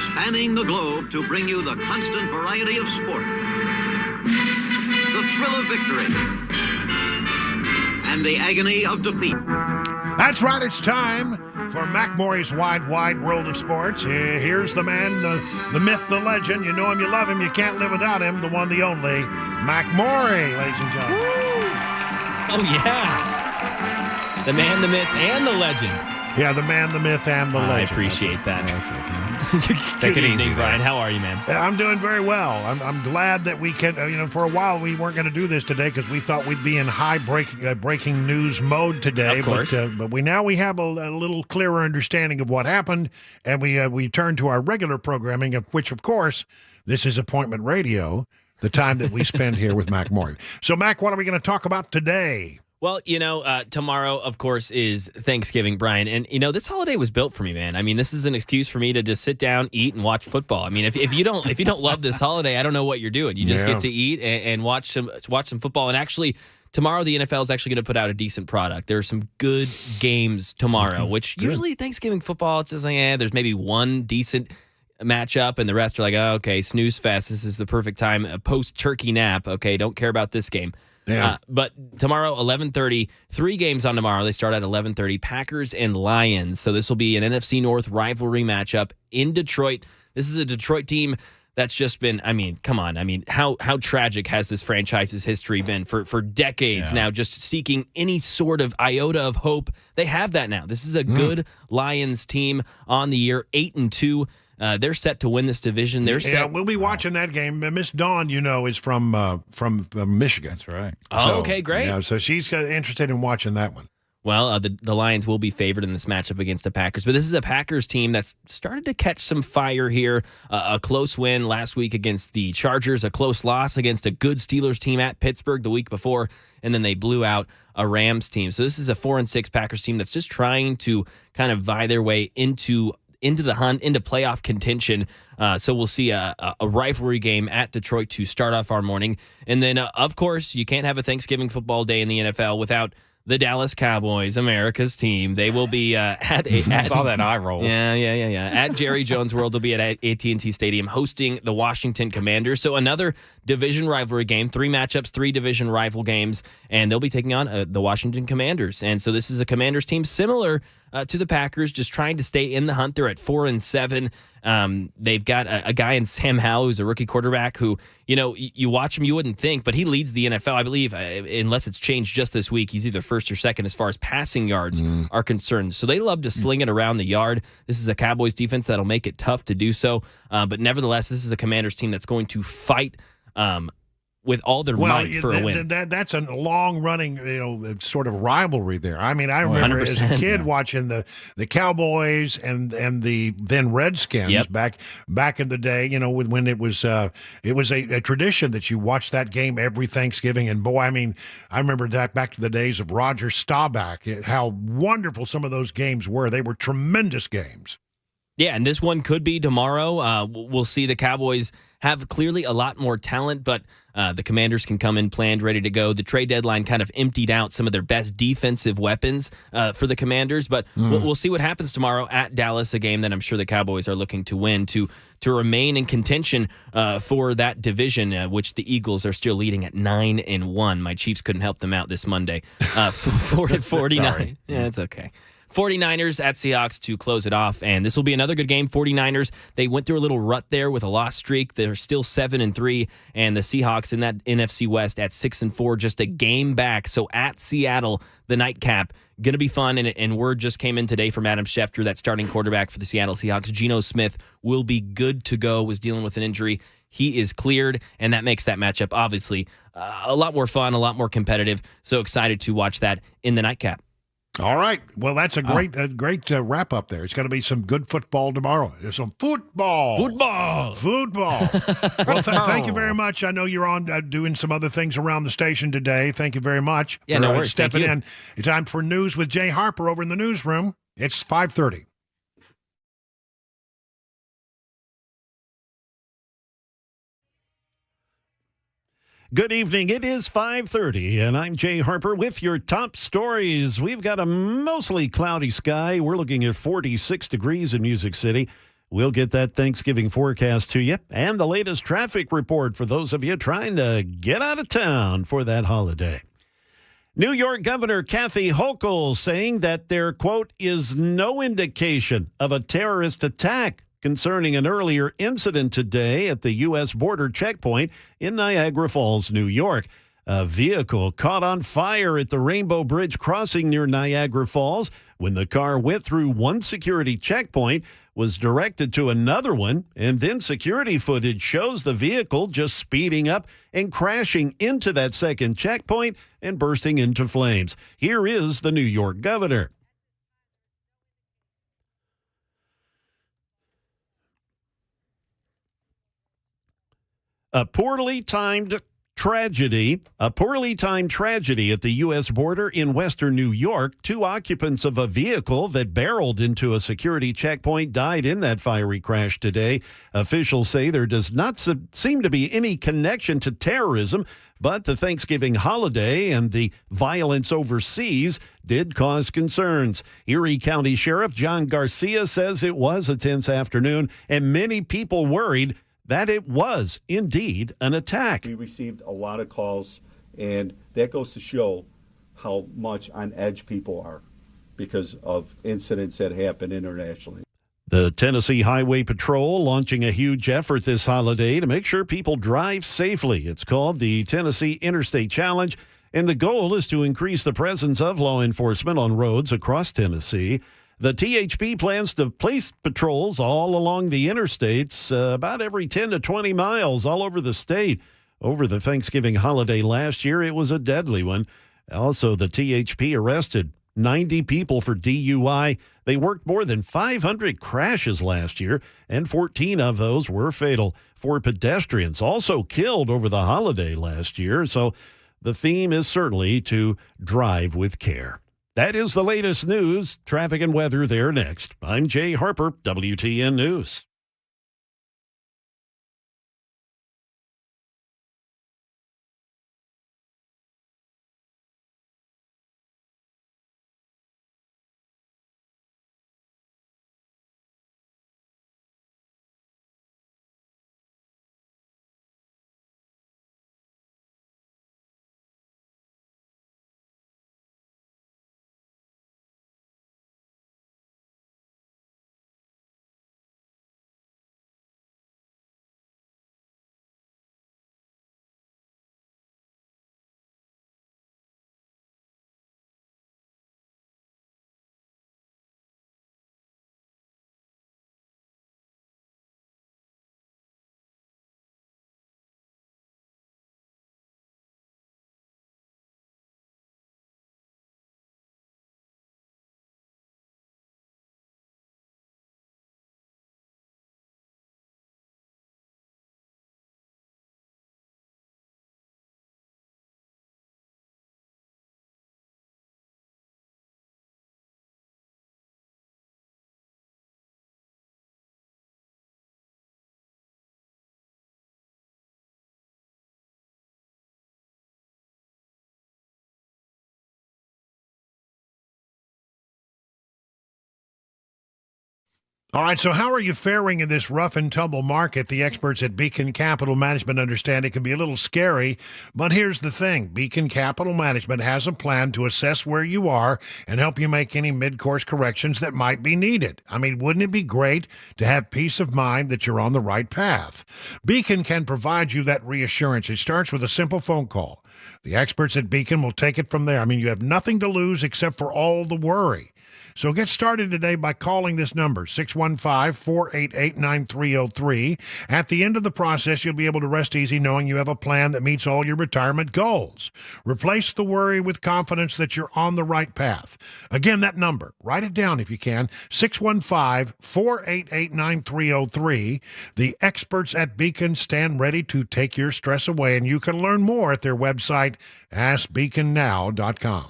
Spanning the globe to bring you the constant variety of sport, the thrill of victory, and the agony of defeat. That's right, it's time for Mac Morey's Wide World of Sports. Here's the man, the myth, the legend. You know him, you love him, you can't live without him, the one, the only, Mac Morey, ladies and gentlemen. Woo! Oh, yeah. The man, the myth, and the legend. Yeah, the man, the myth, and the legend. I appreciate that. Good evening, Brian. How are you, man? I'm doing very well. I'm glad that we can, for a while we weren't going to do this today because we thought we'd be in high breaking news mode today. Of course. But we have a little clearer understanding of what happened, and we turn to our regular programming, of which, of course, this is Appointment Radio, the time that we spend here with Mac Morey. So, Mac, what are we going to talk about today? Well, tomorrow, of course, is Thanksgiving, Brian. And, this holiday was built for me, man. I mean, this is an excuse for me to just sit down, eat, and watch football. I mean, if you don't love this holiday, I don't know what you're doing. You just get to eat and watch some football. And actually, tomorrow, the NFL is actually going to put out a decent product. There are some good games tomorrow, which usually Thanksgiving football, it's just like, there's maybe one decent matchup, and the rest are like, oh, okay, snooze fest. This is the perfect time, a post-turkey nap. Okay, don't care about this game. Yeah. But tomorrow, 11:30, 3 games on tomorrow. They start at 11:30, Packers and Lions. So this will be an NFC North rivalry matchup in Detroit. This is a Detroit team that's just been, come on. How tragic has this franchise's history been for decades now, just seeking any sort of iota of hope. They have that now. This is a good Lions team on the year, 8-2. They're set to win this division. We'll be watching that game. Miss Dawn, is from Michigan. That's right. Oh, okay, great. So she's interested in watching that one. Well, the Lions will be favored in this matchup against the Packers, but this is a Packers team that's started to catch some fire here. A close win last week against the Chargers, a close loss against a good Steelers team at Pittsburgh the week before, and then they blew out a Rams team. So this is a 4-6 Packers team that's just trying to kind of vie their way into the hunt, into playoff contention. So we'll see a rivalry game at Detroit to start off our morning. And then, of course, you can't have a Thanksgiving football day in the NFL without the Dallas Cowboys, America's team. They will be I saw that eye roll. Yeah. At Jerry Jones World, they'll be at AT&T Stadium hosting the Washington Commanders. So another division rivalry game, 3 matchups, 3 division rival games, and they'll be taking on the Washington Commanders. And so this is a Commanders team similar to the Packers, just trying to stay in the hunt. They're at 4-7. They've got a guy in Sam Howell, who's a rookie quarterback who, you watch him, you wouldn't think, but he leads the NFL, I believe, unless it's changed just this week. He's either first or second as far as passing yards are concerned. So they love to sling it around the yard. This is a Cowboys defense that'll make it tough to do so. But nevertheless, this is a Commanders team that's going to fight with all their might for a win. That's a long-running, sort of rivalry there. I remember 100%, as a kid watching the Cowboys and the then Redskins back in the day. When it was a tradition that you watched that game every Thanksgiving. And boy, I remember that back to the days of Roger Staubach. How wonderful some of those games were. They were tremendous games. Yeah, and this one could be tomorrow. We'll see. The Cowboys have clearly a lot more talent, but the Commanders can come in planned, ready to go. The trade deadline kind of emptied out some of their best defensive weapons for the Commanders, but we'll see what happens tomorrow at Dallas, a game that I'm sure the Cowboys are looking to win to remain in contention for that division, which the Eagles are still leading at 9-1. My Chiefs couldn't help them out this Monday. 49. Yeah, it's okay. 49ers at Seahawks to close it off, and this will be another good game. 49ers, they went through a little rut there with a loss streak. They're still 7-3, and the Seahawks in that NFC West at 6-4, just a game back. So at Seattle, the nightcap, going to be fun, and word just came in today from Adam Schefter, that starting quarterback for the Seattle Seahawks. Geno Smith will be good to go, was dealing with an injury. He is cleared, and that makes that matchup, obviously, a lot more fun, a lot more competitive. So excited to watch that in the nightcap. All right. Well, that's a great wrap up there. It's going to be some good football tomorrow. There's some football. Football. Well, thank you very much. I know you're on doing some other things around the station today. Thank you very much Yeah, for no worries. stepping Thank you. in. It's time for news with Jay Harper over in the newsroom. It's 5:30. Good evening. It is 5:30, and I'm Jay Harper with your top stories. We've got a mostly cloudy sky. We're looking at 46 degrees in Music City. We'll get that Thanksgiving forecast to you and the latest traffic report for those of you trying to get out of town for that holiday. New York Governor Kathy Hochul saying that there, quote, is no indication of a terrorist attack concerning an earlier incident today at the U.S. border checkpoint in Niagara Falls, New York. A vehicle caught on fire at the Rainbow Bridge crossing near Niagara Falls when the car went through one security checkpoint, was directed to another one, and then security footage shows the vehicle just speeding up and crashing into that second checkpoint and bursting into flames. Here is the New York governor. A poorly timed tragedy at the U.S. border in western New York. Two occupants of a vehicle that barreled into a security checkpoint died in that fiery crash today. Officials say there does not seem to be any connection to terrorism, but the Thanksgiving holiday and the violence overseas did cause concerns. Erie County Sheriff John Garcia says it was a tense afternoon, and many people worried that it was indeed an attack. We received a lot of calls, and that goes to show how much on edge people are because of incidents that happen internationally. The Tennessee Highway Patrol launching a huge effort this holiday to make sure people drive safely. It's called the Tennessee Interstate Challenge, and the goal is to increase the presence of law enforcement on roads across Tennessee. The THP plans to place patrols all along the interstates about every 10 to 20 miles all over the state. Over the Thanksgiving holiday last year, it was a deadly one. Also, the THP arrested 90 people for DUI. They worked more than 500 crashes last year, and 14 of those were fatal. 4 pedestrians also killed over the holiday last year. So the theme is certainly to drive with care. That is the latest news, traffic and weather there next. I'm Jay Harper, WTN News. All right, so how are you faring in this rough and tumble market? The experts at Beacon Capital Management understand it can be a little scary, but here's the thing. Beacon Capital Management has a plan to assess where you are and help you make any mid-course corrections that might be needed. I mean, wouldn't it be great to have peace of mind that you're on the right path? Beacon can provide you that reassurance. It starts with a simple phone call. The experts at Beacon will take it from there. I mean, you have nothing to lose except for all the worry. So get started today by calling this number, 615-488-9303. At the end of the process, you'll be able to rest easy knowing you have a plan that meets all your retirement goals. Replace the worry with confidence that you're on the right path. Again, that number, write it down if you can, 615-488-9303. The experts at Beacon stand ready to take your stress away, and you can learn more at their website, askbeaconnow.com.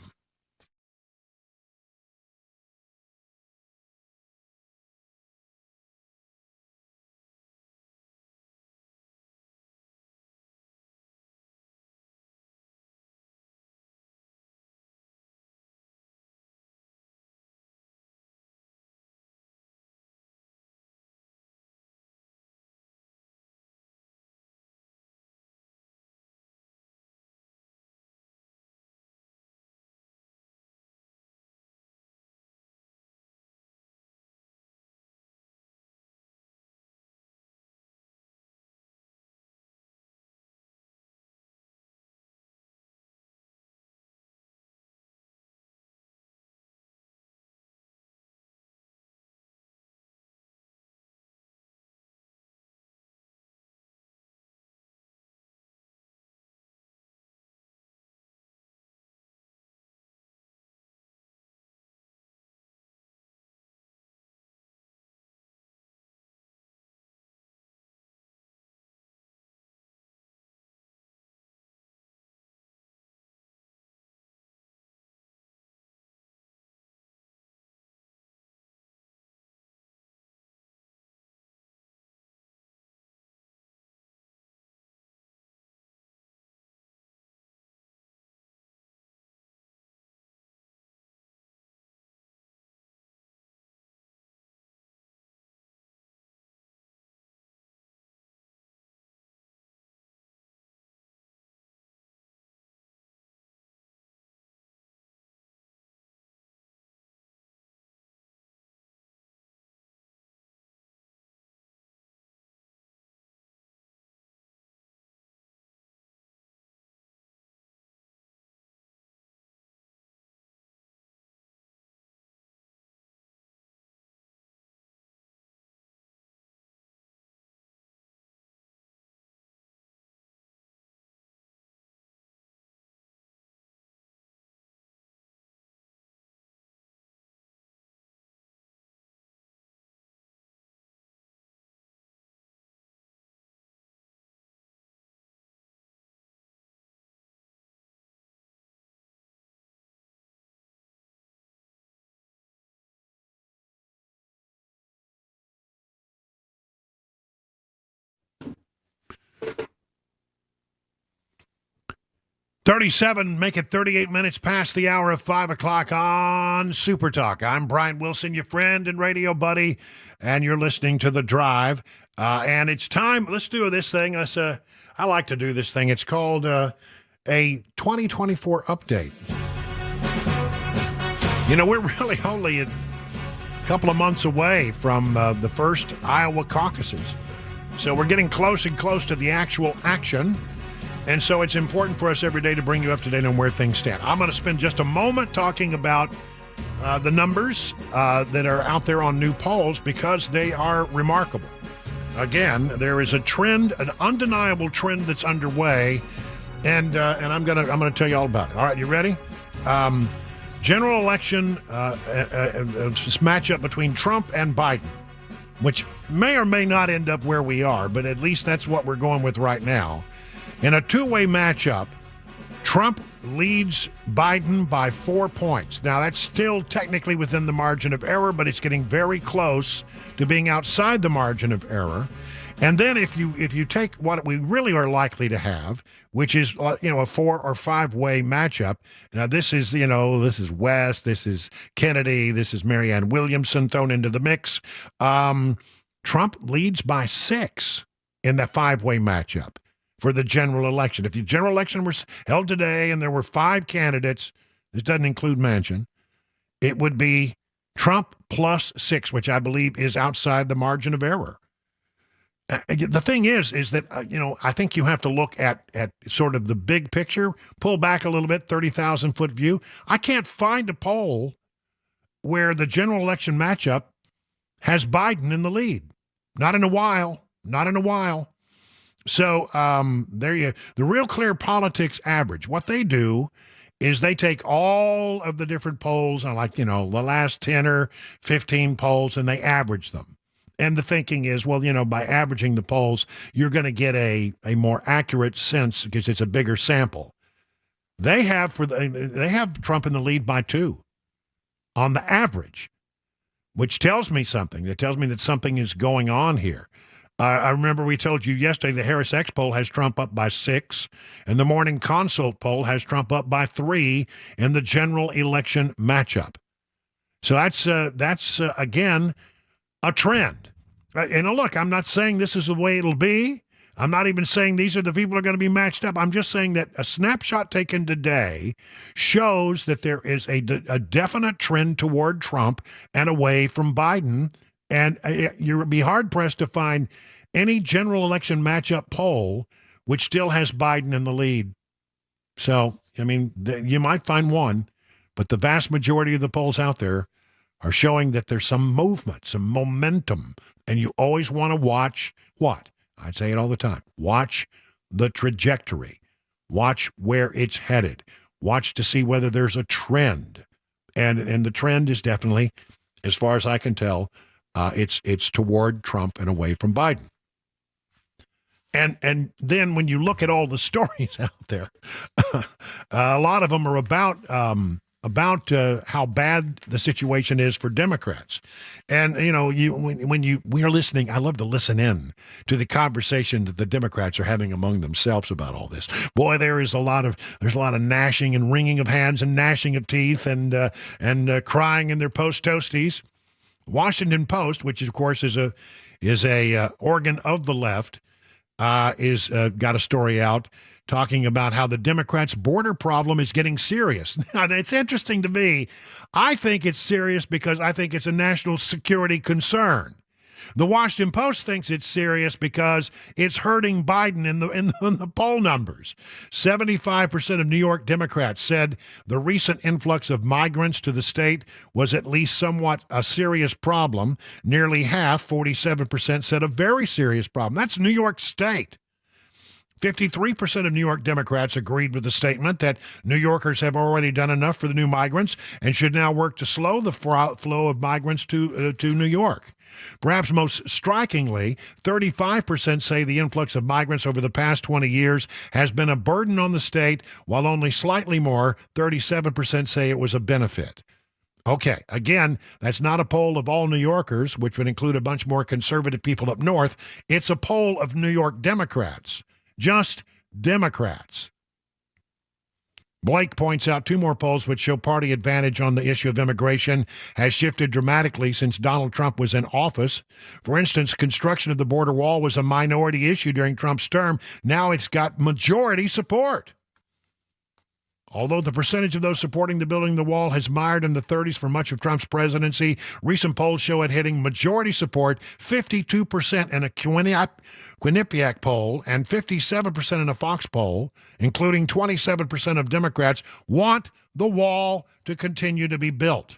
Make it 38 minutes past the hour of 5 o'clock on Super Talk. I'm Brian Wilson, your friend and radio buddy, and you're listening to The Drive. And it's time. Let's do this thing. I like to do this thing. It's called a 2024 update. You know, we're really only a couple of months away from the first Iowa caucuses. So we're getting close and close to the actual action. And so it's important for us every day to bring you up to date on where things stand. I'm going to spend just a moment talking about the numbers that are out there on new polls because they are remarkable. Again, there is a trend, an undeniable trend that's underway, and I'm gonna tell you all about it. All right, you ready? General election matchup between Trump and Biden, which may or may not end up where we are, but at least that's what we're going with right now. In a two-way matchup, Trump leads Biden by 4 points. Now, that's still technically within the margin of error, but it's getting very close to being outside the margin of error. And then if you take what we really are likely to have, which is a 4 or 5 way matchup. Now this is West, this is Kennedy, this is Marianne Williamson thrown into the mix. Trump leads by 6 in that 5 way matchup for the general election. If the general election was held today and there were 5 candidates, this doesn't include Manchin, it would be Trump plus 6, which I believe is outside the margin of error. The thing is that, I think you have to look at sort of the big picture, pull back a little bit, 30,000-foot view. I can't find a poll where the general election matchup has Biden in the lead. Not in a while. Not in a while. So the Real Clear Politics average, what they do is they take all of the different polls, like, the last 10 or 15 polls, and they average them. And the thinking is, well, by averaging the polls, you're going to get a more accurate sense because it's a bigger sample. They have Trump in the lead by 2 on the average, which tells me something. It tells me that something is going on here. I remember we told you yesterday the Harris X poll has Trump up by 6, and the Morning Consult poll has Trump up by 3 in the general election matchup. So that's again, a trend. And look, I'm not saying this is the way it'll be. I'm not even saying these are the people who are going to be matched up. I'm just saying that a snapshot taken today shows that there is a definite trend toward Trump and away from Biden. And you'll be hard-pressed to find any general election matchup poll which still has Biden in the lead. So, you might find one, but the vast majority of the polls out there are showing that there's some movement, some momentum, and you always want to watch what? I say it all the time. Watch the trajectory. Watch where it's headed. Watch to see whether there's a trend. And the trend is definitely, as far as I can tell, it's toward Trump and away from Biden. And then when you look at all the stories out there, a lot of them are about how bad the situation is for Democrats. And, when we are listening, I love to listen in to the conversation that the Democrats are having among themselves about all this. Boy, there's a lot of gnashing and wringing of hands and gnashing of teeth and crying in their post-toasties. Washington Post, which of course is a organ of the left, is got a story out talking about how the Democrats' border problem is getting serious. Now, it's interesting to me. I think it's serious because I think it's a national security concern. The Washington Post thinks it's serious because it's hurting Biden in the poll numbers. 75% of New York Democrats said the recent influx of migrants to the state was at least somewhat a serious problem. Nearly half, 47%, said a very serious problem. That's New York State. 53% of New York Democrats agreed with the statement that New Yorkers have already done enough for the new migrants and should now work to slow the flow of migrants to New York. Perhaps most strikingly, 35% say the influx of migrants over the past 20 years has been a burden on the state, while only slightly more, 37%, say it was a benefit. Okay, again, that's not a poll of all New Yorkers, which would include a bunch more conservative people up north. It's a poll of New York Democrats. Just Democrats. Blake points out 2 more polls which show party advantage on the issue of immigration has shifted dramatically since Donald Trump was in office. For instance, construction of the border wall was a minority issue during Trump's term. Now it's got majority support. Although the percentage of those supporting the building of the wall has mired in the 30s for much of Trump's presidency, recent polls show it hitting majority support, 52% in a Quinnipiac poll and 57% in a Fox poll, including 27% of Democrats want the wall to continue to be built.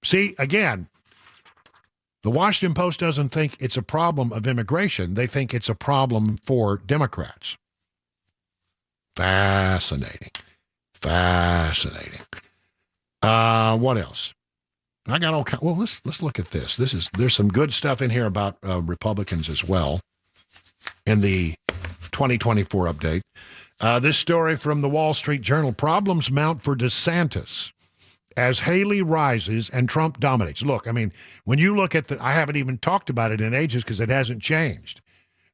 See, again, the Washington Post doesn't think it's a problem of immigration. They think it's a problem for Democrats. Fascinating. What else? I got all kinds. Well, let's look at this. There's some good stuff in here about Republicans as well in the 2024 update. This story from the Wall Street Journal: problems mount for DeSantis as Haley rises and Trump dominates. Look, when you look at I haven't even talked about it in ages because it hasn't changed.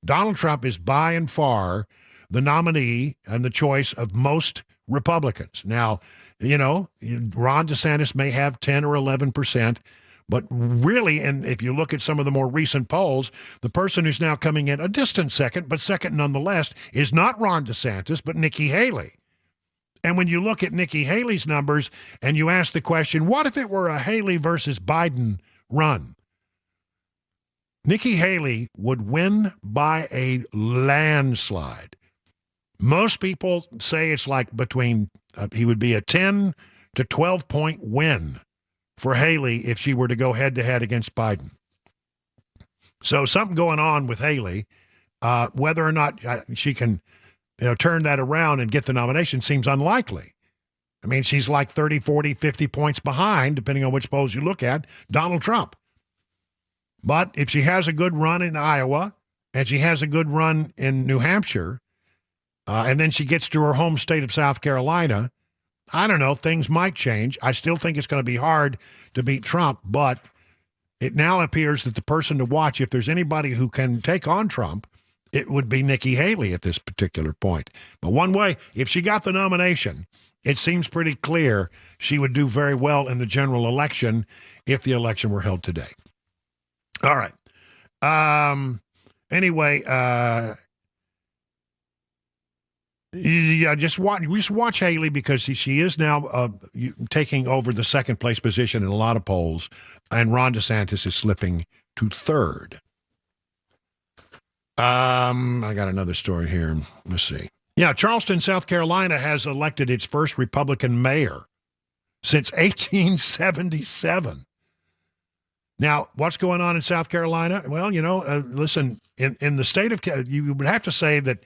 Donald Trump is by and far the nominee and the choice of most Republicans. Now, Ron DeSantis may have 10 or 11%, but really, and if you look at some of the more recent polls, the person who's now coming in a distant second, but second nonetheless, is not Ron DeSantis, but Nikki Haley. And when you look at Nikki Haley's numbers and you ask the question, what if it were a Haley versus Biden run? Nikki Haley would win by a landslide. Most people say it's like between, he would be a 10 to 12 point win for Haley if she were to go head-to-head against Biden. So something going on with Haley. Whether or not she can turn that around and get the nomination seems unlikely. I mean, she's like 30, 40, 50 points behind, depending on which polls you look at, Donald Trump. But if she has a good run in Iowa and she has a good run in New Hampshire, and then she gets to her home state of South Carolina, I don't know, things might change. I still think it's going to be hard to beat Trump, but it now appears that the person to watch, if there's anybody who can take on Trump, it would be Nikki Haley at this particular point. But one way, if she got the nomination, it seems pretty clear she would do very well in the general election if the election were held today. All right. Anyway, just watch Haley because she is now taking over the second place position in a lot of polls, and Ron DeSantis is slipping to third. I got another story here. Let's see. Yeah, Charleston, South Carolina has elected its first Republican mayor since 1877. Now, what's going on in South Carolina? Well, listen, in the state of, you would have to say that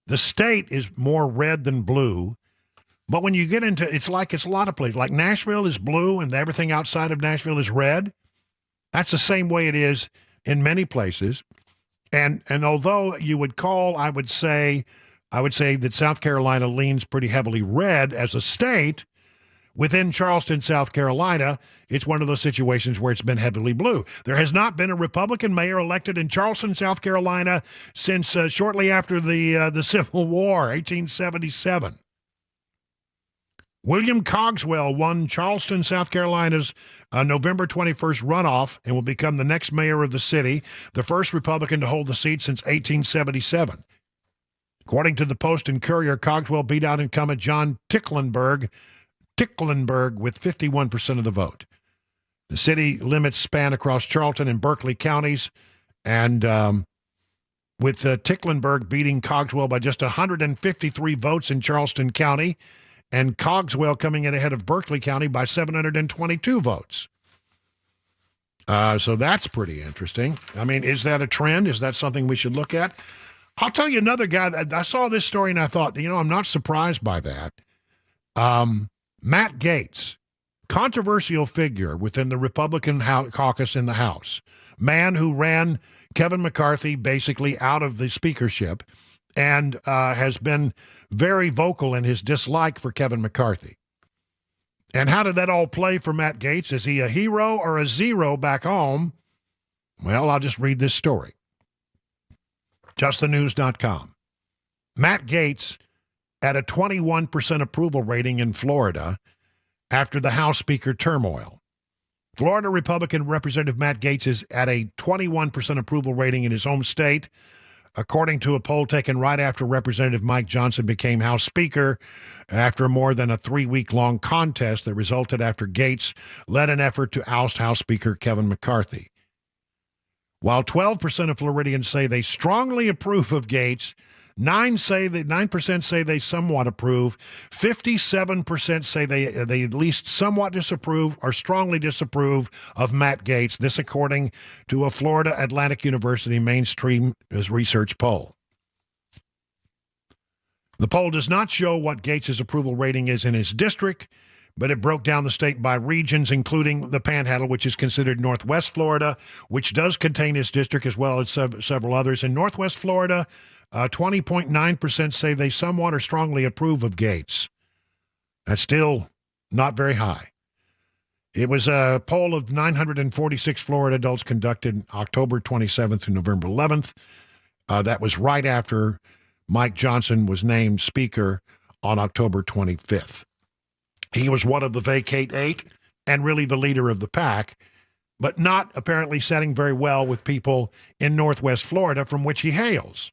the state is more red than blue. But when you get into, it's a lot of places. Like Nashville is blue and everything outside of Nashville is red. That's the same way it is in many places. And although you would call, I would say that South Carolina leans pretty heavily red as a state. Within Charleston, South Carolina, it's one of those situations where it's been heavily blue. There has not been a Republican mayor elected in Charleston, South Carolina since shortly after the Civil War, 1877. William Cogswell won Charleston, South Carolina's November 21st runoff and will become the next mayor of the city, the first Republican to hold the seat since 1877. According to the Post and Courier, Cogswell beat out incumbent John Ticklenburg with 51% of the vote. The city limits span across Charlton and Berkeley counties, and with Ticklenburg beating Cogswell by just 153 votes in Charleston County, and Cogswell coming in ahead of Berkeley County by 722 votes. So that's pretty interesting. I mean, is that a trend? Is that something we should look at? I'll tell you another guy. I saw this story and I thought, I'm not surprised by that. Matt Gaetz, controversial figure within the Republican caucus in the House, man who ran Kevin McCarthy basically out of the speakership and has been very vocal in his dislike for Kevin McCarthy. And how did that all play for Matt Gaetz? Is he a hero or a zero back home? Well, I'll just read this story. JustTheNews.com. Matt Gaetz at a 21% approval rating in Florida after the House Speaker turmoil. Florida Republican Representative Matt Gaetz is at a 21% approval rating in his home state, according to a poll taken right after Representative Mike Johnson became House Speaker after more than a 3-week-long contest that resulted after Gaetz led an effort to oust House Speaker Kevin McCarthy. While 12% of Floridians say they strongly approve of Gaetz, 9% say they somewhat approve, 57% say they at least somewhat disapprove or strongly disapprove of Matt Gaetz. This according to a Florida Atlantic University mainstream research poll. The poll does not show what Gaetz's approval rating is in his district, but it broke down the state by regions, including the Panhandle, which is considered Northwest Florida, which does contain his district as well as several others. In Northwest Florida, 20.9% say they somewhat or strongly approve of Gaetz. That's still not very high. It was a poll of 946 Florida adults conducted October 27th to November 11th. That was right after Mike Johnson was named Speaker on October 25th. He was one of the vacate 8 and really the leader of the pack, but not apparently setting very well with people in Northwest Florida from which he hails.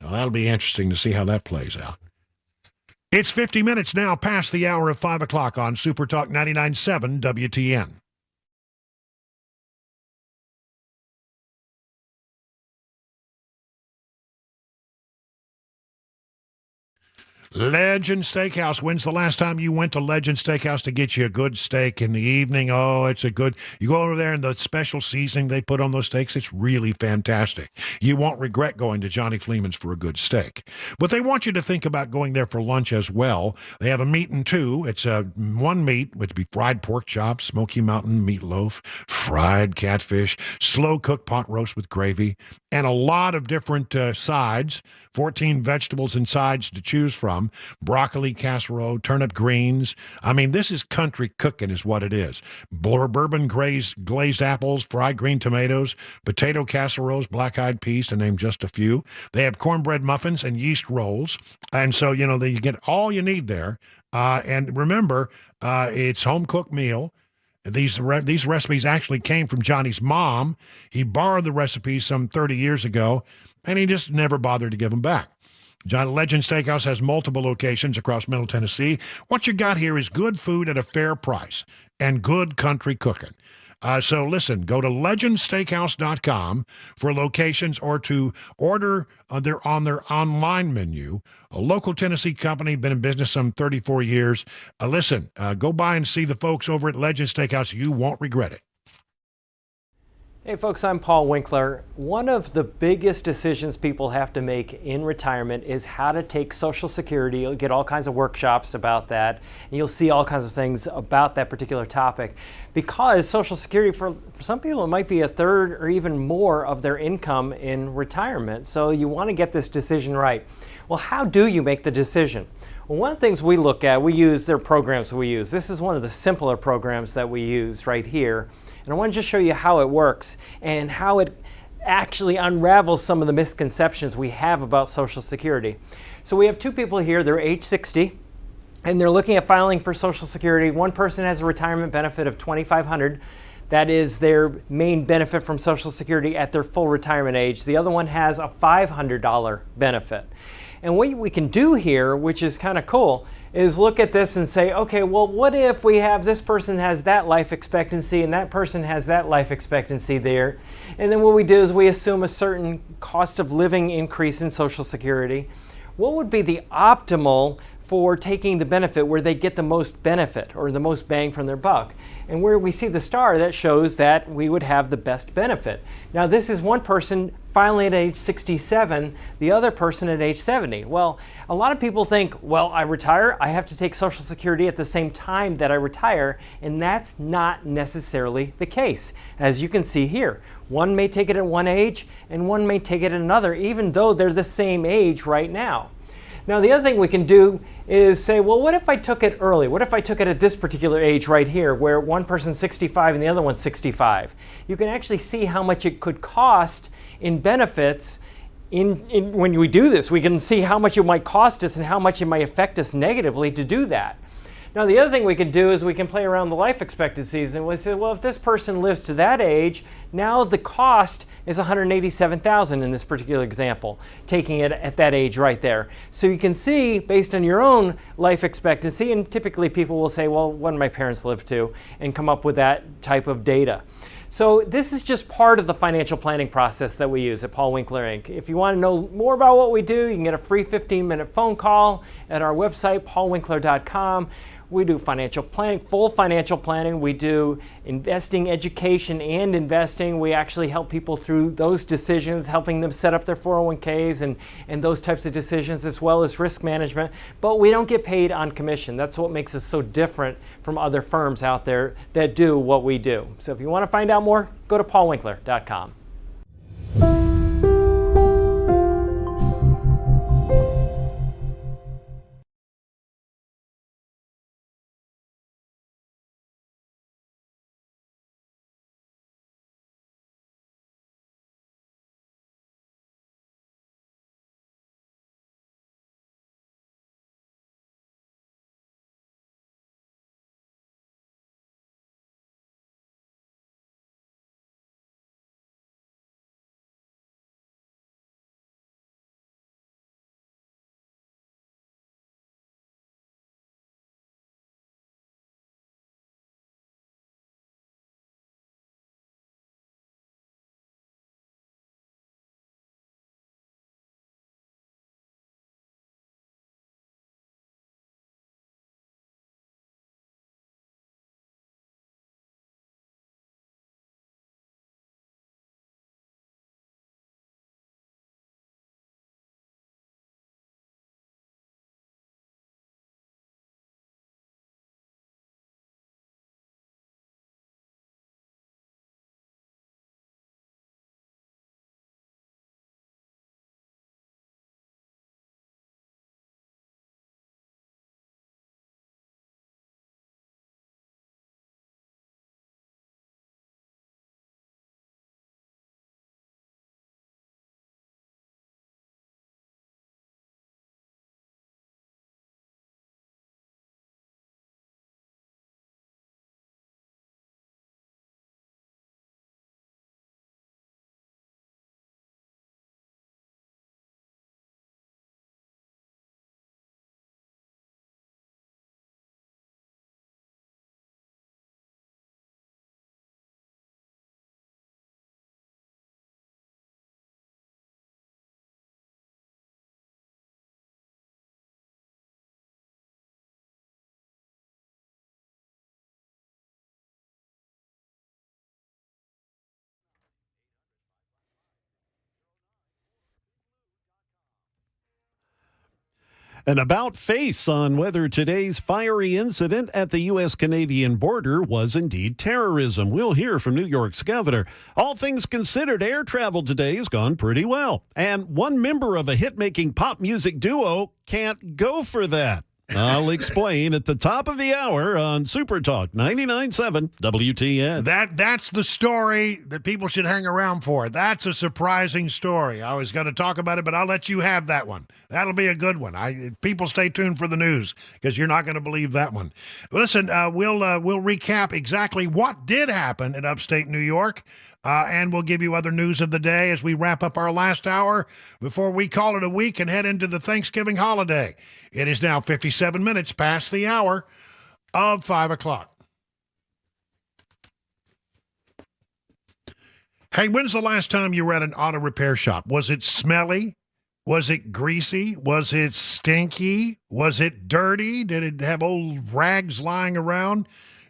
Now, that'll be interesting to see how that plays out. It's 50 minutes now past the hour of 5 o'clock on Super Talk 99.7 WTN. Legend Steakhouse. When's the last time you went to Legend Steakhouse to get you a good steak in the evening? Oh, it's a good. You go over there and the special seasoning they put on those steaks, it's really fantastic. You won't regret going to Johnny Fleeman's for a good steak. But they want you to think about going there for lunch as well. They have a meat and two. It's one meat, which would be fried pork chops, Smoky Mountain meatloaf, fried catfish, slow cooked pot roast with gravy, and a lot of different sides. 14 vegetables and sides to choose from. Broccoli casserole, turnip greens. I mean, this is country cooking is what it is. Bourbon glazed apples, fried green tomatoes, potato casseroles, black-eyed peas, to name just a few. They have cornbread muffins and yeast rolls. And so, you get all you need there. And remember, it's home-cooked meal. These recipes actually came from Johnny's mom. He borrowed the recipes some 30 years ago, and he just never bothered to give them back. Legend Steakhouse has multiple locations across Middle Tennessee. What you got here is good food at a fair price and good country cooking. So listen, go to legendsteakhouse.com for locations or to order on their online menu. A local Tennessee company, been in business some 34 years. Listen, go by and see the folks over at Legend Steakhouse. You won't regret it. Hey folks, I'm Paul Winkler. One of the biggest decisions people have to make in retirement is how to take Social Security. You'll get all kinds of workshops about that, and you'll see all kinds of things about that particular topic. Because Social Security, for some people, it might be a third or even more of their income in retirement. So you want to get this decision right. Well, how do you make the decision? Well, one of the things we look at, there are programs we use. This is one of the simpler programs that we use right here. And I want to just show you how it works and how it actually unravels some of the misconceptions we have about Social Security. So we have two people here, they're age 60, and they're looking at filing for Social Security. One person has a retirement benefit of $2,500. That is their main benefit from Social Security at their full retirement age. The other one has a $500 benefit. And what we can do here, which is kind of cool, is look at this and say, okay, well, what if we have this person has that life expectancy and that person has that life expectancy there? And then what we do is we assume a certain cost of living increase in Social Security. What would be the optimal for taking the benefit where they get the most benefit or the most bang from their buck? And where we see the star, that shows that we would have the best benefit. Now, this is one person filing at age 67, the other person at age 70. Well, a lot of people think, well, I retire, I have to take Social Security at the same time that I retire, and that's not necessarily the case. As you can see here, one may take it at one age and one may take it at another, even though they're the same age right now. Now, the other thing we can do is say, well, what if I took it early? What if I took it at this particular age right here, where one person's 65 and the other one's 65? You can actually see how much it could cost in benefits. When we do this, we can see how much it might cost us and how much it might affect us negatively to do that. Now, the other thing we can do is we can play around the life expectancies, and we say, well, if this person lives to that age, now the cost is $187,000 in this particular example, taking it at that age right there. So you can see, based on your own life expectancy, and typically people will say, well, what did my parents live to, and come up with that type of data. So this is just part of the financial planning process that we use at Paul Winkler Inc. If you want to know more about what we do, you can get a free 15-minute phone call at our website, paulwinkler.com. We do financial planning, full financial planning. We do investing, education, and investing. We actually help people through those decisions, helping them set up their 401ks and those types of decisions, as well as risk management. But we don't get paid on commission. That's what makes us so different from other firms out there that do what we do. So if you want to find out more, go to paulwinkler.com. An about face on whether today's fiery incident at the U.S.-Canadian border was indeed terrorism. We'll hear from New York's governor. All things considered, air travel today has gone pretty well. And one member of a hit-making pop music duo can't go for that. I'll explain at the top of the hour on Super Talk 99.7 WTN. That's the story that people should hang around for. That's a surprising story. I was going to talk about it, but I'll let you have that one. That'll be a good one. People stay tuned for the news because you're not going to believe that one. Listen, we'll recap exactly what did happen in upstate New York, and we'll give you other news of the day as we wrap up our last hour before we call it a week and head into the Thanksgiving holiday. It is now 57 minutes past the hour of 5 o'clock. Hey, when's the last time you were at an auto repair shop? Was it smelly? Was it greasy? Was it stinky? Was it dirty? Did it have old rags lying around?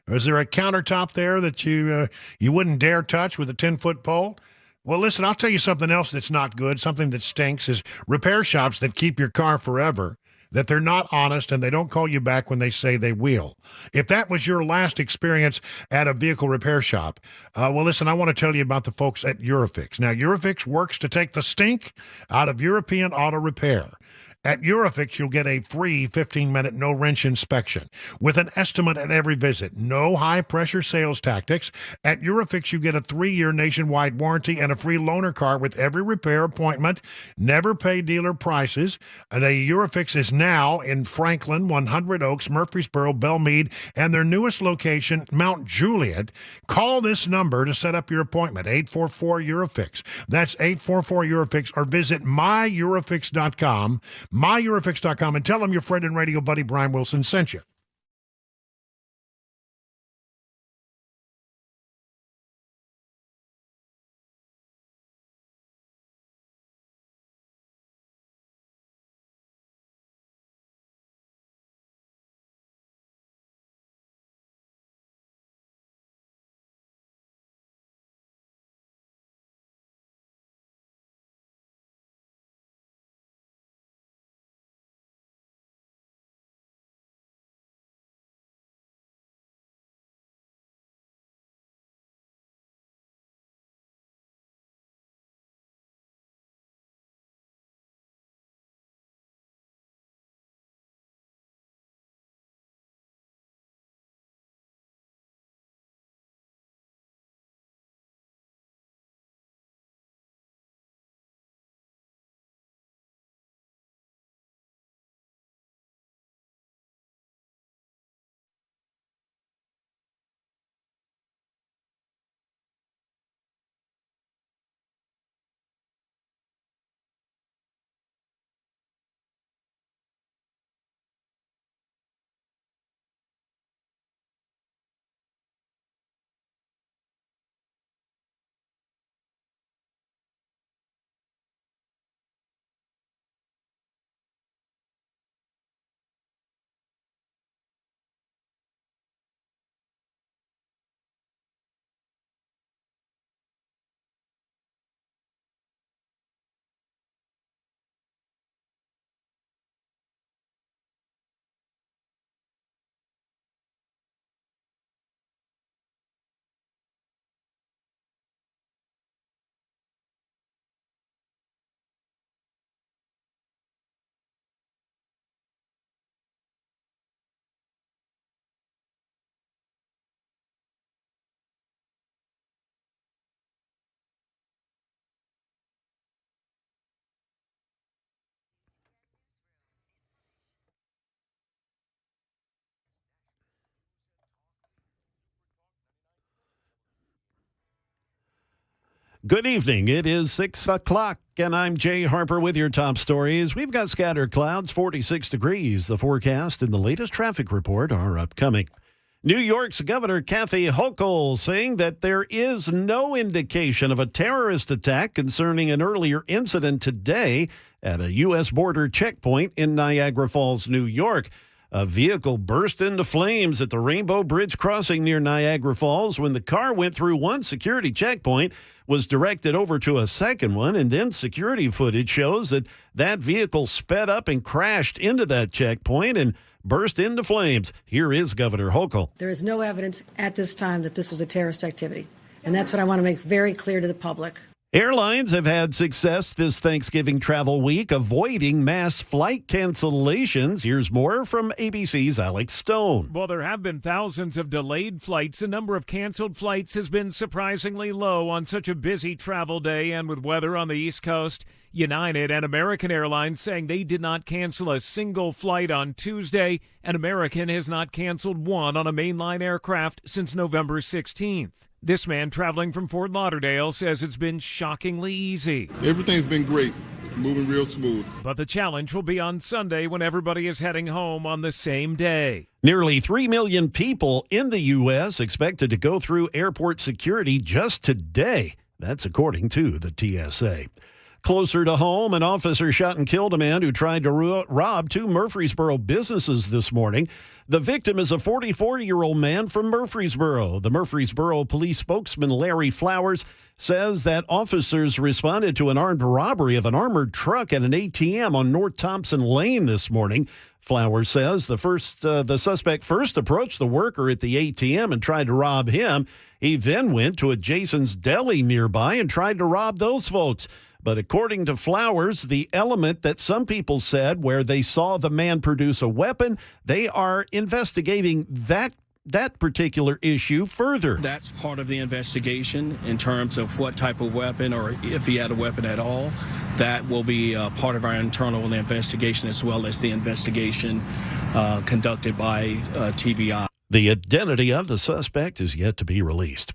Was there a countertop there that you wouldn't dare touch with a 10-foot pole? Well, listen, I'll tell you something else that's not good, something that stinks, is repair shops that keep your car forever, that they're not honest and they don't call you back when they say they will. If that was your last experience at a vehicle repair shop, well, listen, I want to tell you about the folks at Eurofix. Now, Eurofix works to take the stink out of European auto repair. At Eurofix, you'll get a free 15-minute no-wrench inspection with an estimate at every visit. No high-pressure sales tactics. At Eurofix, you get a 3-year nationwide warranty and a free loaner car with every repair appointment. Never pay dealer prices. The Eurofix is now in Franklin, 100 Oaks, Murfreesboro, Belmead, and their newest location, Mount Juliet. Call this number to set up your appointment, 844-EUROFIX. That's 844-EUROFIX, or visit myEurofix.com. myEurofix.com, and tell them your friend and radio buddy Brian Wilson sent you. Good evening. It is 6 o'clock, and I'm Jay Harper with your top stories. We've got scattered clouds, 46 degrees. The forecast and the latest traffic report are upcoming. New York's Governor Kathy Hochul saying that there is no indication of a terrorist attack concerning an earlier incident today at a U.S. border checkpoint in Niagara Falls, New York. A vehicle burst into flames at the Rainbow Bridge crossing near Niagara Falls when the car went through one security checkpoint, was directed over to a second one, and then security footage shows that vehicle sped up and crashed into that checkpoint and burst into flames. Here is Governor Hochul. There is no evidence at this time that this was a terrorist activity, and that's what I want to make very clear to the public. Airlines have had success this Thanksgiving travel week avoiding mass flight cancellations. Here's more from ABC's Alex Stone. Well, there have been thousands of delayed flights. The number of canceled flights has been surprisingly low on such a busy travel day and with weather on the East Coast. United and American Airlines saying they did not cancel a single flight on Tuesday, and American has not canceled one on a mainline aircraft since November 16th. This man traveling from Fort Lauderdale says it's been shockingly easy. Everything's been great, moving real smooth. But the challenge will be on Sunday when everybody is heading home on the same day. Nearly 3 million people in the U.S. expected to go through airport security just today. That's according to the TSA. Closer to home, an officer shot and killed a man who tried to rob two Murfreesboro businesses this morning. The victim is a 44-year-old man from Murfreesboro. The Murfreesboro police spokesman, Larry Flowers, says that officers responded to an armed robbery of an armored truck at an ATM on North Thompson Lane this morning. Flowers says the suspect first approached the worker at the ATM and tried to rob him. He then went to a Jason's Deli nearby and tried to rob those folks. But according to Flowers, the element that some people said where they saw the man produce a weapon, they are investigating that particular issue further. That's part of the investigation in terms of what type of weapon or if he had a weapon at all. That will be part of our internal investigation as well as the investigation conducted by TBI. The identity of the suspect is yet to be released.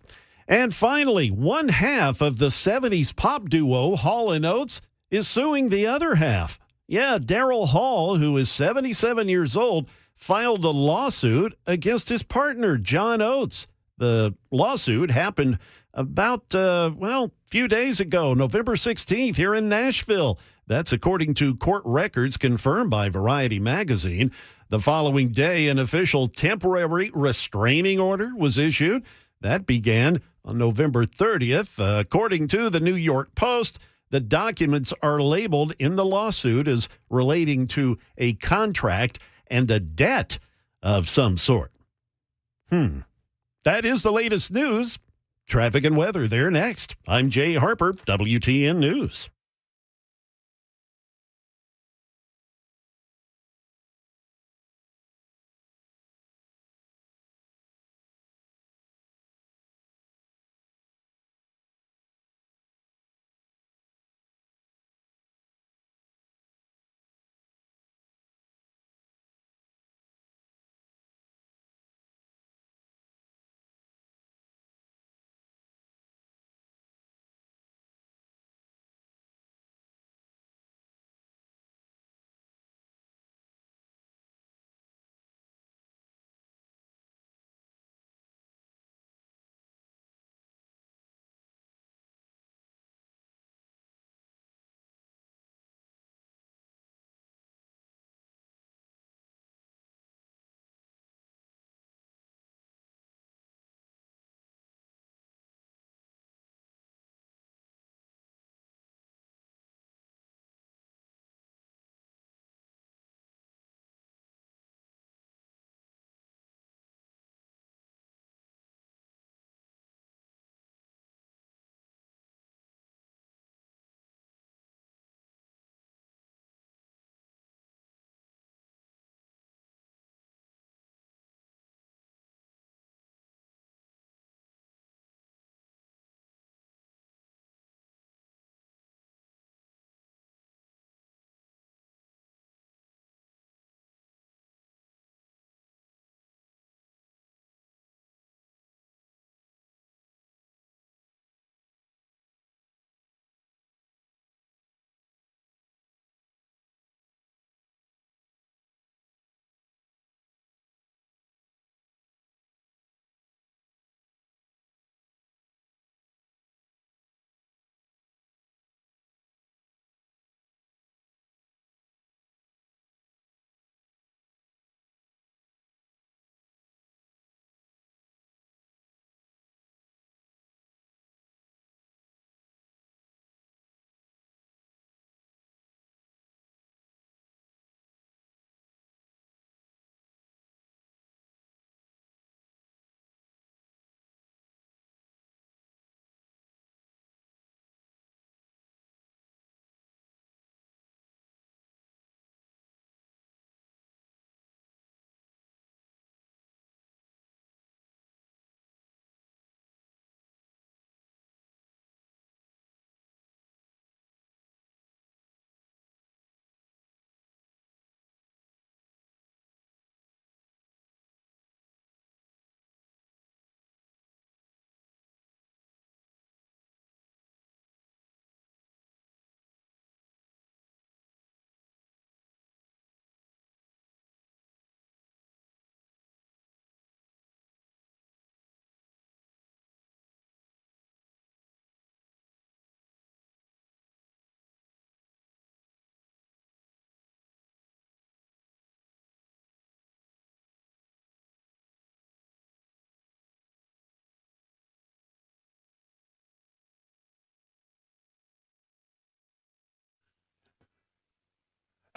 And finally, one half of the 70s pop duo Hall & Oates is suing the other half. Yeah, Daryl Hall, who is 77 years old, filed a lawsuit against his partner, John Oates. The lawsuit happened about, a few days ago, November 16th, here in Nashville. That's according to court records confirmed by Variety magazine. The following day, an official temporary restraining order was issued. That began on November 30th. According to the New York Post, the documents are labeled in the lawsuit as relating to a contract and a debt of some sort. That is the latest news. Traffic and weather there next. I'm Jay Harper, WTN News.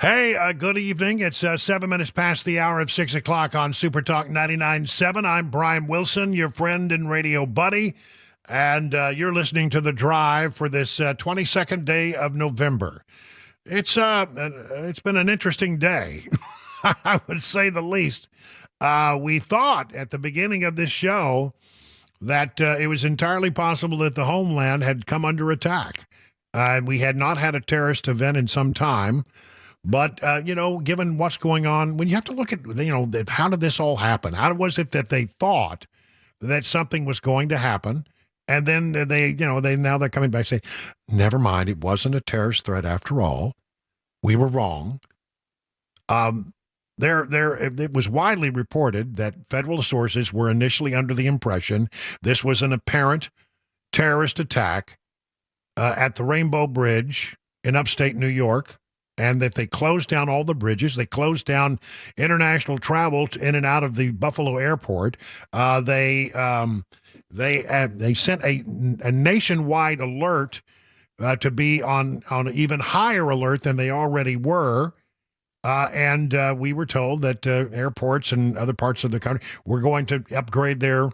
Hey, good evening. It's 7 minutes past the hour of 6 o'clock on Super Talk 99.7. I'm Brian Wilson, your friend and radio buddy, and you're listening to The Drive for this 22nd day of November. It's been an interesting day, I would say the least. We thought at the beginning of this show that it was entirely possible that the homeland had come under attack. We had not had a terrorist event in some time. But, given what's going on, when you have to look at, how did this all happen? How was it that they thought that something was going to happen? And then now they're coming back saying, never mind, it wasn't a terrorist threat after all. We were wrong. It was widely reported that federal sources were initially under the impression this was an apparent terrorist attack at the Rainbow Bridge in upstate New York. And that they closed down all the bridges. They closed down international travel in and out of the Buffalo airport. They sent a nationwide alert to be on an even higher alert than they already were. And we were told that airports and other parts of the country were going to upgrade their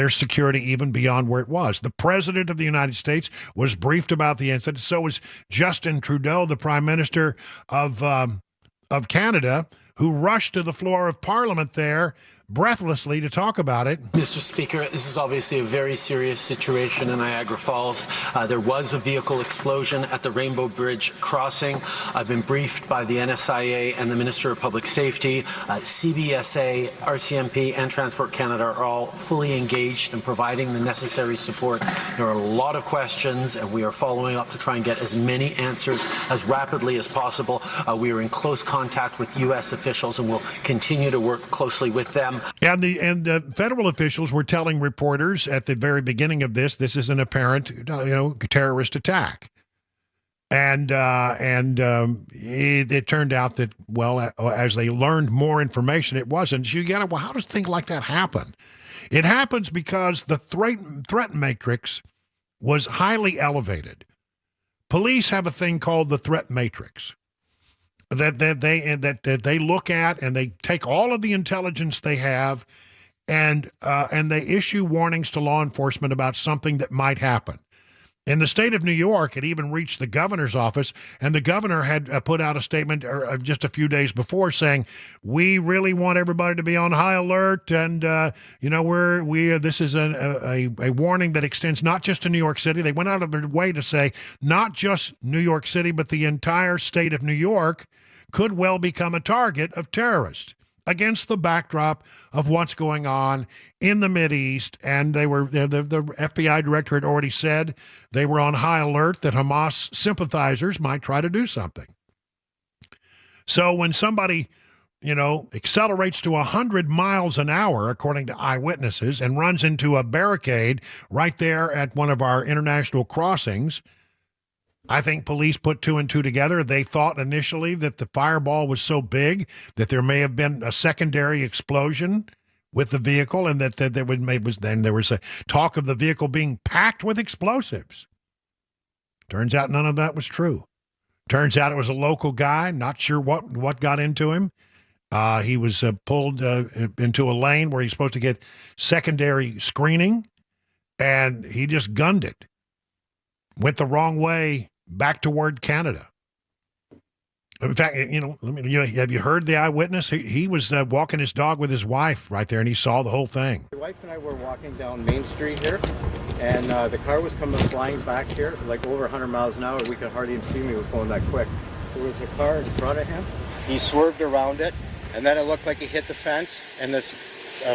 security even beyond where it was. The president of the United States was briefed about the incident. So was Justin Trudeau, the prime minister of Canada, who rushed to the floor of Parliament there breathlessly to talk about it. Mr. Speaker, this is obviously a very serious situation in Niagara Falls. There was a vehicle explosion at the Rainbow Bridge crossing. I've been briefed by the NSIA and the Minister of Public Safety. CBSA, RCMP, and Transport Canada are all fully engaged in providing the necessary support. There are a lot of questions, and we are following up to try and get as many answers as rapidly as possible. We are in close contact with U.S. officials, and we'll continue to work closely with them. And the federal officials were telling reporters at the very beginning of this is an apparent, terrorist attack. And it turned out that, well, as they learned more information, it wasn't. How does things like that happen? It happens because the threat matrix was highly elevated. Police have a thing called the threat matrix that they look at, and they take all of the intelligence they have, and they issue warnings to law enforcement about something that might happen. In the state of New York, it even reached the governor's office, and the governor had put out a statement just a few days before saying, we really want everybody to be on high alert, and this is a warning that extends not just to New York City. They went out of their way to say not just New York City, but the entire state of New York could well become a target of terrorists against the backdrop of what's going on in the Mideast. And the FBI director had already said they were on high alert that Hamas sympathizers might try to do something. So when somebody, accelerates to 100 miles an hour, according to eyewitnesses, and runs into a barricade right there at one of our international crossings, I think police put two and two together. They thought initially that the fireball was so big that there may have been a secondary explosion with the vehicle, and that there was a talk of the vehicle being packed with explosives. Turns out none of that was true. Turns out it was a local guy, not sure what got into him. He was pulled into a lane where he's supposed to get secondary screening, and he just gunned it. Went the wrong way back toward Canada. In fact, have you heard the eyewitness? He was walking his dog with his wife right there, and he saw the whole thing. My wife and I were walking down Main Street here, and the car was coming flying back here, like over 100 miles an hour. We could hardly even see me. It was going that quick. There was a car in front of him. He swerved around it, and then it looked like he hit the fence, and this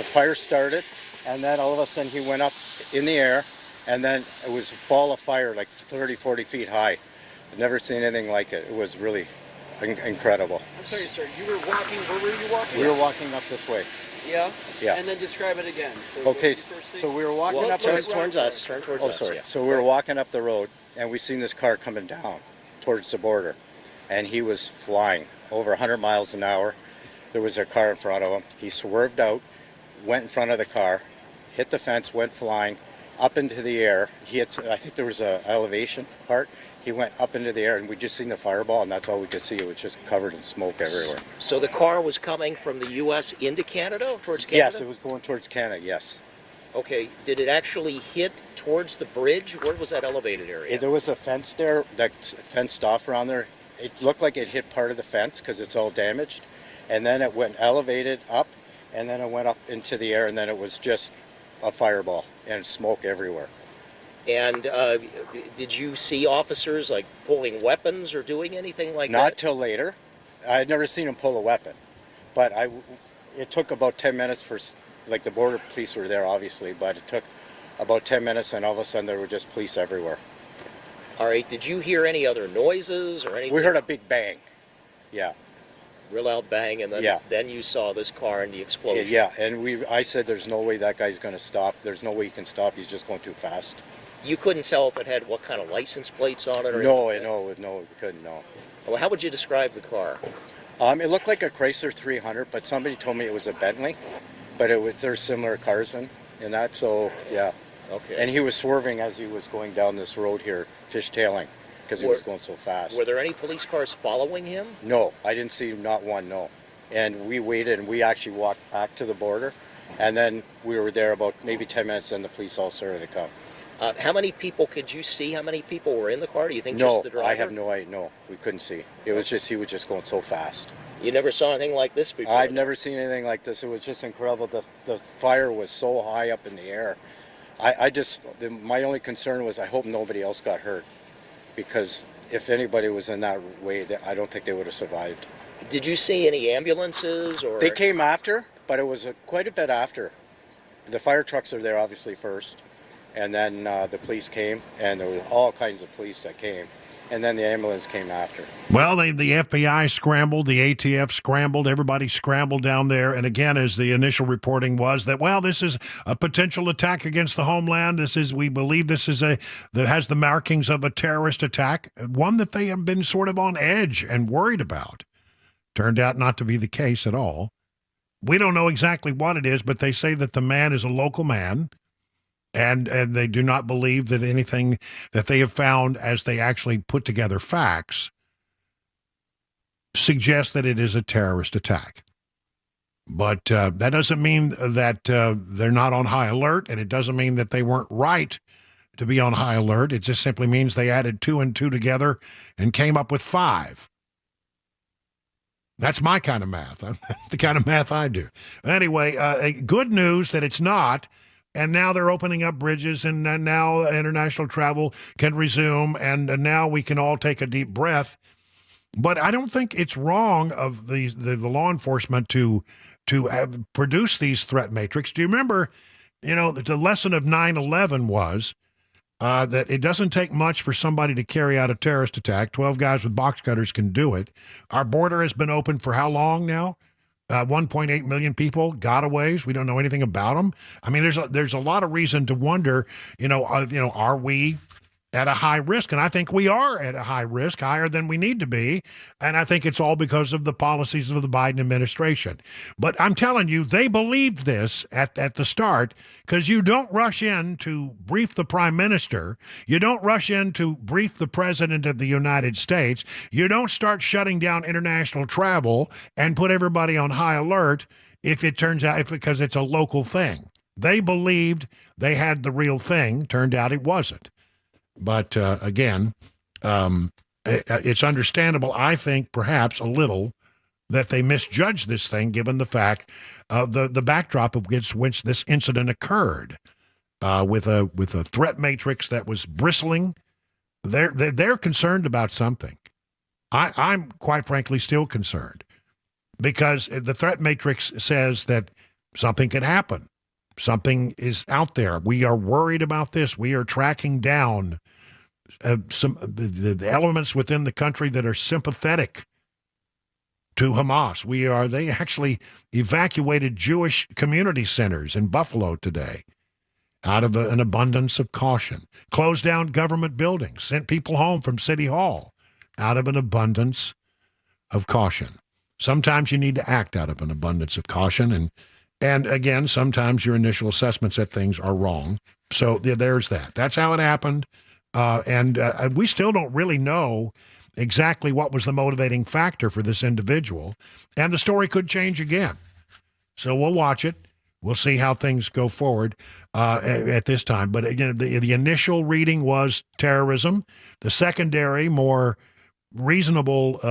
fire started, and then all of a sudden he went up in the air, and then it was a ball of fire like 30, 40 feet high. I've never seen anything like it. It was really incredible. I'm sorry, sir. You were walking, where were you walking? We were walking up this way. Yeah? Yeah. And then describe it again. Okay, so we were walking up... Turn towards us. Turn towards us. Oh, sorry. Yeah. So we were walking up the road, and we seen this car coming down towards the border, and he was flying over 100 miles an hour. There was a car in front of him. He swerved out, went in front of the car, hit the fence, went flying up into the air. He hit, I think there was a elevation part. He went up into the air, and we just seen the fireball, and that's all we could see. It was just covered in smoke everywhere. So the car was coming from the U.S. into Canada, towards Canada? Yes, it was going towards Canada, yes. Okay, did it actually hit towards the bridge? Where was that elevated area? There was a fence there that's fenced off around there. It looked like it hit part of the fence because it's all damaged. And then it went elevated up, and then it went up into the air, and then it was just a fireball and smoke everywhere. And did you see officers like pulling weapons or doing anything like that? Not till later. I had never seen them pull a weapon, but it took about 10 minutes for, like, the border police were there obviously, but it took about 10 minutes, and all of a sudden there were just police everywhere. All right, did you hear any other noises or anything? We heard a big bang. Yeah. Real loud bang, and then, then you saw this car and the explosion. Yeah, and I said there's no way that guy's going to stop. There's no way he can stop. He's just going too fast. You couldn't tell if it had what kind of license plates on it? Or No, anything? no, we couldn't, no. Well, how would you describe the car? It looked like a Chrysler 300, but somebody told me it was a Bentley. But there's similar cars in that, so yeah. Okay. And he was swerving as he was going down this road here, fishtailing, because he was going so fast. Were there any police cars following him? No, I didn't see not one, no. And we waited, and we actually walked back to the border, and then we were there about maybe 10 minutes, and the police all started to come. How many people could you see? How many people were in the car? Do you think just the driver? I have no idea. No, we couldn't see. It was just, he was just going so fast. You never saw anything like this before? I've never seen anything like this. It was just incredible. The fire was so high up in the air. My only concern was I hope nobody else got hurt, because if anybody was in that way, I don't think they would have survived. Did you see any ambulances? Or They came after, but it was quite a bit after. The fire trucks are there obviously first, and then the police came, and there were all kinds of police that came, and then the ambulance came after. Well, the FBI scrambled, the ATF scrambled, everybody scrambled down there. And again, as the initial reporting was that, well, this is a potential attack against the homeland. We believe this is that has the markings of a terrorist attack, one that they have been sort of on edge and worried about. Turned out not to be the case at all. We don't know exactly what it is, but they say that the man is a local man. And they do not believe that anything that they have found as they actually put together facts suggests that it is a terrorist attack. But that doesn't mean that they're not on high alert, and it doesn't mean that they weren't right to be on high alert. It just simply means they added 2 and 2 together and came up with 5. That's my kind of math. That's the kind of math I do. Anyway, good news that it's not. And now they're opening up bridges, and now international travel can resume, and now we can all take a deep breath. But I don't think it's wrong of the law enforcement to produce these threat matrix. Do you remember, the lesson of 9/11 was that it doesn't take much for somebody to carry out a terrorist attack. 12 guys with box cutters can do it. Our border has been open for how long now? 1.8 million people, gotaways. We don't know anything about them. I mean, there's a lot of reason to wonder, are we at a high risk? And I think we are at a high risk, higher than we need to be. And I think it's all because of the policies of the Biden administration. But I'm telling you, they believed this at the start, because you don't rush in to brief the prime minister. You don't rush in to brief the president of the United States. You don't start shutting down international travel and put everybody on high alert if it turns out, because it's a local thing. They believed they had the real thing. Turned out it wasn't. But again, it's understandable, I think, perhaps a little, that they misjudged this thing, given the fact of the backdrop against which this incident occurred, with a threat matrix that was bristling. They're concerned about something. I'm quite frankly still concerned, because the threat matrix says that something can happen. Something is out there. We are worried about this. We are tracking down the elements within the country that are sympathetic to Hamas. They actually evacuated Jewish community centers in Buffalo today out of an abundance of caution. Closed down government buildings, sent people home from City Hall out of an abundance of caution. Sometimes you need to act out of an abundance of caution, and again, sometimes your initial assessments at things are wrong. So there's that. That's how it happened. And we still don't really know exactly what was the motivating factor for this individual. And the story could change again. So we'll watch it. We'll see how things go forward at this time. But again, the initial reading was terrorism. The secondary, more reasonable,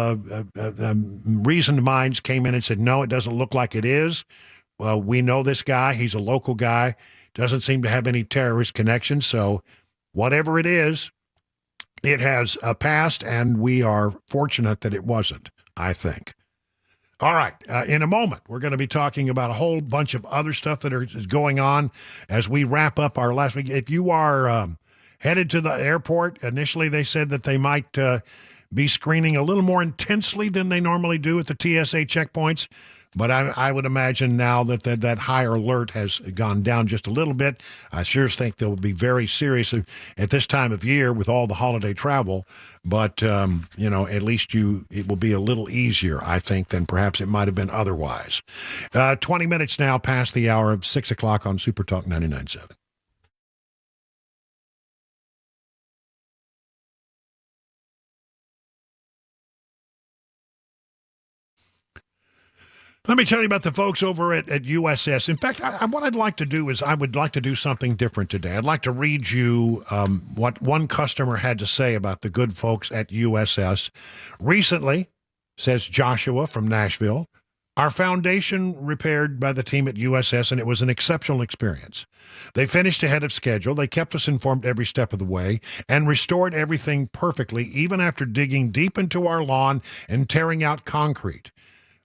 reasoned minds came in and said, no, it doesn't look like it is. Well, we know this guy. He's a local guy. Doesn't seem to have any terrorist connections. So whatever it is, it has passed, and we are fortunate that it wasn't, I think. All right. In a moment, we're going to be talking about a whole bunch of other stuff that is going on as we wrap up our last week. If you are headed to the airport, initially they said that they might be screening a little more intensely than they normally do at the TSA checkpoints. But I would imagine now that that high alert has gone down just a little bit. I sure think they'll be very serious at this time of year with all the holiday travel. But, at least it will be a little easier, I think, than perhaps it might have been otherwise. 20 minutes now past the hour of 6 o'clock on Super Talk 99.7. Let me tell you about the folks over at USS. In fact, what I'd like to do is I would like to do something different today. I'd like to read you what one customer had to say about the good folks at USS. Recently, says Joshua from Nashville, our foundation repaired by the team at USS, and it was an exceptional experience. They finished ahead of schedule. They kept us informed every step of the way and restored everything perfectly, even after digging deep into our lawn and tearing out concrete.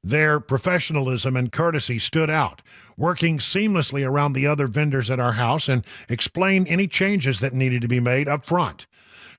Their professionalism and courtesy stood out, working seamlessly around the other vendors at our house and explain any changes that needed to be made up front.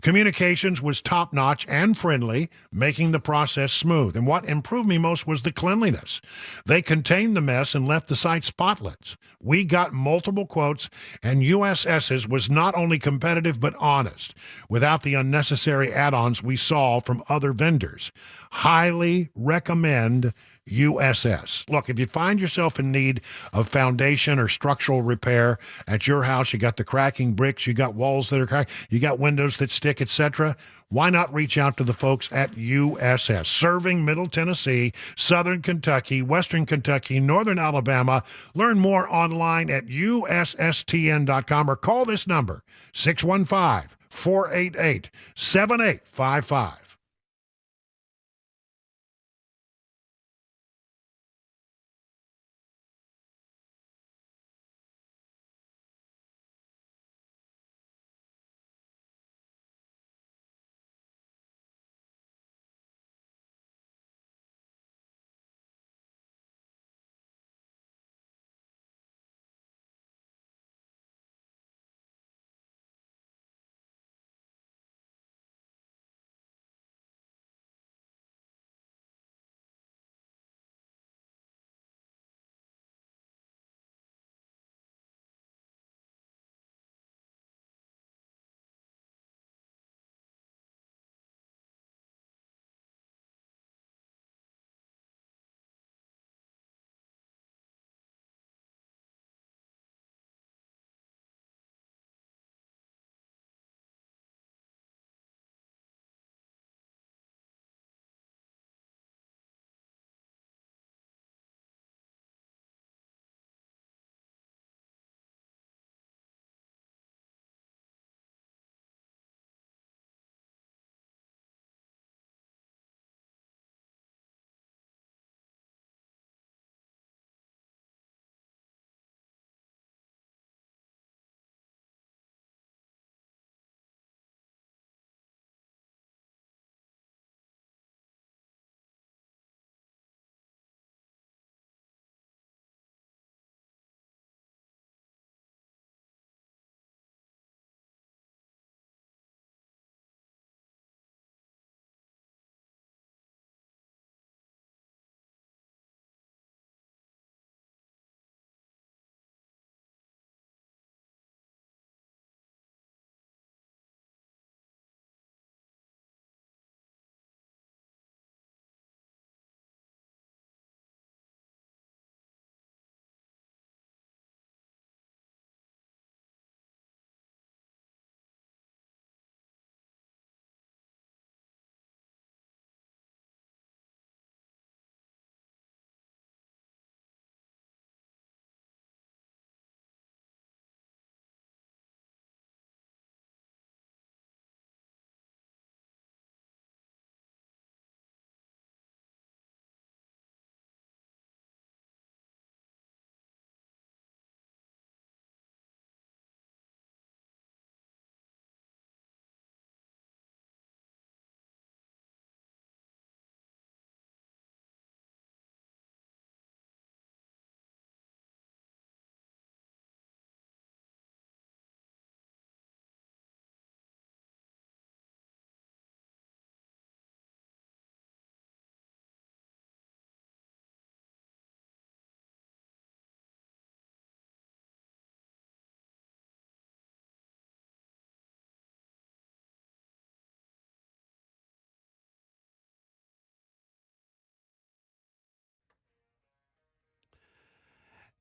Communications was top-notch and friendly, making the process smooth. And what improved me most was the cleanliness. They contained the mess and left the site spotless. We got multiple quotes, and USS's was not only competitive but honest, without the unnecessary add-ons we saw from other vendors. Highly recommend USS. Look, if you find yourself in need of foundation or structural repair at your house, you got the cracking bricks, you got walls that are cracked, you got windows that stick, etc., why not reach out to the folks at USS, serving Middle Tennessee, Southern Kentucky, Western Kentucky, Northern Alabama. Learn more online at USSTN.com or call this number, 615-488-7855.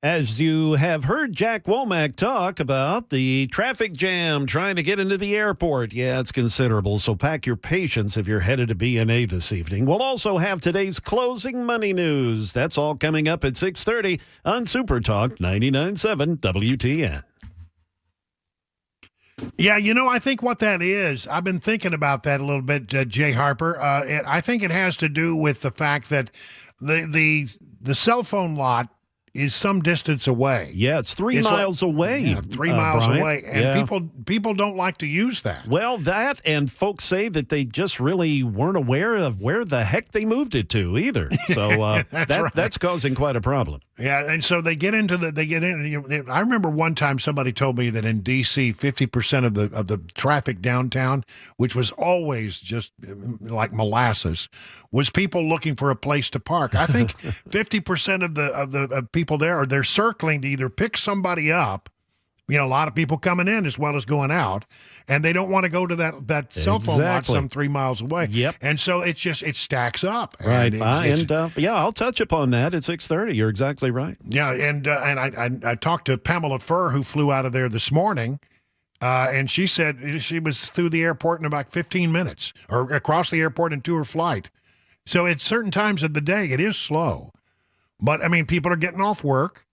As you have heard Jack Womack talk about the traffic jam trying to get into the airport. Yeah, it's considerable, so pack your patience if you're headed to B&A this evening. We'll also have today's closing money news. That's all coming up at 6:30 on Super Talk 99.7 WTN. Yeah, I think what that is, I've been thinking about that a little bit, Jay Harper. I think it has to do with the fact that the cell phone lot is some distance away. Yeah, it's 3 miles away. Yeah, 3 miles Brian. away, and people don't like to use that. Well, that and folks say that they just really weren't aware of where the heck they moved it to either. So that's causing quite a problem. Yeah, and so they get in. I remember one time somebody told me that in D.C., 50% of the traffic downtown, which was always just like molasses, was people looking for a place to park. I think 50% of the people there they're circling to either pick somebody up. A lot of people coming in as well as going out, and they don't want to go to that cell phone lot some 3 miles away. Yep. And so it stacks up. Right. And I'll touch upon that at 6:30. You're exactly right. Yeah, and I talked to Pamela Furr, who flew out of there this morning, and she said she was through the airport in about 15 minutes, or across the airport and to her flight. So at certain times of the day, it is slow. But, people are getting off work.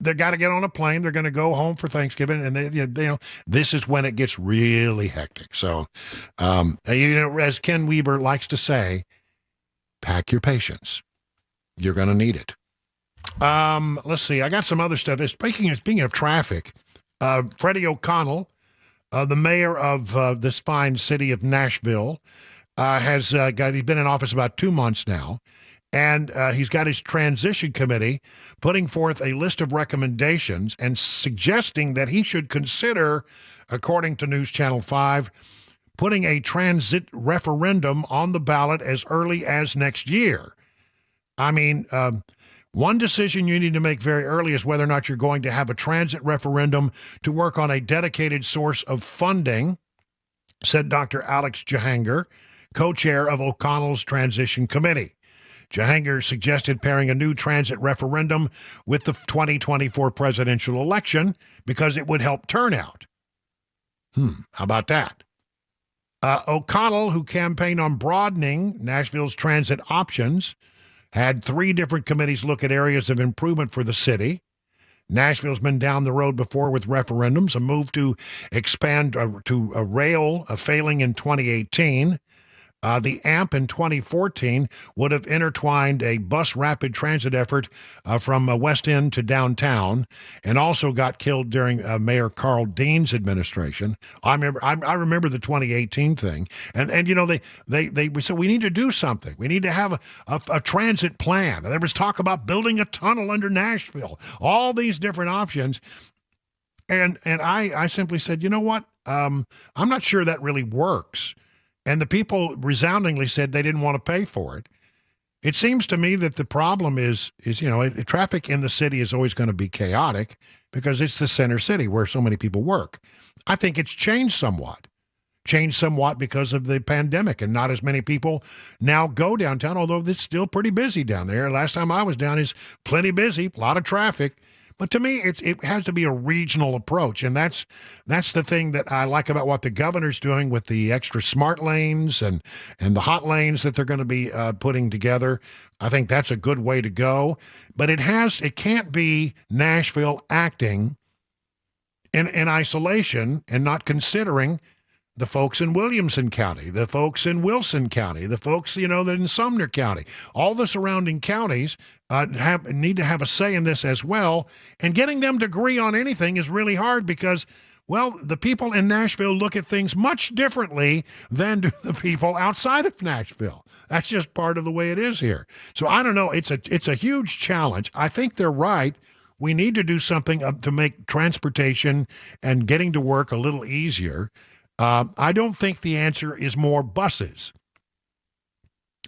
They got to get on a plane. They're going to go home for Thanksgiving, and this is when it gets really hectic. So, as Ken Weaver likes to say, pack your patience. You're going to need it. Let's see. I got some other stuff. Speaking of traffic, Freddie O'Connell, the mayor of this fine city of Nashville, he's been in office about 2 months now. And he's got his transition committee putting forth a list of recommendations and suggesting that he should consider, according to News Channel 5, putting a transit referendum on the ballot as early as next year. One decision you need to make very early is whether or not you're going to have a transit referendum to work on a dedicated source of funding, said Dr. Alex Jahangir, co-chair of O'Connell's transition committee. Jahangir suggested pairing a new transit referendum with the 2024 presidential election because it would help turnout. How about that? O'Connell, who campaigned on broadening Nashville's transit options, had 3 different committees look at areas of improvement for the city. Nashville's been down the road before with referendums, a move to expand to a rail failing in 2018. The AMP in 2014 would have intertwined a bus rapid transit effort from West End to downtown, and also got killed during Mayor Carl Dean's administration. I remember the 2018 thing, and we said we need to do something. We need to have a transit plan. There was talk about building a tunnel under Nashville, all these different options, and I simply said, you know what? I'm not sure that really works. And the people resoundingly said they didn't want to pay for it. It seems to me that the problem is traffic in the city is always going to be chaotic because it's the center city where so many people work. I think it's changed somewhat because of the pandemic, and not as many people now go downtown, although it's still pretty busy down there. Last time I was down, it's plenty busy, a lot of traffic. But to me, it has to be a regional approach, and that's the thing that I like about what the governor's doing with the extra smart lanes and the hot lanes that they're going to be putting together. I think that's a good way to go. But it can't be Nashville acting in isolation and not considering the folks in Williamson County, the folks in Wilson County, the folks, that in Sumner County, all the surrounding counties need to have a say in this as well. And getting them to agree on anything is really hard because, well, the people in Nashville look at things much differently than do the people outside of Nashville. That's just part of the way it is here. So I don't know. It's a huge challenge. I think they're right. We need to do something to make transportation and getting to work a little easier. I don't think the answer is more buses.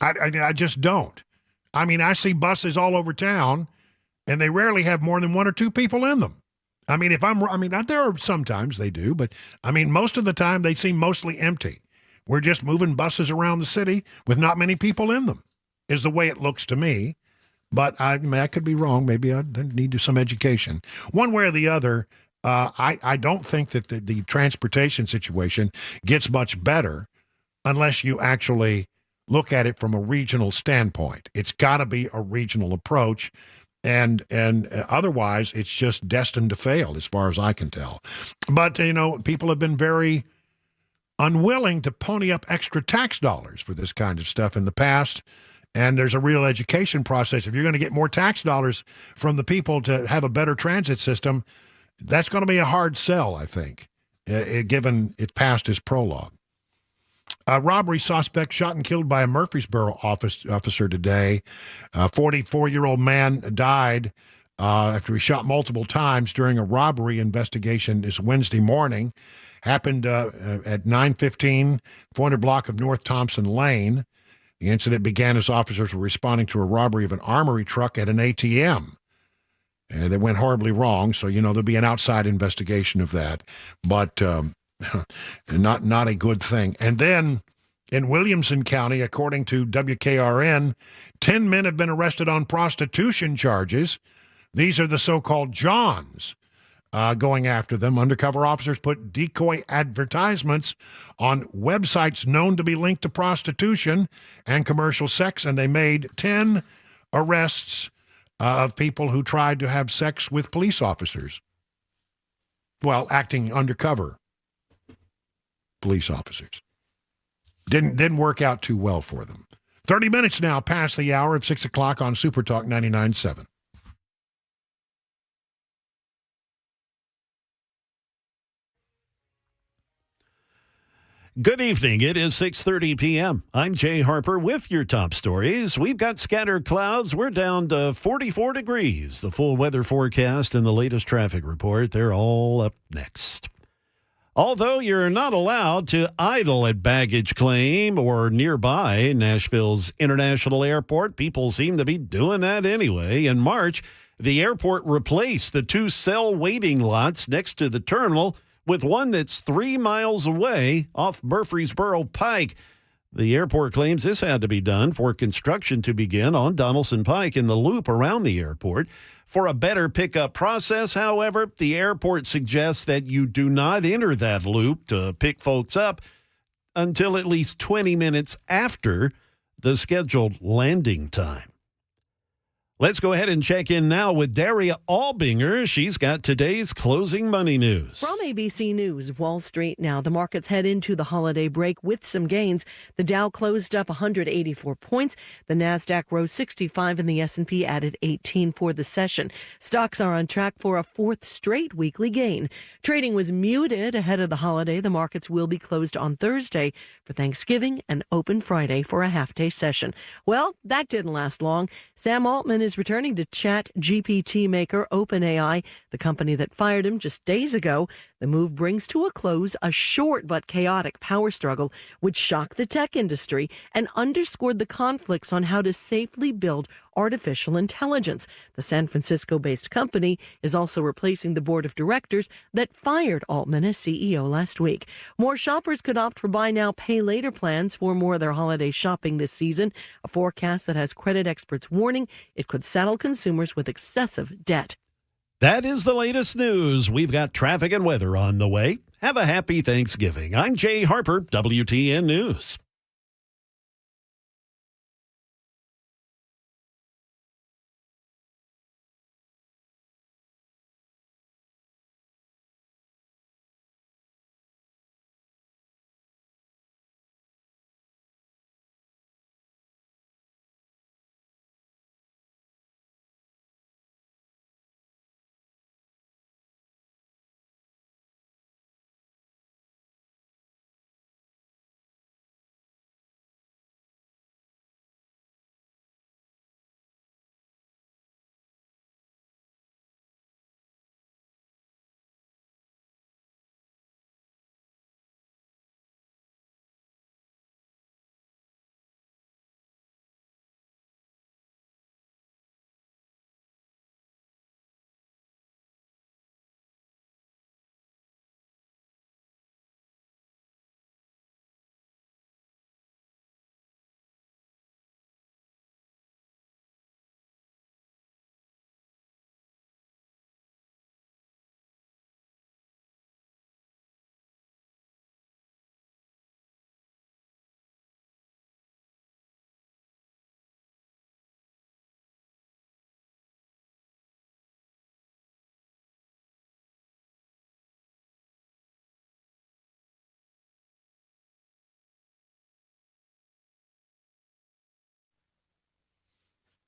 I just don't. I see buses all over town, and they rarely have more than 1 or 2 people in them. There are sometimes they do, but most of the time they seem mostly empty. We're just moving buses around the city with not many people in them, is the way it looks to me. But I mean, I could be wrong. Maybe I need some education. One way or the other, I don't think that the transportation situation gets much better unless you actually look at it from a regional standpoint. It's got to be a regional approach, and otherwise it's just destined to fail as far as I can tell. But, people have been very unwilling to pony up extra tax dollars for this kind of stuff in the past. And there's a real education process. If you're going to get more tax dollars from the people to have a better transit system, that's going to be a hard sell, I think, given it passed as prologue. A robbery suspect shot and killed by a Murfreesboro officer today. A 44-year-old man died after he shot multiple times during a robbery investigation this Wednesday morning. Happened at 9:15, 400 block of North Thompson Lane. The incident began as officers were responding to a robbery of an armory truck at an ATM. And it went horribly wrong, so, there'll be an outside investigation of that. But not a good thing. And then in Williamson County, according to WKRN, 10 men have been arrested on prostitution charges. These are the so-called Johns going after them. Undercover officers put decoy advertisements on websites known to be linked to prostitution and commercial sex, and they made 10 arrests of people who tried to have sex with police officers while acting undercover police officers. Didn't work out too well for them. 30 minutes now past the hour of 6 o'clock on Super Talk 99.7. Good evening. It is 6:30 p.m. I'm Jay Harper with your top stories. We've got scattered clouds. We're down to 44 degrees. The full weather forecast and the latest traffic report, they're all up next. Although you're not allowed to idle at baggage claim or nearby Nashville's International Airport, people seem to be doing that anyway. In March, the airport replaced the 2 cell waiting lots next to the terminal with one that's 3 miles away off Murfreesboro Pike. The airport claims this had to be done for construction to begin on Donaldson Pike in the loop around the airport. For a better pickup process, however, the airport suggests that you do not enter that loop to pick folks up until at least 20 minutes after the scheduled landing time. Let's go ahead and check in now with Daria Albinger. She's got today's closing money news. From ABC News, Wall Street now. The markets head into the holiday break with some gains. The Dow closed up 184 points. The Nasdaq rose 65 and the S&P added 18 for the session. Stocks are on track for a 4th straight weekly gain. Trading was muted ahead of the holiday. The markets will be closed on Thursday for Thanksgiving and open Friday for a half-day session. Well, that didn't last long. Sam Altman is returning to Chat GPT maker OpenAI, the company that fired him just days ago. The move brings to a close a short but chaotic power struggle which shocked the tech industry and underscored the conflicts on how to safely build artificial intelligence. The San Francisco-based company is also replacing the board of directors that fired Altman as CEO last week. More shoppers could opt for buy now, pay later plans for more of their holiday shopping this season, a forecast that has credit experts warning it could saddle consumers with excessive debt. That is the latest news. We've got traffic and weather on the way. Have a happy Thanksgiving. I'm Jay Harper, WTN News.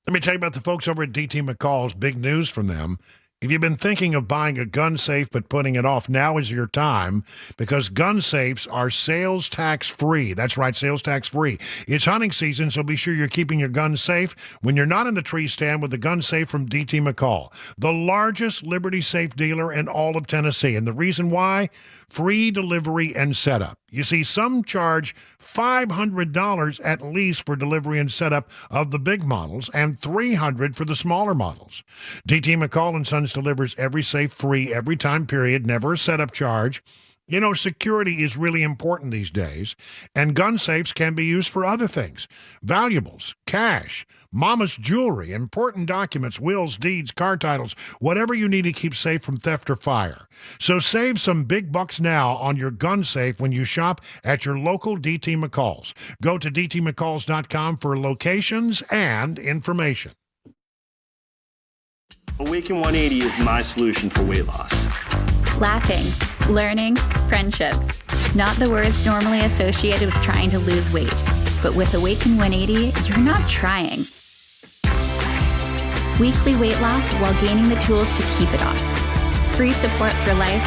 Let me tell you about the folks over at DT McCall's. Big news from them. If you've been thinking of buying a gun safe but putting it off, now is your time, because gun safes are sales tax free. That's right, sales tax free. It's hunting season, so be sure you're keeping your gun safe when you're not in the tree stand with the gun safe from DT McCall, the largest Liberty Safe dealer in all of Tennessee. And the reason why? Free delivery and setup. You see, some charge $500 at least for delivery and setup of the big models and $300 for the smaller models. DT McCall & Sons delivers every safe free every time period, never a setup charge. You know, security is really important these days, and gun safes can be used for other things. Valuables, cash, mama's jewelry, important documents, wills, deeds, car titles, whatever you need to keep safe from theft or fire. So save some big bucks now on your gun safe when you shop at your local DT McCall's. Go to dtmccalls.com for locations and information. Awaken 180 is my solution for weight loss. Laughing, learning, friendships. Not the words normally associated with trying to lose weight. But with Awaken 180, you're not trying. Weekly weight loss while gaining the tools to keep it off. Free support for life,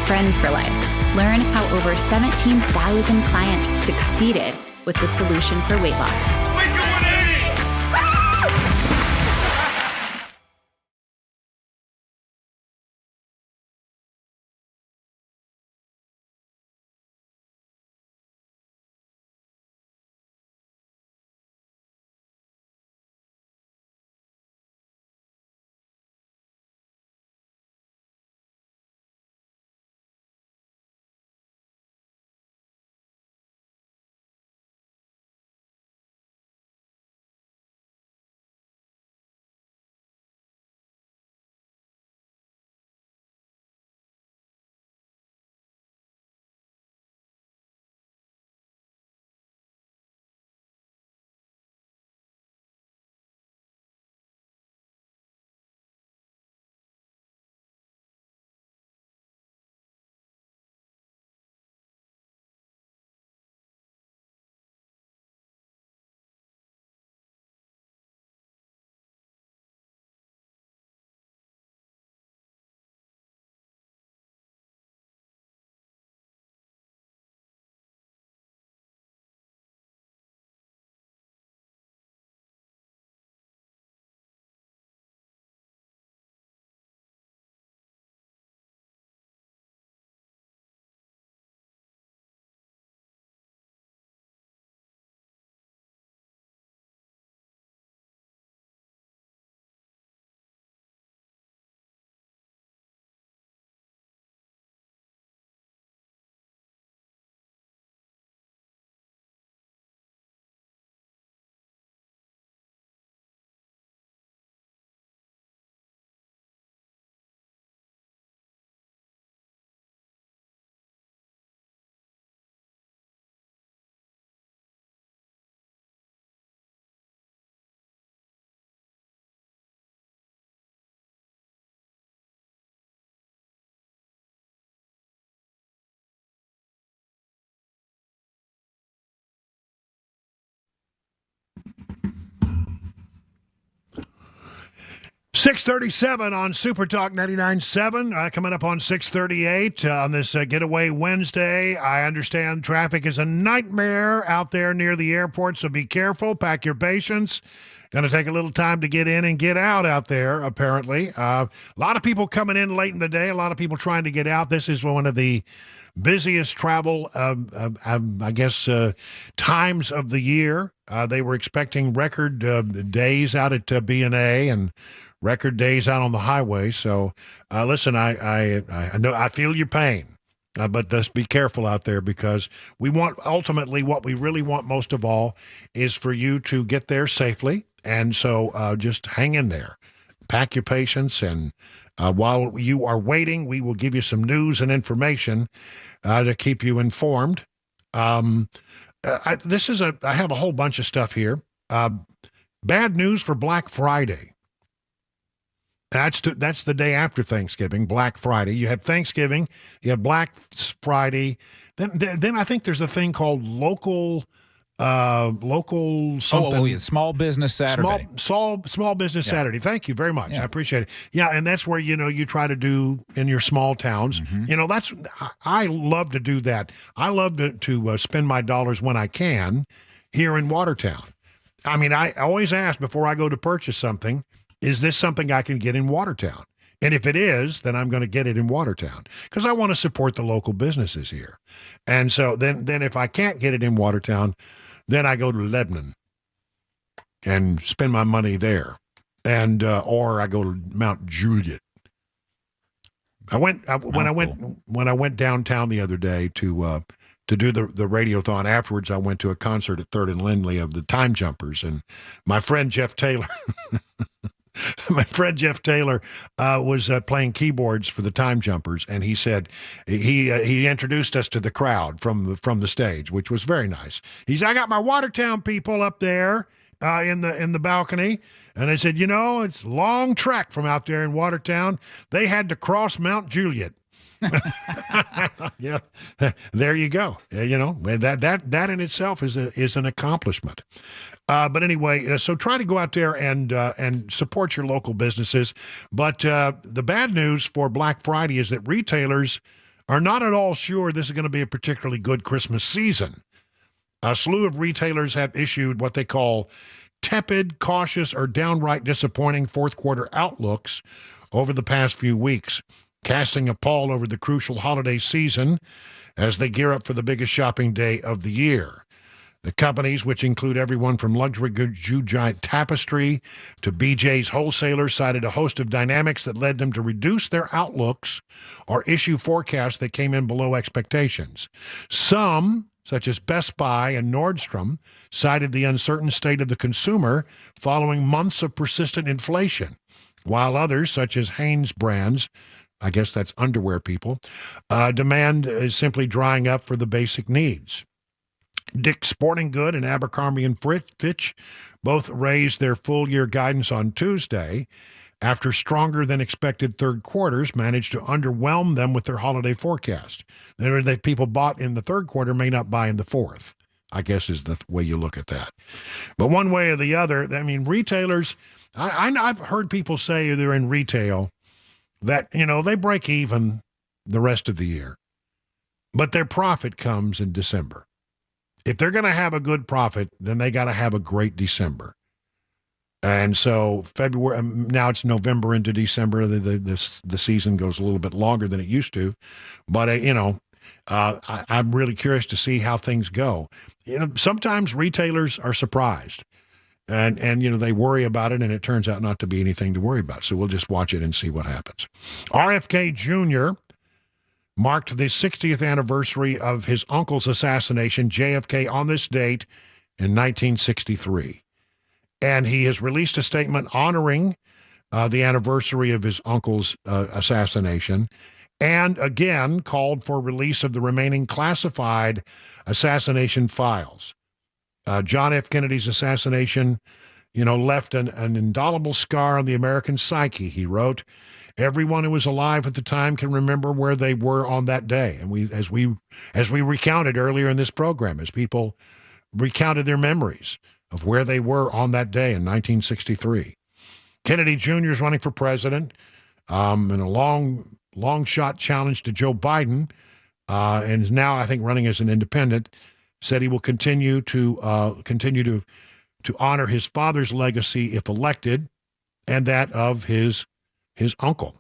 friends for life. Learn how over 17,000 clients succeeded with the solution for weight loss. Awaken 180! .637 on Super Talk 99.7. Coming up on 6:38 on this Getaway Wednesday. I understand traffic is a nightmare out there near the airport, so be careful. Pack your patience. Going to take a little time to get in and get out there, apparently. A lot of people coming in late in the day, a lot of people trying to get out. This is one of the busiest travel, times of the year. They were expecting record days out at B&A and record days out on the highway. So, listen, I know, I feel your pain. But just be careful out there, because we want, ultimately, what we really want most of all is for you to get there safely. And so just hang in there, pack your patience, and while you are waiting, we will give you some news and information to keep you informed. I have a whole bunch of stuff here. Bad news for Black Friday. That's the day after Thanksgiving, Black Friday. You have Thanksgiving, you have Black Friday. Then I think there's a thing called local local something. Oh, yeah, Small Business Saturday. Small Business Saturday. Thank you very much. I appreciate it. Yeah, and that's where, you try to do in your small towns. I love to do that. I love to spend my dollars when I can here in Watertown. I mean, I always ask before I go to purchase something, is this something I can get in Watertown? And if it is, then I'm going to get it in Watertown because I want to support the local businesses here. And so then if I can't get it in Watertown, then I go to Lebanon and spend my money there, and or I go to Mount Juliet. When I went downtown the other day to do the radiothon. Afterwards, I went to a concert at 3rd and Lindley of the Time Jumpers, and my friend Jeff Taylor. My friend Jeff Taylor was playing keyboards for the Time Jumpers, and he said he introduced us to the crowd from the stage, which was very nice. He said, "I got my Watertown people up there in the balcony," and I said, "It's a long trek from out there in Watertown. They had to cross Mount Juliet." Yeah, there you go. That in itself is an accomplishment. But anyway, so try to go out there and support your local businesses. But the bad news for Black Friday is that retailers are not at all sure this is going to be a particularly good Christmas season. A slew of retailers have issued what they call tepid, cautious, or downright disappointing fourth quarter outlooks over the past few weeks, casting a pall over the crucial holiday season as they gear up for the biggest shopping day of the year. The companies, which include everyone from luxury goods giant Tapestry to BJ's wholesalers, cited a host of dynamics that led them to reduce their outlooks or issue forecasts that came in below expectations. Some, such as Best Buy and Nordstrom, cited the uncertain state of the consumer following months of persistent inflation, while others, such as Hanes brands, I guess that's underwear people, demand is simply drying up for the basic needs. Dick's Sporting Good and Abercrombie & Fitch both raised their full-year guidance on Tuesday after stronger-than-expected third quarters managed to underwhelm them with their holiday forecast. That people bought in the third quarter may not buy in the fourth, I guess is the way you look at that. But one way or the other, I mean, retailers, I've heard people say they're in retail that, they break even the rest of the year, but their profit comes in December. If they're going to have a good profit, then they got to have a great December. And so February, now it's November into December. The season goes a little bit longer than it used to, but I'm really curious to see how things go. Sometimes retailers are surprised, and they worry about it, and it turns out not to be anything to worry about. So we'll just watch it and see what happens. RFK Jr. marked the 60th anniversary of his uncle's assassination, JFK, on this date in 1963. And he has released a statement honoring the anniversary of his uncle's assassination, and again called for release of the remaining classified assassination files. John F. Kennedy's assassination, left an indelible scar on the American psyche, he wrote. Everyone who was alive at the time can remember where they were on that day. And as we recounted earlier in this program, as people recounted their memories of where they were on that day in 1963. Kennedy Jr. is running for president in a long shot challenge to Joe Biden, and is now, I think, running as an independent. Said he will continue to honor his father's legacy if elected, and that of his uncle.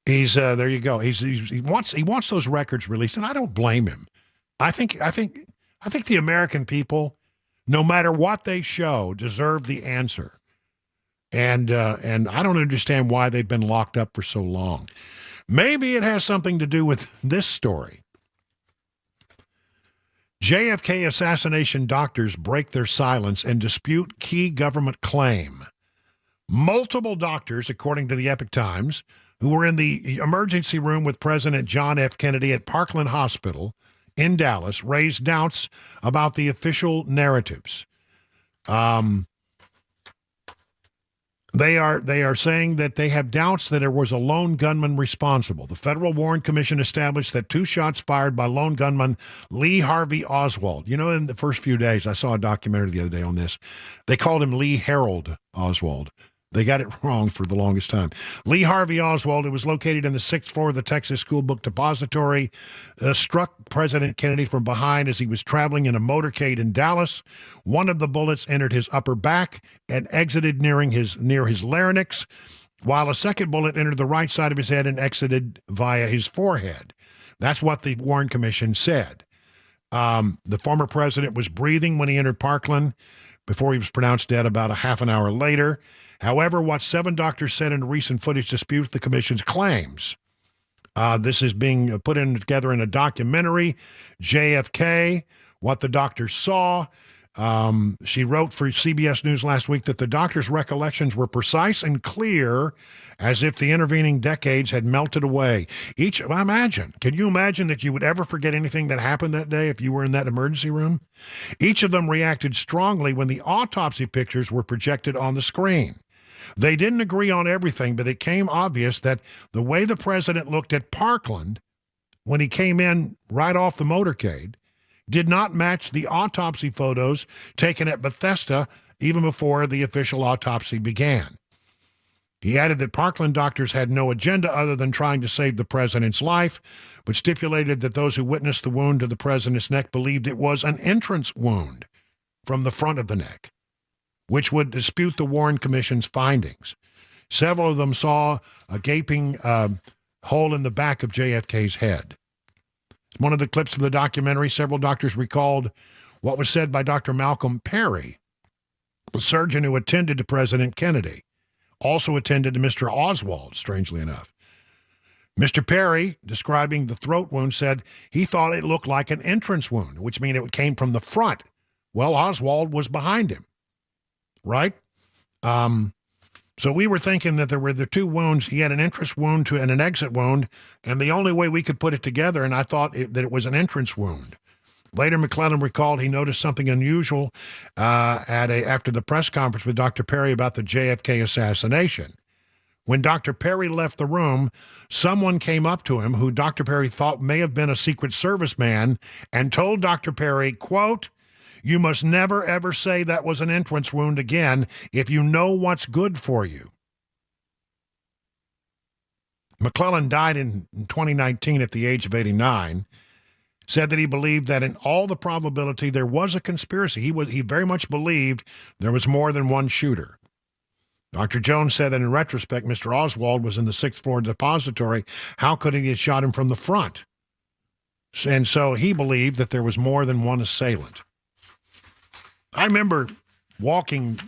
He's there you go. He wants those records released, and I don't blame him. I think the American people, no matter what they show, deserve the answer. And I don't understand why they've been locked up for so long. Maybe it has something to do with this story. JFK assassination doctors break their silence and dispute key government claim. Multiple doctors, according to the Epoch Times, who were in the emergency room with President John F. Kennedy at Parkland Hospital in Dallas, raised doubts about the official narratives. They are saying that they have doubts that there was a lone gunman responsible. The Federal Warren Commission established that 2 shots fired by lone gunman Lee Harvey Oswald. You know, in the first few days, I saw a documentary the other day on this. They called him Lee Harold Oswald. They got it wrong for the longest time. Lee Harvey Oswald, who was located in the 6th floor of the Texas School Book Depository, struck President Kennedy from behind as he was traveling in a motorcade in Dallas. One of the bullets entered his upper back and exited near his larynx, while a second bullet entered the right side of his head and exited via his forehead. That's what the Warren Commission said. The former president was breathing when he entered Parkland before he was pronounced dead about a half an hour later. However, what 7 doctors said in recent footage disputes the commission's claims. This is being put together in a documentary, JFK, What the Doctors Saw. She wrote for CBS News last week that the doctors' recollections were precise and clear, as if the intervening decades had melted away. Can you imagine that you would ever forget anything that happened that day if you were in that emergency room? Each of them reacted strongly when the autopsy pictures were projected on the screen. They didn't agree on everything, but it became obvious that the way the president looked at Parkland when he came in right off the motorcade did not match the autopsy photos taken at Bethesda even before the official autopsy began. He added that Parkland doctors had no agenda other than trying to save the president's life, but stipulated that those who witnessed the wound to the president's neck believed it was an entrance wound from the front of the neck, which would dispute the Warren Commission's findings. Several of them saw a gaping hole in the back of JFK's head. One of the clips of the documentary, several doctors recalled what was said by Dr. Malcolm Perry, the surgeon who attended to President Kennedy, also attended to Mr. Oswald, strangely enough. Mr. Perry, describing the throat wound, said he thought it looked like an entrance wound, which means it came from the front. Well, Oswald was behind him, right? So we were thinking that there were the 2 wounds. He had an entrance wound and an exit wound, and the only way we could put it together, and I thought that it was an entrance wound. Later, McClellan recalled he noticed something unusual after the press conference with Dr. Perry about the JFK assassination. When Dr. Perry left the room, someone came up to him who Dr. Perry thought may have been a Secret Service man and told Dr. Perry, quote, "You must never, ever say that was an entrance wound again if you know what's good for you." McClellan died in 2019 at the age of 89, said that he believed that in all the probability there was a conspiracy. He very much believed there was more than one shooter. Dr. Jones said that in retrospect, Mr. Oswald was in the 6th floor depository. How could he have shot him from the front? And so he believed that there was more than one assailant. I remember walking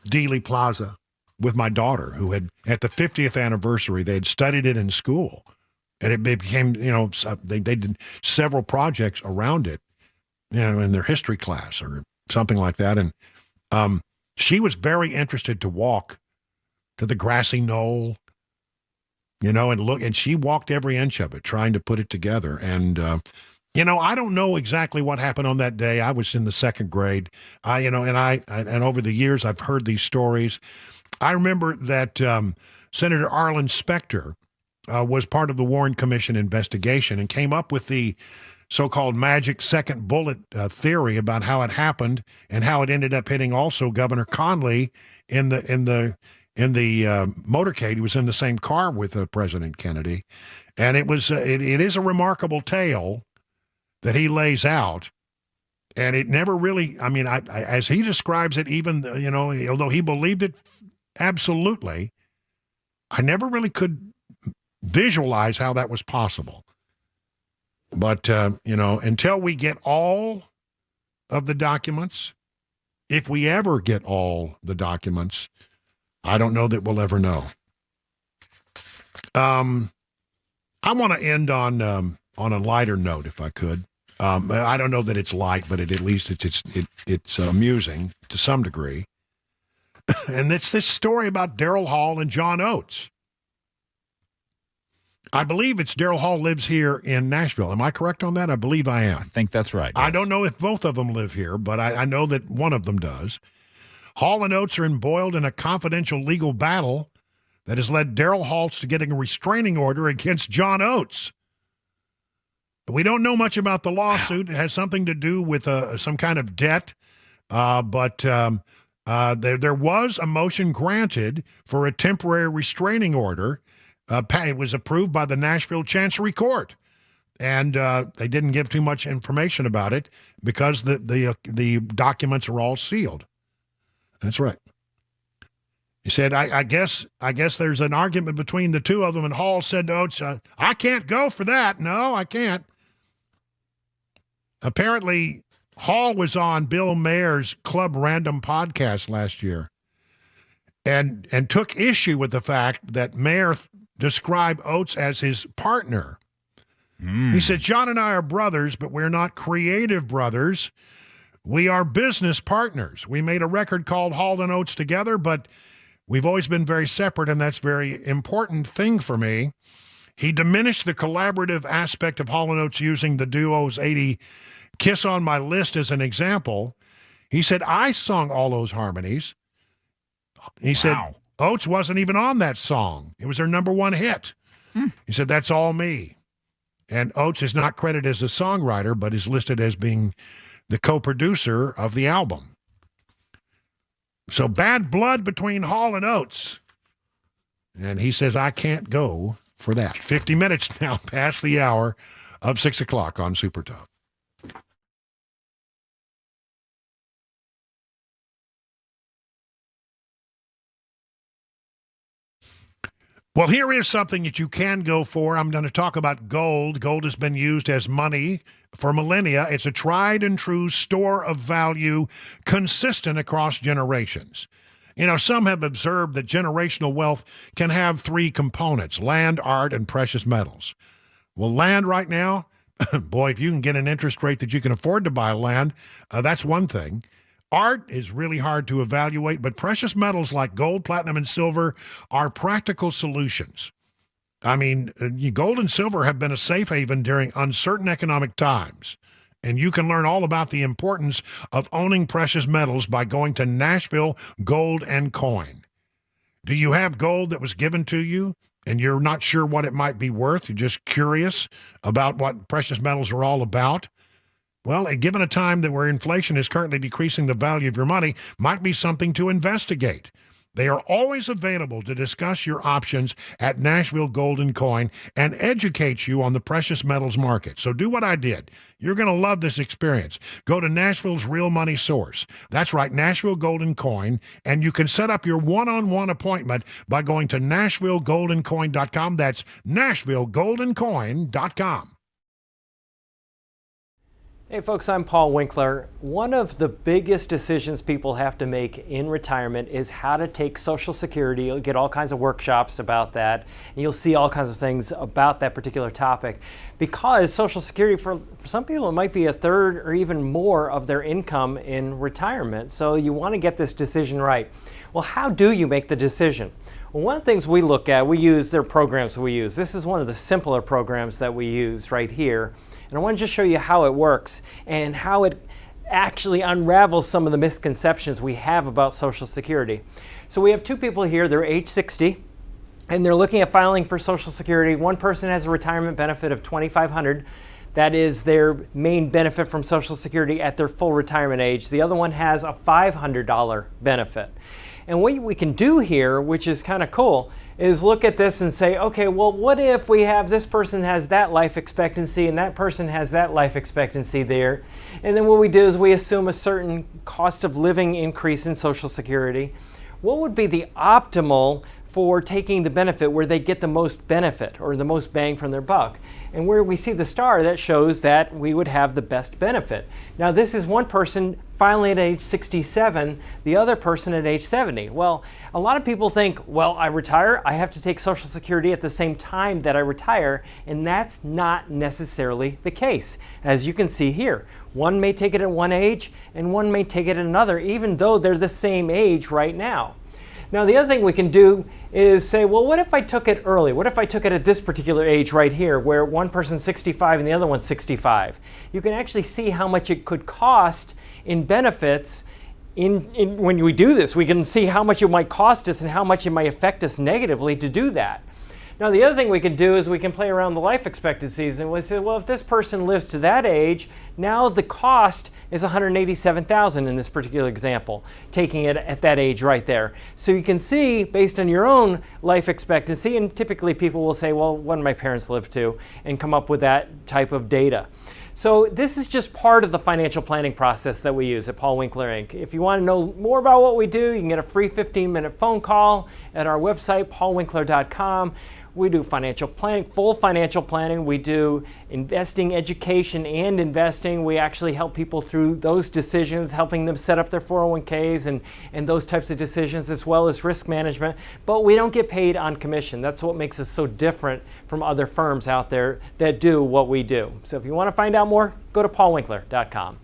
Dealey Plaza with my daughter, who had, at the 50th anniversary, they had studied it in school. And it became, they did several projects around it, in their history class or something like that. And she was very interested to walk to the grassy knoll, and look, and she walked every inch of it, trying to put it together. And, I don't know exactly what happened on that day. I was in the 2nd grade, and over the years, I've heard these stories. I remember that Senator Arlen Specter was part of the Warren Commission investigation and came up with the so-called magic second bullet theory about how it happened and how it ended up hitting also Governor Conley in the motorcade. He was in the same car with President Kennedy, and it is a remarkable tale that he lays out. And it never really, as he describes it, even, although he believed it absolutely, I never really could visualize how that was possible. But, until we get all of the documents, if we ever get all the documents, I don't know that we'll ever know. I want to end on a lighter note, if I could. I don't know that it's light, but at least it's amusing to some degree. And it's this story about Daryl Hall and John Oates. I believe it's Daryl Hall lives here in Nashville. Am I correct on that? I believe I am. I think that's right. Yes. I don't know if both of them live here, but I know that one of them does. Hall and Oates are embroiled in a confidential legal battle that has led Daryl Halts to getting a restraining order against John Oates. We don't know much about the lawsuit. It has something to do with some kind of debt, but there was a motion granted for a temporary restraining order. It was approved by the Nashville Chancery Court, and they didn't give too much information about it because the documents are all sealed. That's right. He said, I guess there's an argument between the two of them, and Hall said to Oates, I can't go for that. No, I can't. Apparently, Hall was on Bill Mayer's Club Random podcast last year and took issue with the fact that Mayer described Oates as his partner. He said, John and I are brothers, but we're not creative brothers. We are business partners. We made a record called Hall and Oates together, but we've always been very separate, and that's a very important thing for me. He diminished the collaborative aspect of Hall and Oates using the duo's 80 Kiss on My List as an example. He said, I sung all those harmonies. He said, Oates wasn't even on that song. It was their number one hit. He said, that's all me. And Oates is not credited as a songwriter, but is listed as being the co-producer of the album. So bad blood between Hall and Oates. And he says, I can't go for that. 50 minutes now past the hour of 6 o'clock on Super Talk. Well, here is something that you can go for. I'm going to talk about gold. Gold has been used as money for millennia. It's a tried and true store of value, consistent across generations. You know, some have observed that generational wealth can have three components: land, art, and precious metals. Well, land right now, boy, if you can get an interest rate that you can afford to buy land, that's one thing. Art is really hard to evaluate, but precious metals like gold, platinum, and silver are practical solutions. I mean, gold and silver have been a safe haven during uncertain economic times, and you can learn all about the importance of owning precious metals by going to Nashville Gold and Coin. Do you have gold that was given to you and you're not sure what it might be worth? You're just curious about what precious metals are all about? Well, given a time that where inflation is currently decreasing the value of your money, might be something to investigate. They are always available to discuss your options at Nashville Gold and Coin and educate you on the precious metals market. So do what I did. You're going to love this experience. Go to Nashville's Real Money Source. That's right, Nashville Gold and Coin, and you can set up your one-on-one appointment by going to NashvilleGoldandCoin.com. That's NashvilleGoldandCoin.com. Hey folks, I'm Paul Winkler. One of the biggest decisions people have to make in retirement is how to take Social Security. You'll get all kinds of workshops about that, and you'll see all kinds of things about that particular topic. Because Social Security, for some people, it might be a third or even more of their income in retirement. So you want to get this decision right. Well, how do you make the decision? Well, one of the things we look at, there are programs we use. This is one of the simpler programs that we use right here. And I want to just show you how it works and how it actually unravels some of the misconceptions we have about Social Security. So we have two people here, they're age 60, and they're looking at filing for Social Security. One person has a retirement benefit of $2,500. That is their main benefit from Social Security at their full retirement age. The other one has a $500 benefit. And what we can do here, which is kind of cool, is look at this and say, okay, well, what if we have this person has that life expectancy and that person has that life expectancy there? And then what we do is we assume a certain cost of living increase in Social Security. What would be the optimal for taking the benefit where they get the most benefit or the most bang from their buck? And where we see the star, that shows that we would have the best benefit. Now, this is one person filing at age 67, the other person at age 70. Well, a lot of people think, well, I retire, I have to take Social Security at the same time that I retire, and that's not necessarily the case. As you can see here, one may take it at one age and one may take it at another, even though they're the same age right now. Now, the other thing we can do is say, well, what if I took it early? What if I took it at this particular age right here, where one person's 65 and the other one's 65? You can actually see how much it could cost in benefits when we do this, we can see how much it might cost us and how much it might affect us negatively to do that. Now, the other thing we can do is we can play around the life expectancies, and we say, well, if this person lives to that age, now the cost is $187,000 in this particular example, taking it at that age right there. So you can see, based on your own life expectancy, and typically people will say, well, what did my parents live to, and come up with that type of data. So this is just part of the financial planning process that we use at Paul Winkler Inc. If you want to know more about what we do, you can get a free 15-minute phone call at our website, paulwinkler.com. We do financial planning, full financial planning. We do investing, education, and investing. We actually help people through those decisions, helping them set up their 401ks and those types of decisions, as well as risk management. But we don't get paid on commission. That's what makes us so different from other firms out there that do what we do. So if you want to find out more, go to paulwinkler.com.